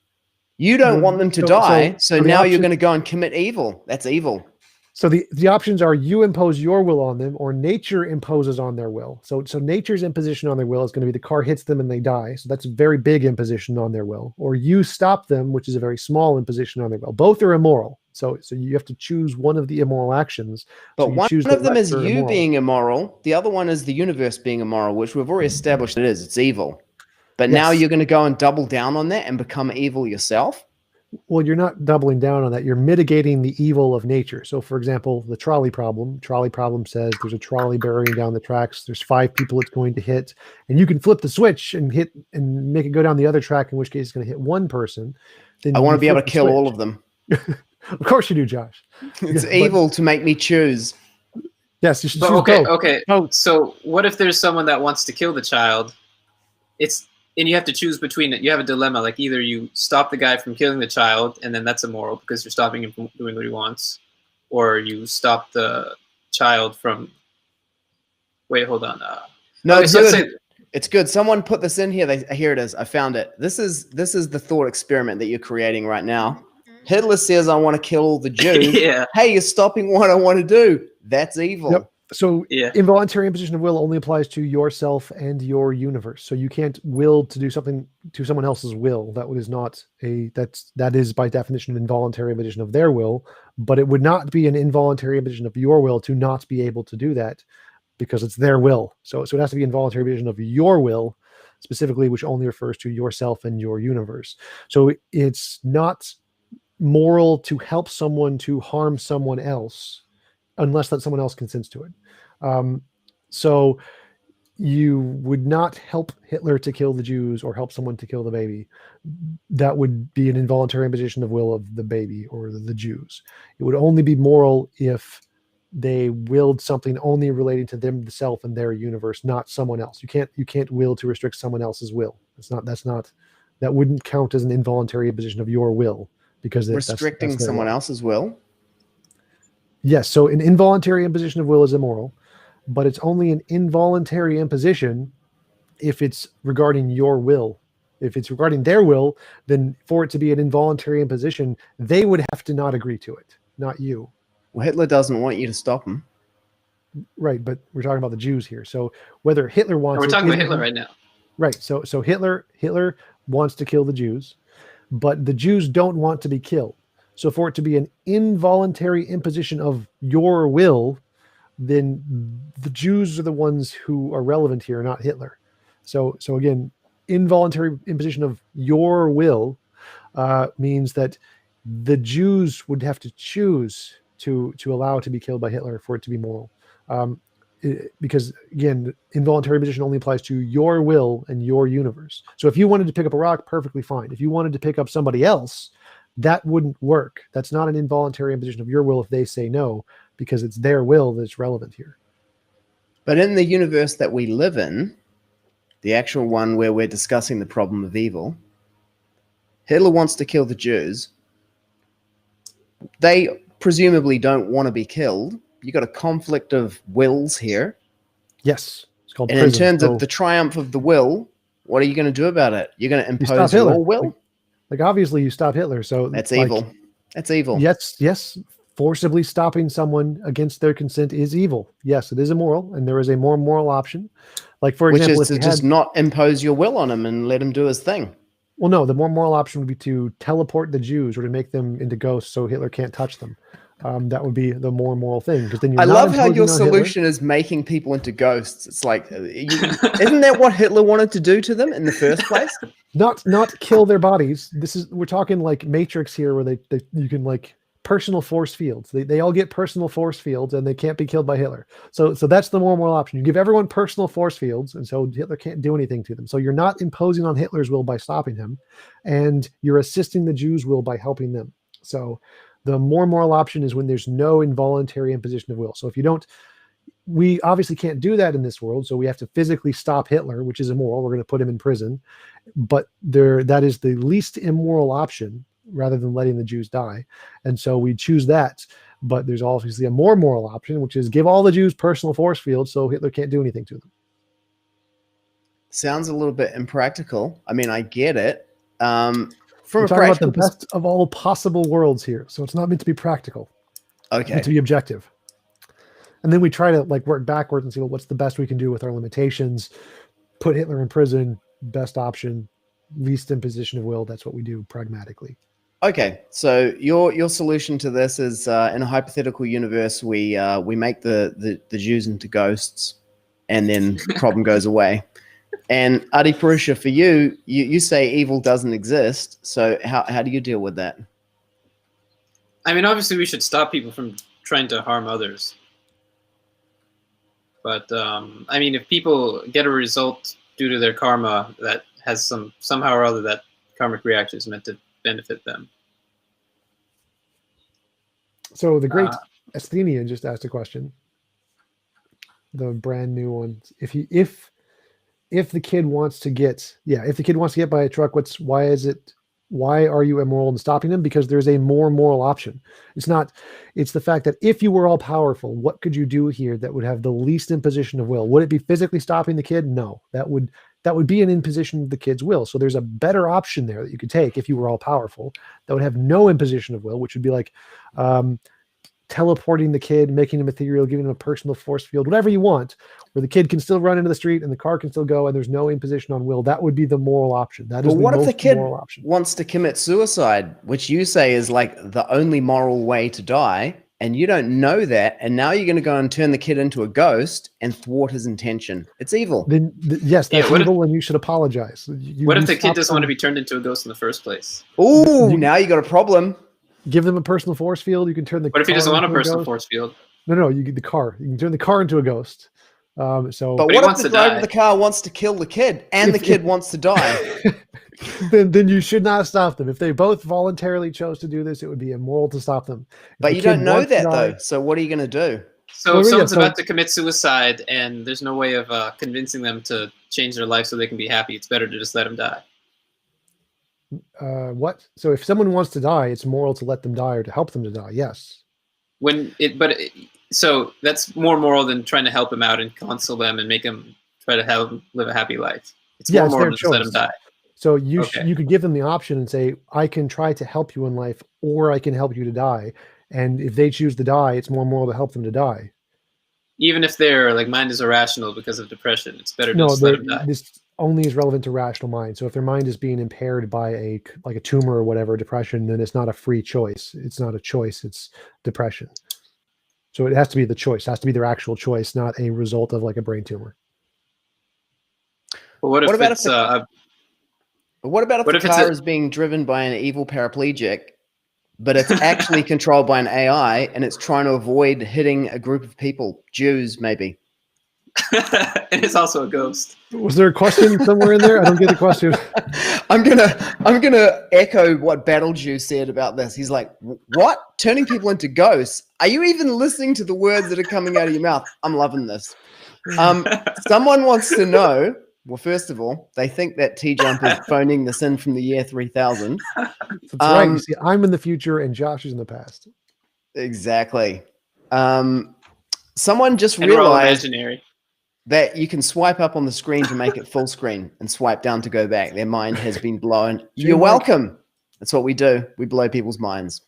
[SPEAKER 1] You don't want them to die, so now you're going to go and commit evil. That's evil.
[SPEAKER 3] So the options are you impose your will on them, or nature imposes on their will. So nature's imposition on their will is going to be the car hits them and they die. So that's a very big imposition on their will. Or you stop them, which is a very small imposition on their will. Both are immoral. So you have to choose one of the immoral actions.
[SPEAKER 1] But one of them is you being immoral. The other one is the universe being immoral, which we've already established it is. It's evil. But now you're going to go and double down on that and become evil yourself?
[SPEAKER 3] Well, you're not doubling down on that. You're mitigating the evil of nature. So, for example, the trolley problem. Trolley problem says there's a trolley burying down the tracks. There's 5 people it's going to hit. And you can flip the switch and hit and make it go down the other track, in which case it's going to hit one person. Then
[SPEAKER 1] I want to be able to kill all of them.
[SPEAKER 3] Of course you do, Josh.
[SPEAKER 1] It's evil to make me choose.
[SPEAKER 3] Yes, you should
[SPEAKER 2] choose
[SPEAKER 3] both.
[SPEAKER 2] Okay. So what if there's someone that wants to kill the child? And you have to choose between it. You have a dilemma. Like, either you stop the guy from killing the child, and then that's immoral because you're stopping him from doing what he wants, or you stop the child from. Wait, hold on.
[SPEAKER 1] No, it's good. It's good. Someone put this in here. Here it is. I found it. This is the thought experiment that you're creating right now. Hitler says, "I want to kill all the Jews."
[SPEAKER 2] Yeah.
[SPEAKER 1] Hey, you're stopping what I want to do. That's evil. Yep.
[SPEAKER 3] So involuntary imposition of will only applies to yourself and your universe. So you can't will to do something to someone else's will. That is not that is by definition an involuntary imposition of their will, but it would not be an involuntary imposition of your will to not be able to do that, because it's their will. So it has to be involuntary imposition of your will specifically, which only refers to yourself and your universe. So it's not moral to help someone to harm someone else unless that someone else consents to it. So you would not help Hitler to kill the Jews or help someone to kill the baby. That would be an involuntary imposition of will of the baby or the Jews. It would only be moral if they willed something only relating to them, the self and their universe, not someone else. You can't will to restrict someone else's will. That wouldn't count as an involuntary imposition of your will, because
[SPEAKER 1] restricting
[SPEAKER 3] that's
[SPEAKER 1] someone else's will.
[SPEAKER 3] Yes, so an involuntary imposition of will is immoral, but it's only an involuntary imposition if it's regarding your will. If it's regarding their will, then for it to be an involuntary imposition, they would have to not agree to it, not you.
[SPEAKER 1] Well, Hitler doesn't want you to stop him.
[SPEAKER 3] Right, but we're talking about the Jews here. So whether Hitler wants...
[SPEAKER 2] We're talking about Hitler right now.
[SPEAKER 3] Right, so Hitler wants to kill the Jews, but the Jews don't want to be killed. So for it to be an involuntary imposition of your will, then the Jews are the ones who are relevant here, not Hitler. So again, involuntary imposition of your will means that the Jews would have to choose to allow it to be killed by Hitler for it to be moral. Because again, involuntary imposition only applies to your will and your universe. So if you wanted to pick up a rock, perfectly fine. If you wanted to pick up somebody else, that wouldn't work. That's not an involuntary imposition of your will if they say no, because it's their will that's relevant here.
[SPEAKER 1] But in the universe that we live in, the actual one where we're discussing the problem of evil, Hitler wants to kill the Jews. They presumably don't want to be killed. You got a conflict of wills here.
[SPEAKER 3] Yes. It's called
[SPEAKER 1] and prison. In terms of the triumph of the will, what are you going to do about it? You're going to impose your will?
[SPEAKER 3] Like obviously you stop Hitler. So
[SPEAKER 1] that's evil. That's evil.
[SPEAKER 3] Yes, forcibly stopping someone against their consent is evil. Yes, it is immoral, and there is a more moral option. Like, for
[SPEAKER 1] Which
[SPEAKER 3] example,
[SPEAKER 1] is to just not impose your will on him and let him do his thing.
[SPEAKER 3] well, no, the more moral option would be to teleport the Jews or to make them into ghosts so Hitler can't touch them. That would be the more moral thing, because then you're
[SPEAKER 1] I
[SPEAKER 3] not
[SPEAKER 1] love how
[SPEAKER 3] imposing
[SPEAKER 1] your
[SPEAKER 3] on Hitler.
[SPEAKER 1] solution is making people into ghosts. It's like, isn't that what Hitler wanted to do to them in the first place?
[SPEAKER 3] Not kill their bodies. We're talking like Matrix here, where you can like personal force fields. They all get personal force fields, and they can't be killed by Hitler. So that's the more moral option. You give everyone personal force fields, and so Hitler can't do anything to them. So you're not imposing on Hitler's will by stopping him, and you're assisting the Jews' will by helping them. So the more moral option is when there's no involuntary imposition of will. So if you don't, we obviously can't do that in this world. So we have to physically stop Hitler, which is immoral. We're going to put him in prison, but that is the least immoral option rather than letting the Jews die. And so we choose that. But there's obviously a more moral option, which is give all the Jews personal force fields so Hitler can't do anything to them.
[SPEAKER 1] Sounds a little bit impractical. I mean, I get it.
[SPEAKER 3] We're talking about the best of all possible worlds here. So it's not meant to be practical.
[SPEAKER 1] Okay.
[SPEAKER 3] It's meant to be objective. And then we try to like work backwards and see, well, what's the best we can do with our limitations? Put Hitler in prison, best option, least imposition of will. That's what we do pragmatically.
[SPEAKER 1] Okay, so your solution to this is in a hypothetical universe, we make the Jews into ghosts, and then the problem goes away. And Adi Purusha, for you say evil doesn't exist. So how do you deal with that?
[SPEAKER 2] I mean, obviously, we should stop people from trying to harm others. But I mean, if people get a result due to their karma that has somehow or other that karmic reaction is meant to benefit them.
[SPEAKER 3] So the great Asthenian just asked a question. The brand new one. If the kid wants to get by a truck, why are you immoral in stopping them? Because there's a more moral option. It's the fact that if you were all powerful, what could you do here that would have the least imposition of will? Would it be physically stopping the kid? No, that would be an imposition of the kid's will. So there's a better option there that you could take if you were all powerful that would have no imposition of will, which would be like teleporting the kid, making him ethereal, giving him a personal force field, whatever you want, where the kid can still run into the street and the car can still go and there's no imposition on will. That would be the moral option. That is the most moral option. But what if the kid
[SPEAKER 1] wants to commit suicide, which you say is like the only moral way to die, and you don't know that, and now you're going to go and turn the kid into a ghost and thwart his intention? It's evil.
[SPEAKER 3] Then yes, that's evil, and you should apologize.
[SPEAKER 2] What if the kid doesn't want to be turned into a ghost in the first place?
[SPEAKER 1] Ooh, now you got a problem.
[SPEAKER 3] Give them a personal force field. You can turn the.
[SPEAKER 2] What if he doesn't want a personal force field?
[SPEAKER 3] No, you get the car. You can turn the car into a ghost.
[SPEAKER 1] But what if the driver of the car wants to kill the kid and the kid wants to die?
[SPEAKER 3] then you should not stop them. If they both voluntarily chose to do this, it would be immoral to stop them.
[SPEAKER 1] But you don't know that though. So what are you going to do?
[SPEAKER 2] So if someone's about to commit suicide and there's no way of convincing them to change their life so they can be happy, it's better to just let them die.
[SPEAKER 3] What? So if someone wants to die, it's moral to let them die or to help them to die. Yes.
[SPEAKER 2] So that's more moral than trying to help them out and console them and make them try to live a happy life. It's more moral to just let them die.
[SPEAKER 3] So you could give them the option and say, I can try to help you in life, or I can help you to die. And if they choose to die, it's more moral to help them to die. Even
[SPEAKER 2] if their mind is irrational because of depression, it's better to just let them die.
[SPEAKER 3] This only is relevant to rational mind. So if their mind is being impaired by a tumor or whatever, depression, then it's not a free choice. It's not a choice. It's depression. So it has to be the choice. It has to be their actual choice, not a result of a brain tumor.
[SPEAKER 2] Well, what about if
[SPEAKER 1] the car is being driven by an evil paraplegic, but it's actually controlled by an AI and it's trying to avoid hitting a group of people, Jews maybe?
[SPEAKER 2] And it's also a ghost.
[SPEAKER 3] Was there a question somewhere in there? I don't get the question.
[SPEAKER 1] I'm gonna echo what Battle Jew said about this. He's like, what? Turning people into ghosts? Are you even listening to the words that are coming out of your mouth? I'm loving this. Someone wants to know. Well, first of all, they think that TJump is phoning this in from the year 3000.
[SPEAKER 3] That's right. You see, I'm in the future and Josh is in the past.
[SPEAKER 1] Exactly. Someone just realized that you can swipe up on the screen to make it full screen and swipe down to go back. Their mind has been blown. You're welcome. That's what we do. We blow people's minds.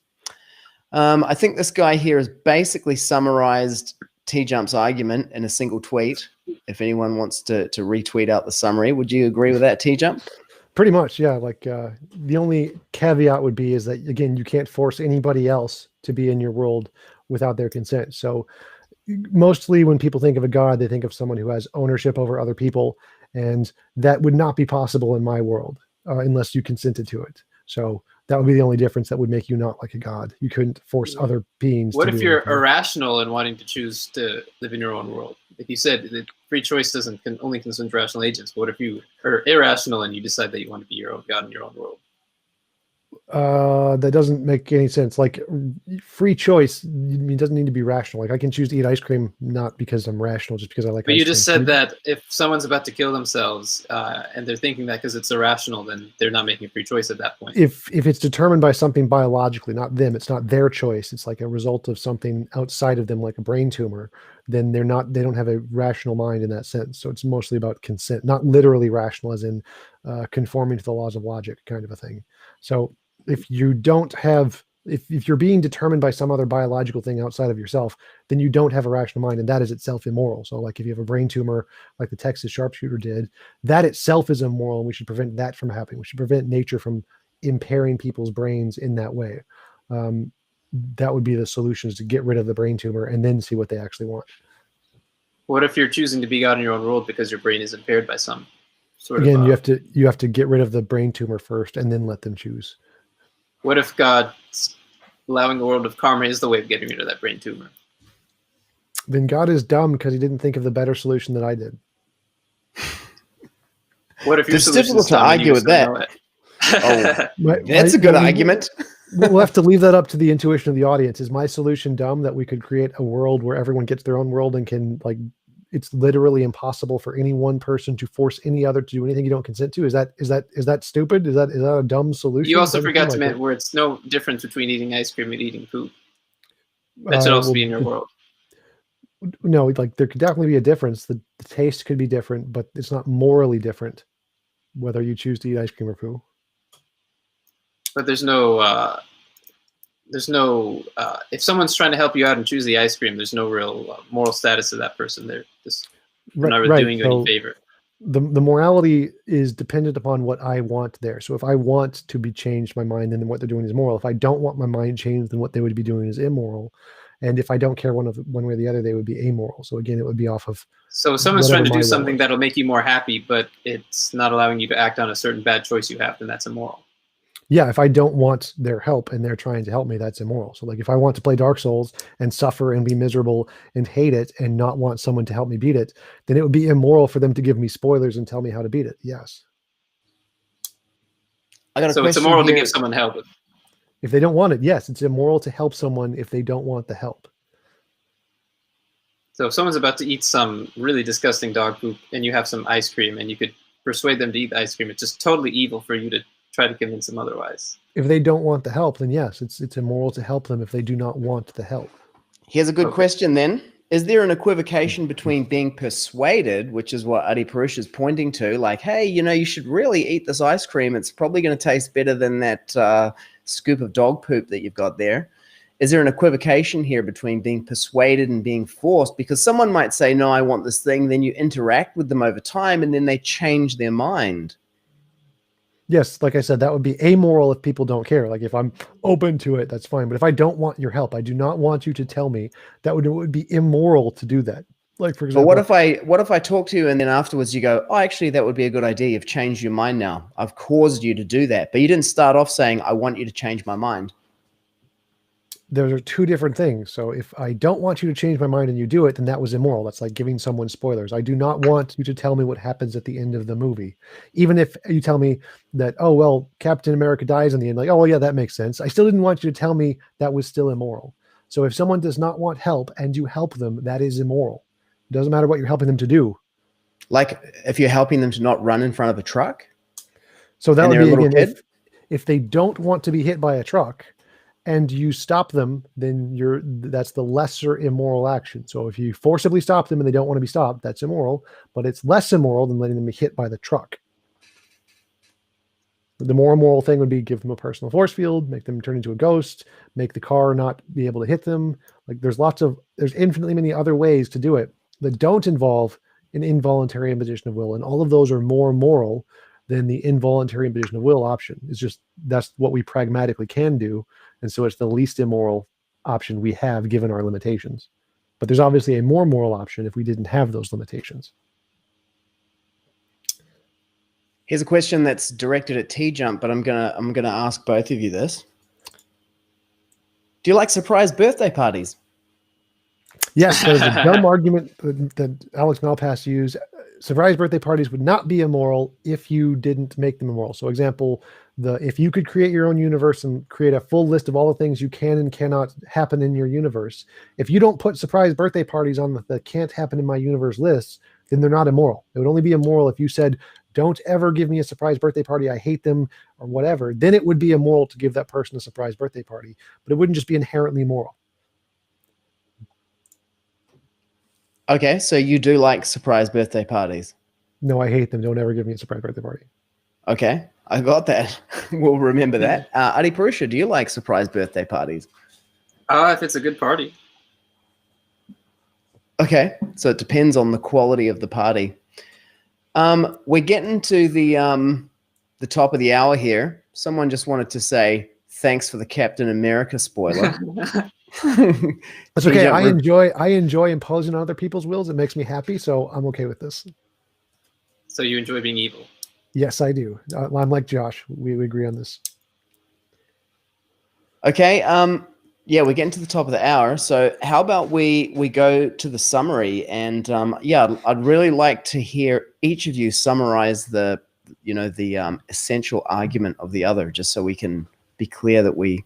[SPEAKER 1] I think this guy here has basically summarized TJump's argument in a single tweet. If anyone wants to retweet out the summary, would you agree with that, TJump?
[SPEAKER 3] Pretty much, yeah. Like the only caveat would be is that, again, you can't force anybody else to be in your world without their consent. So mostly when people think of a god, they think of someone who has ownership over other people, and that would not be possible in my world unless you consented to it. So that would be the only difference that would make you not like a god. You couldn't force other beings.
[SPEAKER 2] What
[SPEAKER 3] to
[SPEAKER 2] if
[SPEAKER 3] do
[SPEAKER 2] you're
[SPEAKER 3] anything.
[SPEAKER 2] irrational and wanting to choose to live in your own world? Like you said, that free choice can only concern rational agents. But what if you are irrational and you decide that you want to be your own god in your own world?
[SPEAKER 3] That doesn't make any sense. Like free choice, it doesn't need to be rational. Like I can choose to eat ice cream not because I'm rational, just because I like.
[SPEAKER 2] But
[SPEAKER 3] ice
[SPEAKER 2] you just
[SPEAKER 3] cream.
[SPEAKER 2] said that if someone's about to kill themselves and they're thinking that because it's irrational, then they're not making a free choice at that point.
[SPEAKER 3] If it's determined by something biologically, not them, it's not their choice. It's like a result of something outside of them, like a brain tumor. Then they don't have a rational mind in that sense. So it's mostly about consent, not literally rational, as in conforming to the laws of logic, kind of a thing. So if you don't have, if you're being determined by some other biological thing outside of yourself, then you don't have a rational mind, and that is itself immoral. So like if you have a brain tumor, like the Texas sharpshooter did, that itself is immoral, and we should prevent that from happening. We should prevent nature from impairing people's brains in that way. That would be the solution, is to get rid of the brain tumor and then see what they actually want.
[SPEAKER 2] What if you're choosing to be God in your own world because your brain is impaired by some sort
[SPEAKER 3] Again,
[SPEAKER 2] of...
[SPEAKER 3] you have to get rid of the brain tumor first and then let them choose.
[SPEAKER 2] What if God allowing the world of karma is the way of getting rid of that brain tumor?
[SPEAKER 3] Then God is dumb because he didn't think of the better solution that I did.
[SPEAKER 2] What if your
[SPEAKER 1] It's
[SPEAKER 2] solution
[SPEAKER 1] difficult
[SPEAKER 2] is
[SPEAKER 1] to
[SPEAKER 2] dumb and
[SPEAKER 1] argue
[SPEAKER 2] you
[SPEAKER 1] with
[SPEAKER 2] just don't
[SPEAKER 1] that.
[SPEAKER 2] know it?
[SPEAKER 1] That's a good argument.
[SPEAKER 3] We'll have to leave that up to the intuition of the audience. Is my solution dumb, that we could create a world where everyone gets their own world and can, like, it's literally impossible for any one person to force any other to do anything you don't consent to? Is that stupid? Is that a dumb solution?
[SPEAKER 2] You also
[SPEAKER 3] Doesn't
[SPEAKER 2] forgot
[SPEAKER 3] seem
[SPEAKER 2] to
[SPEAKER 3] like
[SPEAKER 2] mention
[SPEAKER 3] it.
[SPEAKER 2] where it's no difference between eating ice cream and eating poop. That should also be in your world.
[SPEAKER 3] No, like there could definitely be a difference. The taste could be different, but it's not morally different whether you choose to eat ice cream or poo.
[SPEAKER 2] But there's no if someone's trying to help you out and choose the ice cream, there's no real moral status of that person. They're just not really doing you any favor.
[SPEAKER 3] The morality is dependent upon what I want there. So if I want to be changed my mind, then what they're doing is moral. If I don't want my mind changed, then what they would be doing is immoral. And if I don't care one way or the other, they would be amoral. So again, it would be off of.
[SPEAKER 2] So if someone's trying to do something that'll make you more happy, but it's not allowing you to act on a certain bad choice you have, then that's immoral.
[SPEAKER 3] Yeah, if I don't want their help and they're trying to help me, that's immoral. So like if I want to play Dark Souls and suffer and be miserable and hate it and not want someone to help me beat it, then it would be immoral for them to give me spoilers and tell me how to beat it. Yes.
[SPEAKER 2] So it's immoral to give someone help.
[SPEAKER 3] If they don't want it, yes, it's immoral to help someone if they don't want the help.
[SPEAKER 2] So if someone's about to eat some really disgusting dog poop and you have some ice cream and you could persuade them to eat the ice cream, it's just totally evil for you to try to convince them otherwise.
[SPEAKER 3] If they don't want the help, then yes, it's immoral to help them if they do not want the help.
[SPEAKER 1] Here's a good question then. Is there an equivocation between being persuaded, which is what Adi Purusha is pointing to, like, hey, you should really eat this ice cream. It's probably going to taste better than that scoop of dog poop that you've got there. Is there an equivocation here between being persuaded and being forced? Because someone might say, no, I want this thing. Then you interact with them over time and then they change their mind.
[SPEAKER 3] Yes, like I said, that would be amoral if people don't care. Like if I'm open to it, that's fine. But if I don't want your help, I do not want you to tell me, it would be immoral to do that. Like for example,
[SPEAKER 1] but what if I talk to you and then afterwards you go, oh, actually, that would be a good idea. You've changed your mind now. I've caused you to do that. But you didn't start off saying, I want you to change my mind.
[SPEAKER 3] There are two different things. So if I don't want you to change my mind and you do it, then that was immoral. That's like giving someone spoilers. I do not want you to tell me what happens at the end of the movie. Even if you tell me that, oh, well, Captain America dies in the end, like, oh, well, yeah, that makes sense. I still didn't want you to tell me that was still immoral. So if someone does not want help and you help them, that is immoral. It doesn't matter what you're helping them to do.
[SPEAKER 1] Like if you're helping them to not run in front of a truck.
[SPEAKER 3] So that would be, again, if they don't want to be hit by a truck, and you stop them, then that's the lesser immoral action. So if you forcibly stop them and they don't want to be stopped, that's immoral, but it's less immoral than letting them be hit by the truck. The more moral thing would be give them a personal force field, make them turn into a ghost, make the car not be able to hit them. Like there's infinitely many other ways to do it that don't involve an involuntary imposition of will. And all of those are more moral than the involuntary imposition of will option. It's just, that's what we pragmatically can do. And so it's the least immoral option we have given our limitations. But there's obviously a more moral option if we didn't have those limitations.
[SPEAKER 1] Here's a question that's directed at TJump, but I'm gonna ask both of you this. Do you like surprise birthday parties?
[SPEAKER 3] Yes, there's a dumb argument that Alex Malpass used. Surprise birthday parties would not be immoral if you didn't make them immoral. So example, if you could create your own universe and create a full list of all the things you can and cannot happen in your universe, if you don't put surprise birthday parties on the can't happen in my universe list, then they're not immoral. It would only be immoral if you said, don't ever give me a surprise birthday party, I hate them, or whatever. Then it would be immoral to give that person a surprise birthday party, but it wouldn't just be inherently moral.
[SPEAKER 1] Okay, so you do like surprise birthday parties.
[SPEAKER 3] No, I hate them. Don't ever give me a surprise birthday party.
[SPEAKER 1] Okay, I got that. We'll remember that. Adi Purusha, do you like surprise birthday parties?
[SPEAKER 2] If it's a good party.
[SPEAKER 1] Okay, so it depends on the quality of the party. We're getting to the top of the hour here. Someone just wanted to say thanks for the Captain America spoiler.
[SPEAKER 3] That's okay. I enjoy imposing on other people's wills. It makes me happy, so I'm okay with this.
[SPEAKER 2] So you enjoy being evil?
[SPEAKER 3] Yes, I do. I'm like Josh. We agree on this.
[SPEAKER 1] Okay. Yeah, we're getting to the top of the hour. So how about we go to the summary? And yeah, I'd really like to hear each of you summarize the essential argument of the other, just so we can be clear that we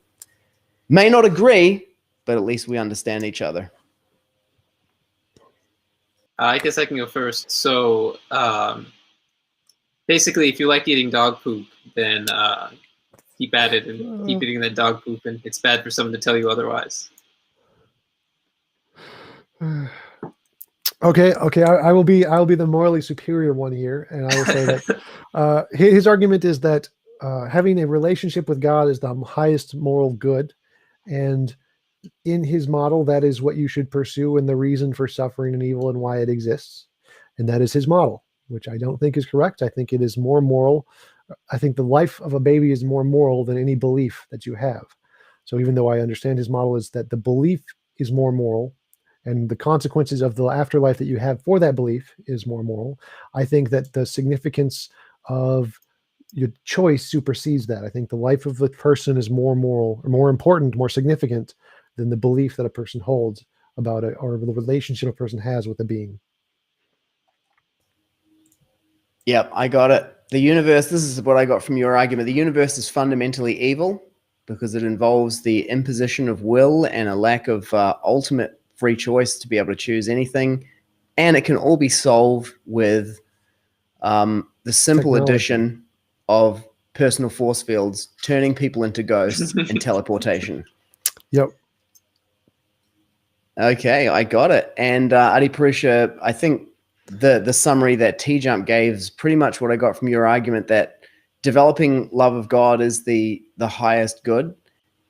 [SPEAKER 1] may not agree, but at least we understand each other.
[SPEAKER 2] I guess I can go first. So basically, if you like eating dog poop, then keep at it and keep eating that dog poop, and it's bad for someone to tell you otherwise.
[SPEAKER 3] Okay. I'll be the morally superior one here, and I will say that his argument is that having a relationship with God is the highest moral good, and in his model, that is what you should pursue, and the reason for suffering and evil and why it exists, and that is his model, which I don't think is correct. I think it is more moral. I think the life of a baby is more moral than any belief that you have. So even though I understand his model is that the belief is more moral and the consequences of the afterlife that you have for that belief is more moral, I think that the significance of your choice supersedes that. I think the life of the person is more moral, or more important, more significant than the belief that a person holds about it, or the relationship a person has with a being.
[SPEAKER 1] Yep, I got it. The universe, this is what I got from your argument. The universe is fundamentally evil because it involves the imposition of will and a lack of ultimate free choice to be able to choose anything. And it can all be solved with the simple
[SPEAKER 3] Technology.
[SPEAKER 1] addition of personal force fields, turning people into ghosts and teleportation.
[SPEAKER 3] Yep.
[SPEAKER 1] Okay, I got it. And Adi Purusha, I think the summary that TJump gave is pretty much what I got from your argument, that developing love of God is the highest good,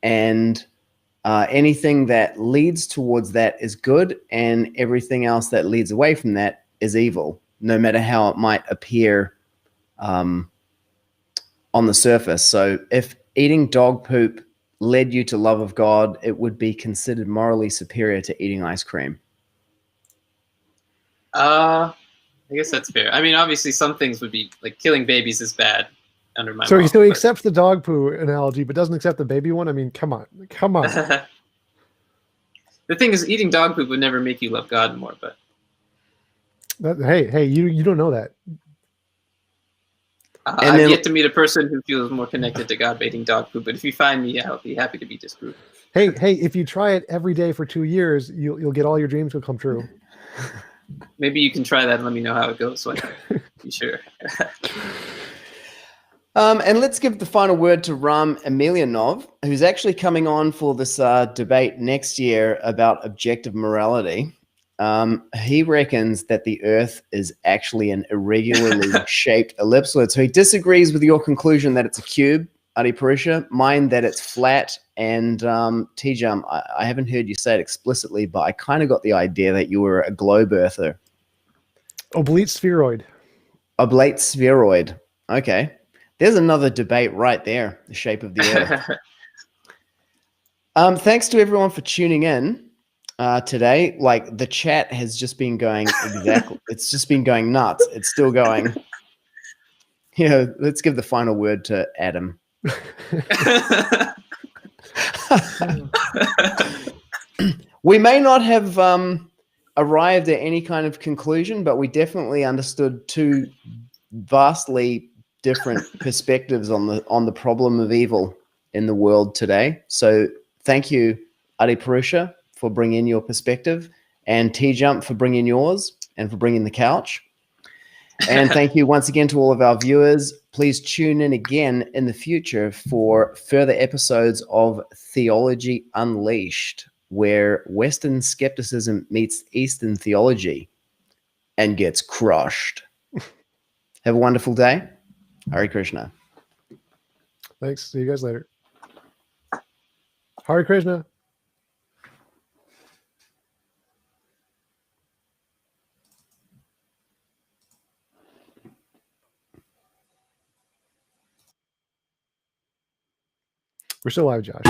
[SPEAKER 1] and anything that leads towards that is good, and everything else that leads away from that is evil, no matter how it might appear on the surface. So if eating dog poop led you to love of God, it would be considered morally superior to eating ice cream.
[SPEAKER 2] I guess that's fair. I mean, obviously, some things would be like killing babies is bad under my.
[SPEAKER 3] So he accepts the dog poo analogy, but doesn't accept the baby one. I mean, come on.
[SPEAKER 2] The thing is, eating dog poop would never make you love God more. But
[SPEAKER 3] hey, you don't know that.
[SPEAKER 2] I've yet to meet a person who feels more connected to God by eating dog poop. But if you find me, I'll be happy to be disproved.
[SPEAKER 3] Hey, if you try it every day for 2 years, you'll get all your dreams will come true.
[SPEAKER 2] Maybe you can try that and let me know how it goes, so I can be sure.
[SPEAKER 1] And let's give the final word to Ram Emelianov, who's actually coming on for this debate next year about objective morality. He reckons that the Earth is actually an irregularly shaped ellipsoid. So he disagrees with your conclusion that it's a cube, Adi Purusha. Mine that it's flat. And TJump, I haven't heard you say it explicitly, but I kind of got the idea that you were a globe earther.
[SPEAKER 3] Oblate spheroid.
[SPEAKER 1] Oblate spheroid. Okay. There's another debate right there, the shape of the Earth. Thanks to everyone for tuning in today. Like, the chat has just been going exactly, it's just been going nuts. It's still going. You know, let's give the final word to Adam. We may not have arrived at any kind of conclusion, but we definitely understood two vastly different perspectives on the problem of evil in the world today. So thank you, Adi Purusha, for bringing your perspective, and TJump for bringing yours, and for bringing the couch. And thank you once again to all of our viewers. Please tune in again in the future for further episodes of Theology Unleashed, where Western skepticism meets Eastern theology and gets crushed. Have a wonderful day. Hare Krishna.
[SPEAKER 3] Thanks. See you guys later. Hare Krishna. We're still live, Josh.